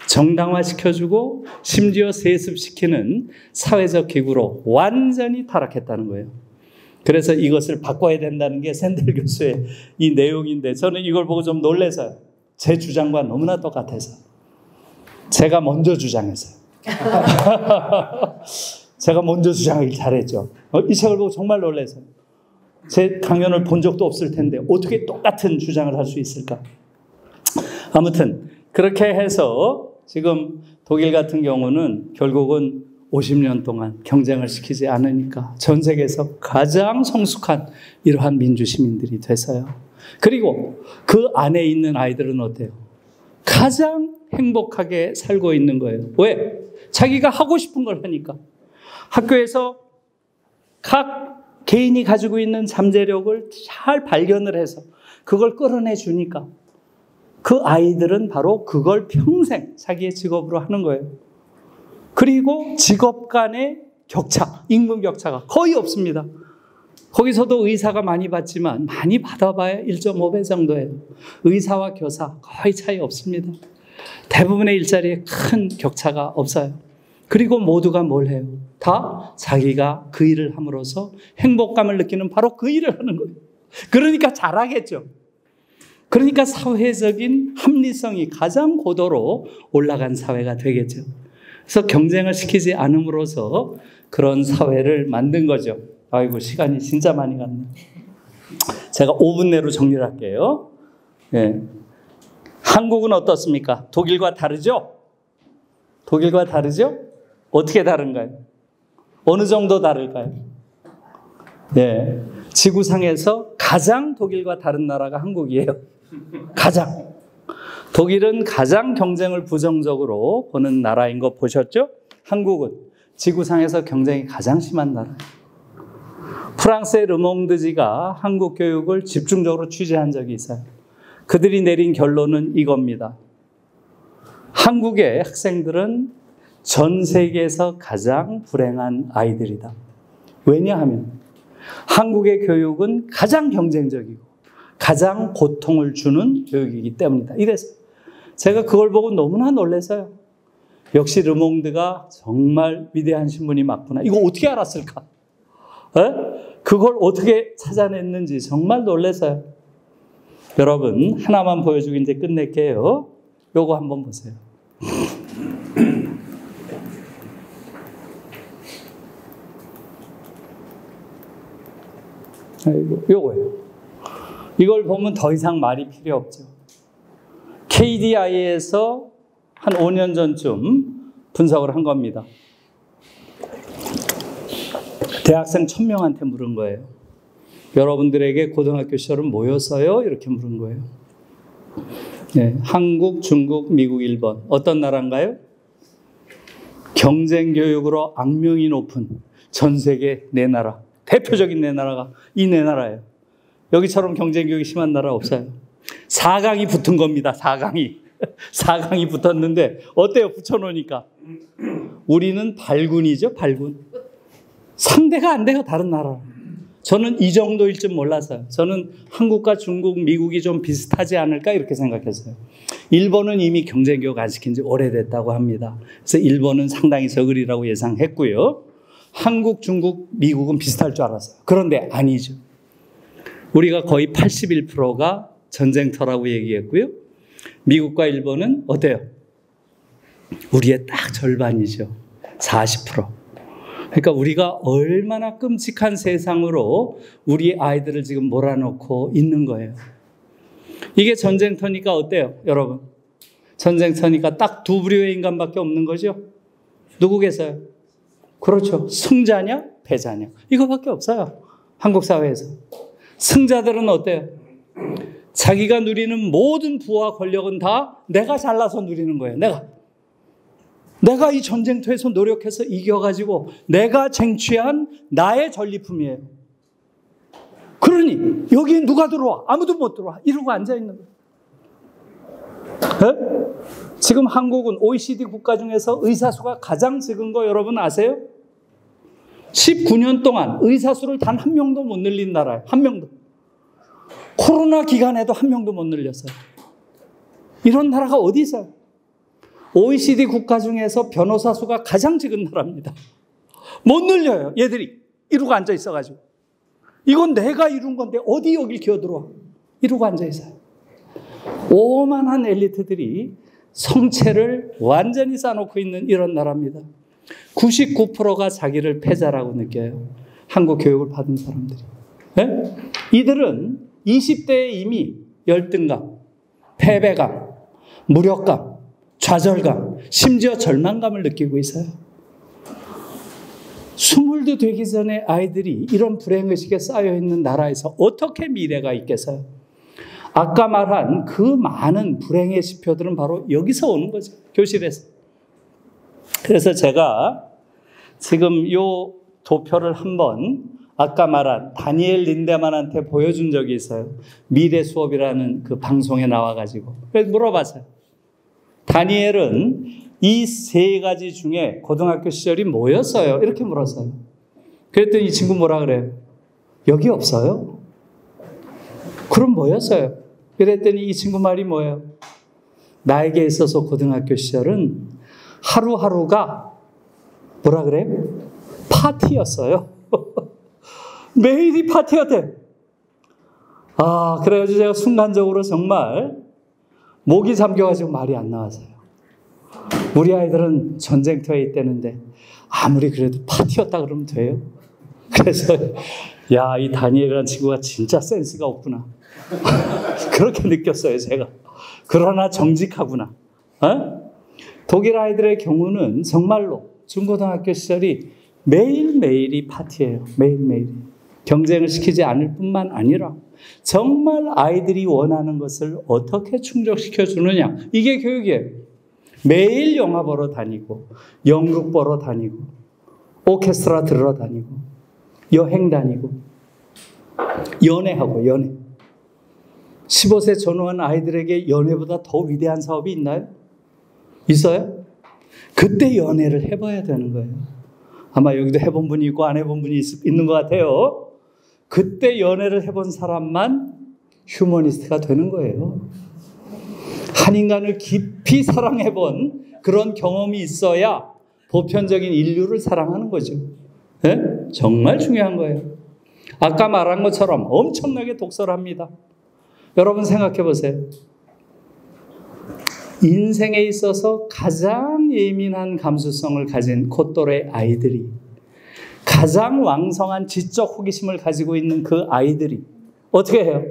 정당화시켜주고 심지어 세습시키는 사회적 기구로 완전히 타락했다는 거예요. 그래서 이것을 바꿔야 된다는 게 샌델 교수의 이 내용인데 저는 이걸 보고 좀 놀라서요. 제 주장과 너무나 똑같아서. 제가 먼저 주장했어요. 제가 먼저 주장하길 잘했죠. 이 책을 보고 정말 놀라서요. 제 강연을 본 적도 없을 텐데 어떻게 똑같은 주장을 할 수 있을까? 아무튼 그렇게 해서 지금 독일 같은 경우는 결국은 50년 동안 경쟁을 시키지 않으니까 전 세계에서 가장 성숙한 이러한 민주시민들이 돼서요. 그리고 그 안에 있는 아이들은 어때요? 가장 행복하게 살고 있는 거예요. 왜? 자기가 하고 싶은 걸 하니까. 학교에서 각 개인이 가지고 있는 잠재력을 잘 발견을 해서 그걸 끌어내 주니까 그 아이들은 바로 그걸 평생 자기의 직업으로 하는 거예요. 그리고 직업 간의 격차, 임금 격차가 거의 없습니다. 거기서도 의사가 많이 받지만 많이 받아봐야 1.5배 정도예요. 의사와 교사 거의 차이 없습니다. 대부분의 일자리에 큰 격차가 없어요. 그리고 모두가 뭘 해요? 다 자기가 그 일을 함으로써 행복감을 느끼는 바로 그 일을 하는 거예요. 그러니까 잘하겠죠. 그러니까 사회적인 합리성이 가장 고도로 올라간 사회가 되겠죠. 그래서 경쟁을 시키지 않음으로써 그런 사회를 만든 거죠. 아이고, 시간이 진짜 많이 갔네. 제가 5분 내로 정리를 할게요. 예. 한국은 어떻습니까? 독일과 다르죠? 독일과 다르죠? 어떻게 다른가요? 어느 정도 다를까요? 예. 지구상에서 가장 독일과 다른 나라가 한국이에요. 가장. 독일은 가장 경쟁을 부정적으로 보는 나라인 거 보셨죠? 한국은 지구상에서 경쟁이 가장 심한 나라예요. 프랑스의 르몽드지가 한국 교육을 집중적으로 취재한 적이 있어요. 그들이 내린 결론은 이겁니다. 한국의 학생들은 전 세계에서 가장 불행한 아이들이다. 왜냐하면 한국의 교육은 가장 경쟁적이고 가장 고통을 주는 교육이기 때문이다. 이래서 제가 그걸 보고 너무나 놀라서요. 역시 르몽드가 정말 위대한 신문이 맞구나. 이거 어떻게 알았을까? 그걸 어떻게 찾아냈는지 정말 놀라서요. 여러분, 하나만 보여주고 이제 끝낼게요. 요거 한번 보세요. 아이고, 요거예요. 이걸 보면 더 이상 말이 필요 없죠. KDI에서 한 5년 전쯤 분석을 한 겁니다. 대학생 1000명한테 물은 거예요. 여러분들에게 고등학교 시절은 뭐였어요? 이렇게 물은 거예요. 네, 한국, 중국, 미국, 일본. 어떤 나라인가요? 경쟁 교육으로 악명이 높은 전 세계 네 나라. 대표적인 네 나라가 이 네 나라예요. 여기처럼 경쟁 교육이 심한 나라 없어요. 4강이 붙은 겁니다. 4강이. 4강이 붙었는데 어때요? 붙여놓으니까. 우리는 발군이죠. 발군. 상대가 안 돼요. 다른 나라. 저는 이 정도일 줄 몰랐어요. 저는 한국과 중국, 미국이 좀 비슷하지 않을까 이렇게 생각했어요. 일본은 이미 경쟁교육 안 시킨 지 오래됐다고 합니다. 그래서 일본은 상당히 적으리라고 예상했고요. 한국, 중국, 미국은 비슷할 줄 알았어요. 그런데 아니죠. 우리가 거의 81%가 전쟁터라고 얘기했고요. 미국과 일본은 어때요? 우리의 딱 절반이죠. 40%. 그러니까 우리가 얼마나 끔찍한 세상으로 우리 아이들을 지금 몰아넣고 있는 거예요. 이게 전쟁터니까 어때요, 여러분? 전쟁터니까 딱 두 부류의 인간밖에 없는 거죠? 누구겠어요? 그렇죠. 승자냐, 패자냐. 이거밖에 없어요. 한국 사회에서. 승자들은 어때요? 자기가 누리는 모든 부와 권력은 다 내가 잘나서 누리는 거예요. 내가. 내가 이 전쟁터에서 노력해서 이겨가지고 내가 쟁취한 나의 전리품이에요. 그러니 여기 누가 들어와? 아무도 못 들어와. 이러고 앉아있는 거예요. 네? 지금 한국은 OECD 국가 중에서 의사수가 가장 적은 거 여러분 아세요? 19년 동안 의사수를 단 한 명도 못 늘린 나라예요. 한 명도. 코로나 기간에도 한 명도 못 늘렸어요. 이런 나라가 어디 있어요? OECD 국가 중에서 변호사 수가 가장 적은 나라입니다. 못 늘려요. 얘들이 이러고 앉아 있어가지고. 이건 내가 이룬 건데 어디 여길 기어들어와. 이러고 앉아 있어요. 오만한 엘리트들이 성체를 완전히 쌓아놓고 있는 이런 나라입니다. 99%가 자기를 패자라고 느껴요. 한국 교육을 받은 사람들이. 네? 이들은 20대에 이미 열등감, 패배감, 무력감, 좌절감, 심지어 절망감을 느끼고 있어요. 20도 되기 전에 아이들이 이런 불행의식에 쌓여있는 나라에서 어떻게 미래가 있겠어요? 아까 말한 그 많은 불행의 지표들은 바로 여기서 오는 거죠. 교실에서. 그래서 제가 지금 요 도표를 한번 아까 말한 다니엘 린데만한테 보여준 적이 있어요. 미래 수업이라는 그 방송에 나와가지고. 그래서 물어봤어요. 다니엘은 이 세 가지 중에 고등학교 시절이 뭐였어요? 이렇게 물었어요. 그랬더니 이 친구 뭐라 그래요? 여기 없어요. 그럼 뭐였어요? 그랬더니 이 친구 말이 뭐예요? 나에게 있어서 고등학교 시절은 하루하루가 뭐라 그래요? 파티였어요. 매일이 파티였대. 아, 그래가지고 제가 순간적으로 정말 목이 잠겨가지고 말이 안 나왔어요. 우리 아이들은 전쟁터에 있다는데 아무리 그래도 파티였다 그러면 돼요? 그래서 야, 이 다니엘이라는 친구가 진짜 센스가 없구나. 그렇게 느꼈어요, 제가. 그러나 정직하구나. 어? 독일 아이들의 경우는 정말로 중고등학교 시절이 매일매일이 파티예요. 매일매일. 경쟁을 시키지 않을 뿐만 아니라 정말 아이들이 원하는 것을 어떻게 충족시켜주느냐. 이게 교육이에요. 매일 영화 보러 다니고 연극 보러 다니고 오케스트라 들으러 다니고 여행 다니고 연애하고 연애. 15세 전후한 아이들에게 연애보다 더 위대한 사업이 있나요? 있어요? 그때 연애를 해봐야 되는 거예요. 아마 여기도 해본 분이 있고 안 해본 분이 있는 것 같아요. 그때 연애를 해본 사람만 휴머니스트가 되는 거예요. 한 인간을 깊이 사랑해본 그런 경험이 있어야 보편적인 인류를 사랑하는 거죠. 네? 정말 중요한 거예요. 아까 말한 것처럼 엄청나게 독설합니다. 여러분 생각해 보세요. 인생에 있어서 가장 예민한 감수성을 가진 콧돌의 아이들이, 가장 왕성한 지적 호기심을 가지고 있는 그 아이들이 어떻게 해요?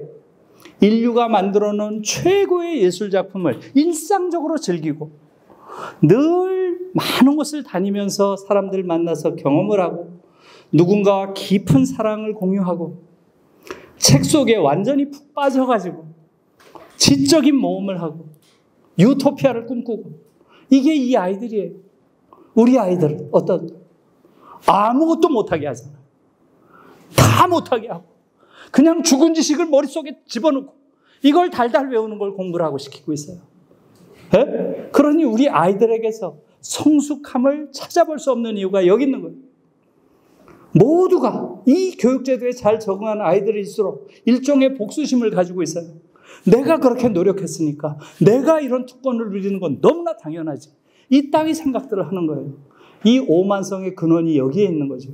인류가 만들어 놓은 최고의 예술작품을 일상적으로 즐기고 늘 많은 곳을 다니면서 사람들 만나서 경험을 하고 누군가와 깊은 사랑을 공유하고 책 속에 완전히 푹 빠져가지고 지적인 모험을 하고 유토피아를 꿈꾸고, 이게 이 아이들이에요. 우리 아이들은 어떤 아무것도 못하게 하잖아. 다 못하게 하고 그냥 죽은 지식을 머릿속에 집어넣고 이걸 달달 외우는 걸 공부를 하고 시키고 있어요. 네? 그러니 우리 아이들에게서 성숙함을 찾아볼 수 없는 이유가 여기 있는 거예요. 모두가 이 교육제도에 잘 적응하는 아이들일수록 일종의 복수심을 가지고 있어요. 내가 그렇게 노력했으니까 내가 이런 특권을 누리는 건 너무나 당연하지. 이 따위 생각들을 하는 거예요. 이 오만성의 근원이 여기에 있는 거죠.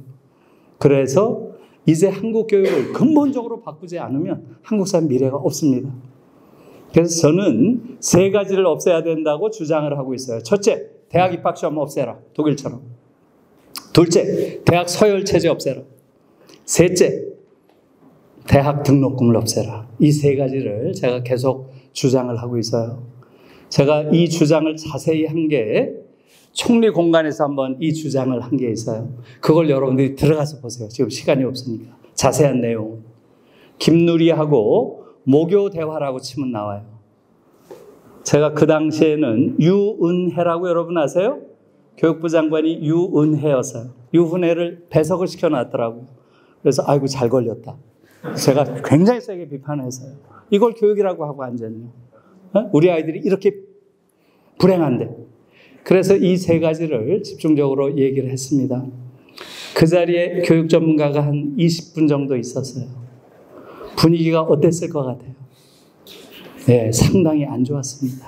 그래서 이제 한국 교육을 근본적으로 바꾸지 않으면 한국 사람 미래가 없습니다. 그래서 저는 세 가지를 없애야 된다고 주장을 하고 있어요. 첫째, 대학 입학시험 없애라. 독일처럼. 둘째, 대학 서열체제 없애라. 셋째, 대학 등록금을 없애라. 이 세 가지를 제가 계속 주장을 하고 있어요. 제가 이 주장을 자세히 한 게 총리 공간에서 한번 이 주장을 한 게 있어요. 그걸 여러분들이 들어가서 보세요. 지금 시간이 없으니까. 자세한 내용. 김누리하고 모교 대화라고 치면 나와요. 제가 그 당시에는 유은혜라고 여러분 아세요? 교육부 장관이 유은혜여서요. 유은혜를 배석을 시켜놨더라고요. 그래서 아이고 잘 걸렸다. 제가 굉장히 세게 비판해서요. 이걸 교육이라고 하고 앉았냐. 우리 아이들이 이렇게 불행한데. 그래서 이 세 가지를 집중적으로 얘기를 했습니다. 그 자리에 교육 전문가가 한 20분 정도 있었어요. 분위기가 어땠을 것 같아요? 네, 상당히 안 좋았습니다.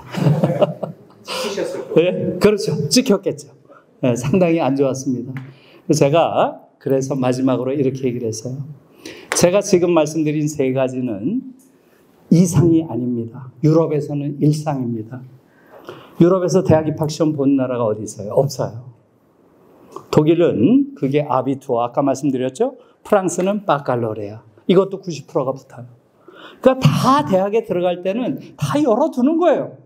찍히셨을 거예요. 네, 그렇죠. 찍혔겠죠. 네, 상당히 안 좋았습니다. 제가 그래서 마지막으로 이렇게 얘기를 했어요. 제가 지금 말씀드린 세 가지는 이상이 아닙니다. 유럽에서는 일상입니다. 유럽에서 대학 입학시험 본 나라가 어디 있어요? 없어요. 독일은 그게 아비투어, 아까 말씀드렸죠? 프랑스는 바칼로레아. 이것도 90%가 붙어요. 그러니까 다 대학에 들어갈 때는 다 열어두는 거예요.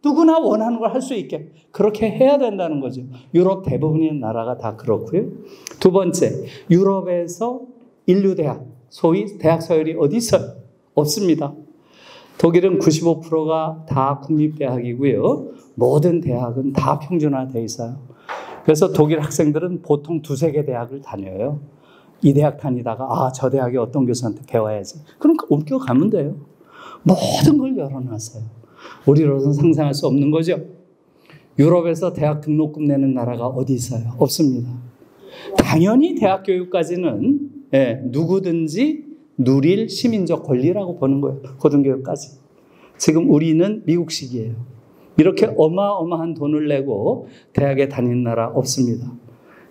누구나 원하는 걸 할 수 있게. 그렇게 해야 된다는 거죠. 유럽 대부분의 나라가 다 그렇고요. 두 번째, 유럽에서 인류대학, 소위 대학 서열이 어디 있어요? 없습니다. 독일은 95%가 다 국립대학이고요. 모든 대학은 다 평준화되어 있어요. 그래서 독일 학생들은 보통 두세 개 대학을 다녀요. 이 대학 다니다가 저 대학에 어떤 교수한테 배워야지. 그러니까 옮겨가면 돼요. 모든 걸 열어놨어요. 우리로서는 상상할 수 없는 거죠. 유럽에서 대학 등록금 내는 나라가 어디 있어요? 없습니다. 당연히 대학 교육까지는 누구든지 누릴 시민적 권리라고 보는 거예요. 고등교육까지. 지금 우리는 미국식이에요. 이렇게 어마어마한 돈을 내고 대학에 다니는 나라 없습니다.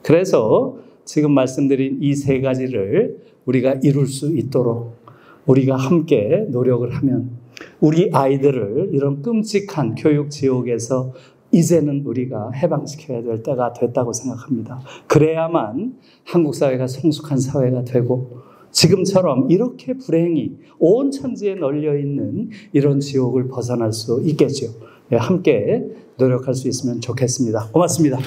그래서 지금 말씀드린 이 세 가지를 우리가 이룰 수 있도록 우리가 함께 노력을 하면 우리 아이들을 이런 끔찍한 교육 지옥에서 이제는 우리가 해방시켜야 될 때가 됐다고 생각합니다. 그래야만 한국 사회가 성숙한 사회가 되고 지금처럼 이렇게 불행이 온 천지에 널려 있는 이런 지옥을 벗어날 수 있겠죠. 함께 노력할 수 있으면 좋겠습니다. 고맙습니다.